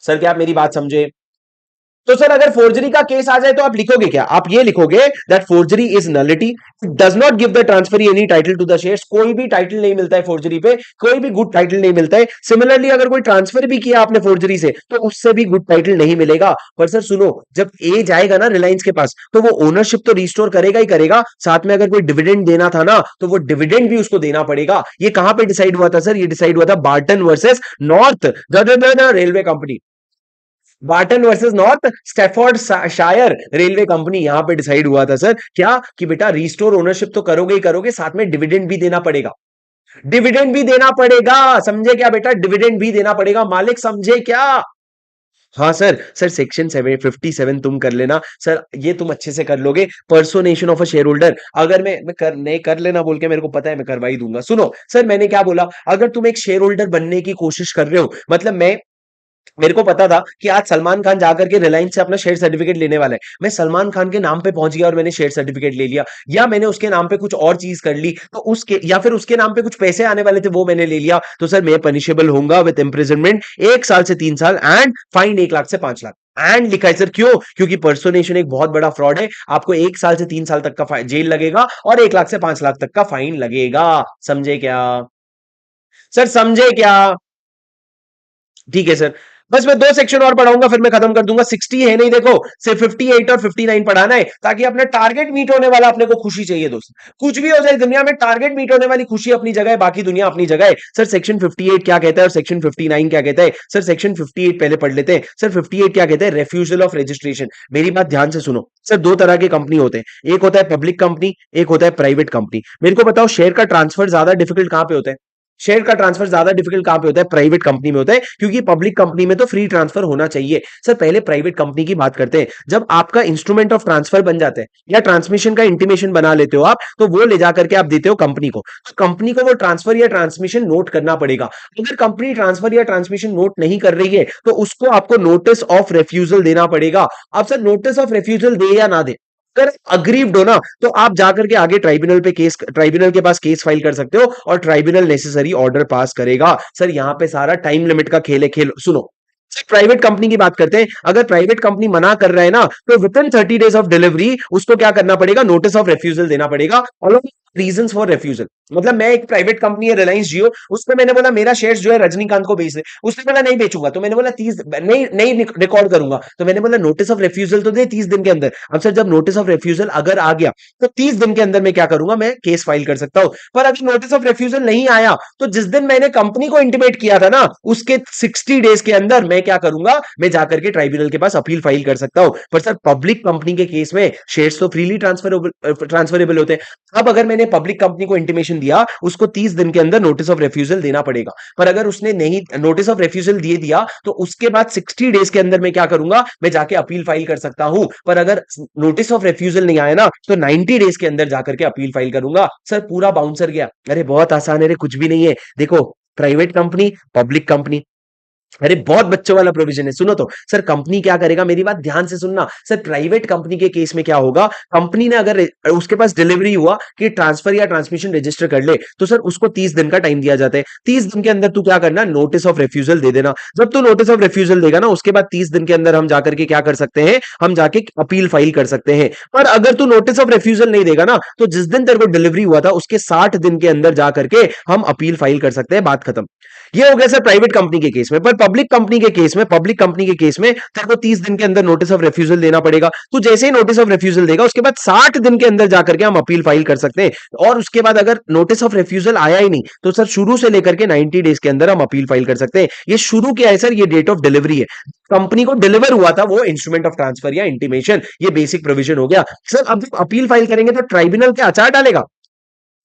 सर क्या आप मेरी बात समझे? तो सर अगर फोर्जरी का केस आ जाए तो आप लिखोगे क्या? आप ये लिखोगे that forgery is nullity, it does not give the transfer any title to the shares. कोई भी टाइटल नहीं मिलता है फोर्जरी पे, कोई भी गुड टाइटल नहीं मिलता है। सिमिलरली अगर कोई ट्रांसफर भी किया आपने फोर्जरी से तो उससे भी गुड टाइटल नहीं मिलेगा। पर सर सुनो, जब ए जाएगा ना रिलायंस के पास तो वो ओनरशिप तो रिस्टोर करेगा ही करेगा, साथ में अगर कोई डिविडेंड देना था ना तो वो डिविडेंड भी उसको देना पड़ेगा। ये कहां पे डिसाइड हुआ था सर? ये डिसाइड हुआ था Barton versus north railway company. Barton versus north Stafford शायर रेलवे कंपनी, यहां पे डिसाइड हुआ था सर क्या कि बेटा रिस्टोर ओनरशिप तो करोगे ही करोगे, साथ में डिविडेंड भी देना पड़ेगा। डिविडेंड भी देना पड़ेगा, समझे क्या बेटा? डिविडेंड भी देना पड़ेगा, मालिक समझे क्या? हाँ सर। सर सेक्शन 757 तुम कर लेना सर, ये तुम अच्छे से कर लोगे। पर्सोनेशन ऑफ अ शेयर होल्डर, अगर मैं कर नहीं कर लेना बोल के मेरे को पता है, मैं करवा ही दूंगा। सुनो सर, मैंने क्या बोला, अगर तुम एक शेयर होल्डर बनने की कोशिश कर रहे हो, मतलब मेरे को पता था कि आज सलमान खान जाकर के रिलायंस से अपना शेयर सर्टिफिकेट लेने वाला है, मैं सलमान खान के नाम पे पहुंच गया और मैंने शेयर सर्टिफिकेट ले लिया, या मैंने उसके नाम पे कुछ और चीज कर ली, तो उसके या फिर उसके नाम पे कुछ पैसे आने वाले थे वो मैंने ले लिया, तो सर मैं पनिशेबल होऊंगा विद इम्प्रिजनमेंट 1 साल से 3 साल एंड फाइन 1 लाख से 5 लाख। एंड लिखा है सर, क्यों? क्योंकि पर्सोनेशन एक बहुत बड़ा फ्रॉड है, आपको 1 साल से 3 साल तक का जेल लगेगा और 1 लाख से 5 लाख तक का फाइन लगेगा। समझे क्या सर? समझे क्या? ठीक है सर। बस मैं 2 सेक्शन और पढ़ाऊंगा फिर मैं खत्म कर दूंगा। 60 है नहीं, देखो सिर्फ 58 और 59 पढ़ाना है, ताकि अपना टारगेट मीट होने वाला अपने को खुशी चाहिए दोस्त। कुछ भी हो जाए दुनिया में, टारगेट मीट होने वाली खुशी अपनी जगह है, बाकी दुनिया अपनी जगह है। सर सेक्शन 58 क्या कहता है और सेक्शन 59 क्या कहता है? सर सेक्शन 58 पहले पढ़ लेते हैं। सर 58 क्या कहता है? रेफ्यूजल ऑफ रजिस्ट्रेशन। मेरी बात ध्यान से सुनो सर, 2 तरह के कंपनी होते हैं, एक होता है पब्लिक कंपनी, एक होता है प्राइवेट कंपनी। मेरे को बताओ शेयर का ट्रांसफर ज्यादा डिफिकल्ट कहां पे होता है? शेयर का ट्रांसफर ज्यादा डिफिकल्ट कहां पे होता है? प्राइवेट कंपनी में होता है, क्योंकि पब्लिक कंपनी में तो फ्री ट्रांसफर होना चाहिए। सर पहले प्राइवेट कंपनी की बात करते हैं। जब आपका इंस्ट्रूमेंट ऑफ ट्रांसफर बन जाता है या ट्रांसमिशन का इंटीमेशन बना लेते हो आप, तो वो ले जाकर के आप देते हो कंपनी को, तो कंपनी को वो ट्रांसफर या ट्रांसमिशन नोट करना पड़ेगा। अगर कंपनी ट्रांसफर या ट्रांसमिशन नोट नहीं कर रही है तो उसको आपको नोटिस ऑफ रेफ्यूजल देना पड़ेगा। अब सर नोटिस ऑफ रेफ्यूजल दे या ना दे, अगर अग्रीव्ड हो ना तो आप जाकर के आगे ट्राइब्यूनल के पास केस फाइल कर सकते हो और ट्राइब्यूनल नेसेसरी ऑर्डर पास करेगा। सर यहां पे सारा टाइम लिमिट का खेल है। खेल सुनो, प्राइवेट कंपनी की बात करते हैं। अगर प्राइवेट कंपनी मना कर रहा है ना तो with in 30 days of delivery उसको क्या करना पड़ेगा? नोटिस ऑफ रेफ्यूजल देना पड़ेगा। और रीजंस फॉर रेफ्यूजल, मतलब मैं एक प्राइवेट कंपनी है रिलायंस जियो, उसमें मैंने बोला मेरा शेयर्स जो है रजनीकांत को बेच दे, उसने बोला नहीं बेचूंगा, तो मैंने बोला 30 नहीं नहीं रिकॉर्ड करूंगा, तो मैंने बोला नोटिस ऑफ रेफ्यूजल तो दे 30 दिन के अंदर। अब सर जब नोटिस ऑफ रेफ्यूजल अगर आ गया तो 30 दिन के अंदर मैं क्या करूंगा? मैं केस फाइल कर सकता हूं। पर अगर नोटिस ऑफ रेफ्यूजल नहीं आया तो जिस दिन मैंने कंपनी को इंटीमेट किया था ना उसके 60 डेज के अंदर मैं क्या करूंगा? मैं जाकर के ट्राइब्यूनल के पास अपील फाइल कर सकता हूं। पर सर पब्लिक कंपनी के केस में शेयर्स तो फ्रीली ट्रांसफरेबल होते हैं। अब अगर मैंने पब्लिक कंपनी को इंटीमेशन दिया, उसको 30 दिन के अंदर नोटिस ऑफ रेफ्यूजल देना पड़ेगा। पर अगर उसने नहीं नोटिस ऑफ रेफ्यूजल दे दिया तो उसके बाद 60 डेज के अंदर मैं क्या करूंगा? मैं जाके अपील फाइल कर सकता हूं। पर अगर नोटिस ऑफ रेफ्यूजल नहीं आया ना तो 90 डेज के अंदर जाकर के अपील फाइल करूंगा। सर पूरा बाउंसर गया। अरे बहुत आसान है रे, कुछ भी नहीं है। देखो प्राइवेट कंपनी, पब्लिक कंपनी, अरे बहुत बच्चों वाला प्रोविजन है। सुनो तो सर, कंपनी क्या करेगा, मेरी बात ध्यान से सुनना। सर प्राइवेट कंपनी के केस में क्या होगा? कंपनी ने अगर उसके पास डिलीवरी हुआ कि ट्रांसफर या ट्रांसमिशन रजिस्टर कर ले तो सर उसको 30 दिन का टाइम दिया जाता है। 30 दिन के अंदर तू क्या करना? नोटिस ऑफ रेफ्यूजल दे देना। जब तू नोटिस ऑफ रेफ्यूजल देगा ना उसके बाद 30 दिन के अंदर हम जाकर के क्या कर सकते हैं? हम जाके अपील फाइल कर सकते हैं। पर अगर तू नोटिस ऑफ रेफ्यूजल नहीं देगा ना तो जिस दिन तेरे को डिलीवरी हुआ था उसके 60 दिन के अंदर जाकर के हम अपील फाइल कर सकते हैं। बात खत्म। ये हो गया सर प्राइवेट कंपनी के केस में। पर पब्लिक कंपनी के केस में तेरे को 30 दिन के अंदर नोटिस ऑफ रेफ्यूजल देना पड़ेगा। तो जैसे ही नोटिस ऑफ रेफ्यूजल देगा उसके बाद 60 दिन के अंदर जाकर के हम अपील फाइल कर सकते हैं। और उसके बाद अगर नोटिस ऑफ रेफ्यूजल आया ही नहीं तो सर शुरू से लेकर के 90 डेज के अंदर हम अपील फाइल कर सकते हैं। ये शुरू क्या है सर, ये डेट ऑफ डिलीवरी है, कंपनी को डिलीवर हुआ था वो इंस्ट्रूमेंट ऑफ ट्रांसफर या इंटीमेशन, ये बेसिक प्रोविजन हो गया। सर अब जब अपील फाइल करेंगे तो ट्राइब्यूनल क्या आचार डालेगा,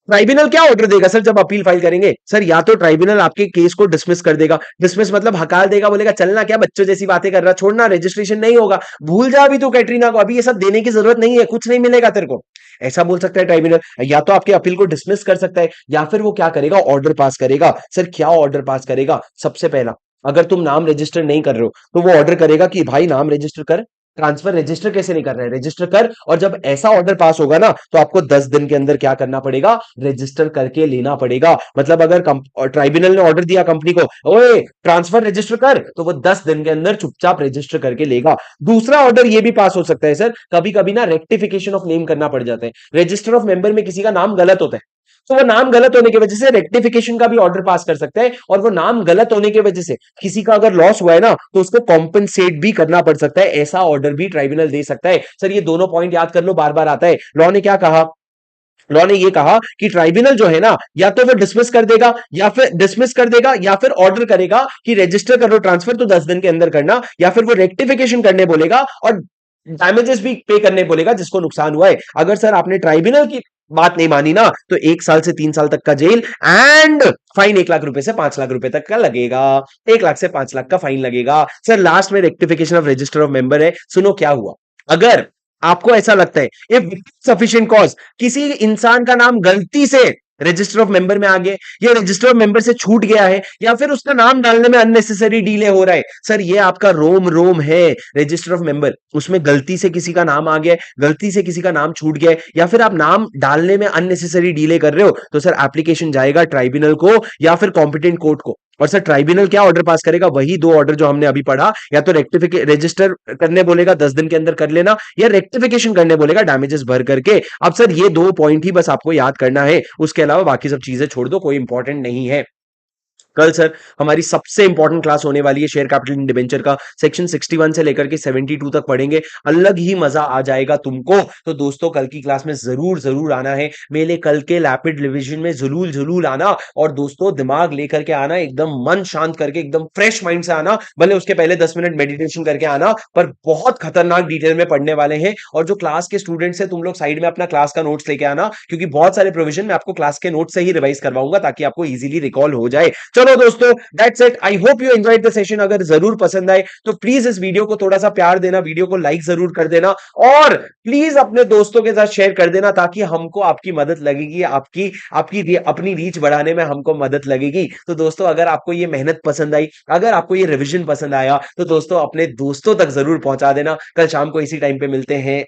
ट्राइब्यूनल क्या ऑर्डर देगा सर जब अपील फाइल करेंगे? सर या तो ट्राइब्यूनल आपके केस को डिसमिस कर देगा, डिसमिस मतलब हकार देगा, बोलेगा चलना क्या बच्चों जैसी बातें कर रहा, छोड़ना, रजिस्ट्रेशन नहीं होगा, भूल जा अभी तू कैटरीना को, अभी ये सब देने की जरूरत नहीं है, कुछ नहीं मिलेगा तेरे को, ऐसा बोल सकता है ट्राइब्यूनल। या तो आपके अपील को डिसमिस कर सकता है या फिर वो क्या करेगा, ऑर्डर पास करेगा। सर क्या ऑर्डर पास करेगा? सबसे पहला, अगर तुम नाम रजिस्टर नहीं कर रहे हो तो वो ऑर्डर करेगा कि भाई नाम रजिस्टर कर, ट्रांसफर रजिस्टर कैसे नहीं कर रहे हैं, रजिस्टर कर। और जब ऐसा ऑर्डर पास होगा ना तो आपको 10 दिन के अंदर क्या करना पड़ेगा, रजिस्टर करके लेना पड़ेगा। मतलब अगर ट्राइब्यूनल ने ऑर्डर दिया कंपनी को, ओए ट्रांसफर रजिस्टर कर, तो वो 10 दिन के अंदर चुपचाप रजिस्टर करके लेगा। दूसरा ऑर्डर ये भी पास हो सकता है सर, कभी कभी ना रेक्टिफिकेशन ऑफ नेम करना पड़ जाता है, रजिस्टर ऑफ मेंबर में किसी का नाम गलत होता है, तो वो नाम गलत होने की वजह से रेक्टिफिकेशन का भी ऑर्डर पास कर सकता है। और वो नाम गलत होने की वजह से किसी का अगर लॉस हुआ है ना तो उसको कॉम्पनसेट भी करना पड़ सकता है, ऐसा ऑर्डर भी ट्राइब्यूनल दे सकता है। सर ये दोनों पॉइंट याद कर लो, बार बार आता है। लॉ ने क्या कहा, लॉ ने ये कहा कि ट्राइब्यूनल जो है ना या तो वो डिसमिस कर देगा या फिर ऑर्डर करेगा कि रजिस्टर करो ट्रांसफर, तो 10 दिन के अंदर करना, या फिर वो रेक्टिफिकेशन करने बोलेगा और डैमेजेस भी पे करने बोलेगा जिसको नुकसान हुआ है। अगर सर आपने ट्राइब्यूनल की बात नहीं मानी ना तो 1 साल से 3 साल तक का जेल एंड फाइन 1 लाख रुपए से 5 लाख रुपए तक का लगेगा, 1 लाख से 5 लाख का फाइन लगेगा। सर लास्ट में rectification of register of member है, सुनो क्या हुआ। अगर आपको ऐसा लगता है इफ सफिशिएंट कॉज, किसी इंसान का नाम गलती से रजिस्टर ऑफ मेंबर में आ गया या रजिस्टर ऑफ मेंबर से छूट गया है या फिर उसका नाम डालने में अननेसेसरी डिले हो रहा है, सर ये आपका रोम रोम है रजिस्टर ऑफ मेंबर, उसमें गलती से किसी का नाम आ गया, गलती से किसी का नाम छूट गया या फिर आप नाम डालने में अननेसेसरी डिले कर रहे हो, तो सर एप्लीकेशन जाएगा ट्राइब्यूनल को या फिर कॉम्पिटेंट कोर्ट को। और सर ट्राइब्यूनल क्या ऑर्डर पास करेगा, वही दो ऑर्डर जो हमने अभी पढ़ा, या तो रजिस्टर करने बोलेगा 10 दिन के अंदर कर लेना, या रेक्टिफिकेशन करने बोलेगा डैमेजेस भर करके। अब सर ये दो पॉइंट ही बस आपको याद करना है, उसके अलावा बाकी सब चीजें छोड़ दो, कोई इंपॉर्टेंट नहीं है। कल सर हमारी सबसे इंपॉर्टेंट क्लास होने वाली है शेयर कैपिटल इन डिबेंचर का, सेक्शन 61 से लेकर के 72 तक पढ़ेंगे, अलग ही मजा आ जाएगा तुमको। तो दोस्तों कल की क्लास में जरूर जरूर आना है, मेरे कल के रैपिड रिवीजन में जरूर जरूर आना। और दोस्तों दिमाग लेकर के आना, एकदम मन शांत करके, एकदम फ्रेश माइंड से आना, भले उसके पहले 10 मिनट मेडिटेशन करके आना, पर बहुत खतरनाक डिटेल में पढ़ने वाले हैं। और जो क्लास के स्टूडेंट्स हैं तुम लोग साइड में अपना क्लास का नोट्स लेके आना, क्योंकि बहुत सारे प्रोविजन मैं आपको क्लास के नोट से ही रिवाइज करवाऊंगा ताकि आपको इजीली रिकॉल हो जाए। चलो दोस्तों that's it, I hope you enjoyed the session. अगर जरूर पसंद आए तो प्लीज इस वीडियो को थोड़ा सा प्यार देना, वीडियो को लाइक जरूर कर देना और प्लीज अपने दोस्तों के साथ शेयर कर देना ताकि हमको आपकी मदद लगेगी, आपकी आपकी अपनी रीच बढ़ाने में हमको मदद लगेगी। तो दोस्तों अगर आपको ये मेहनत पसंद आई, अगर आपको ये रिवीजन पसंद आया तो दोस्तों अपने दोस्तों तक जरूर पहुंचा देना। कल शाम को इसी टाइम पे मिलते हैं।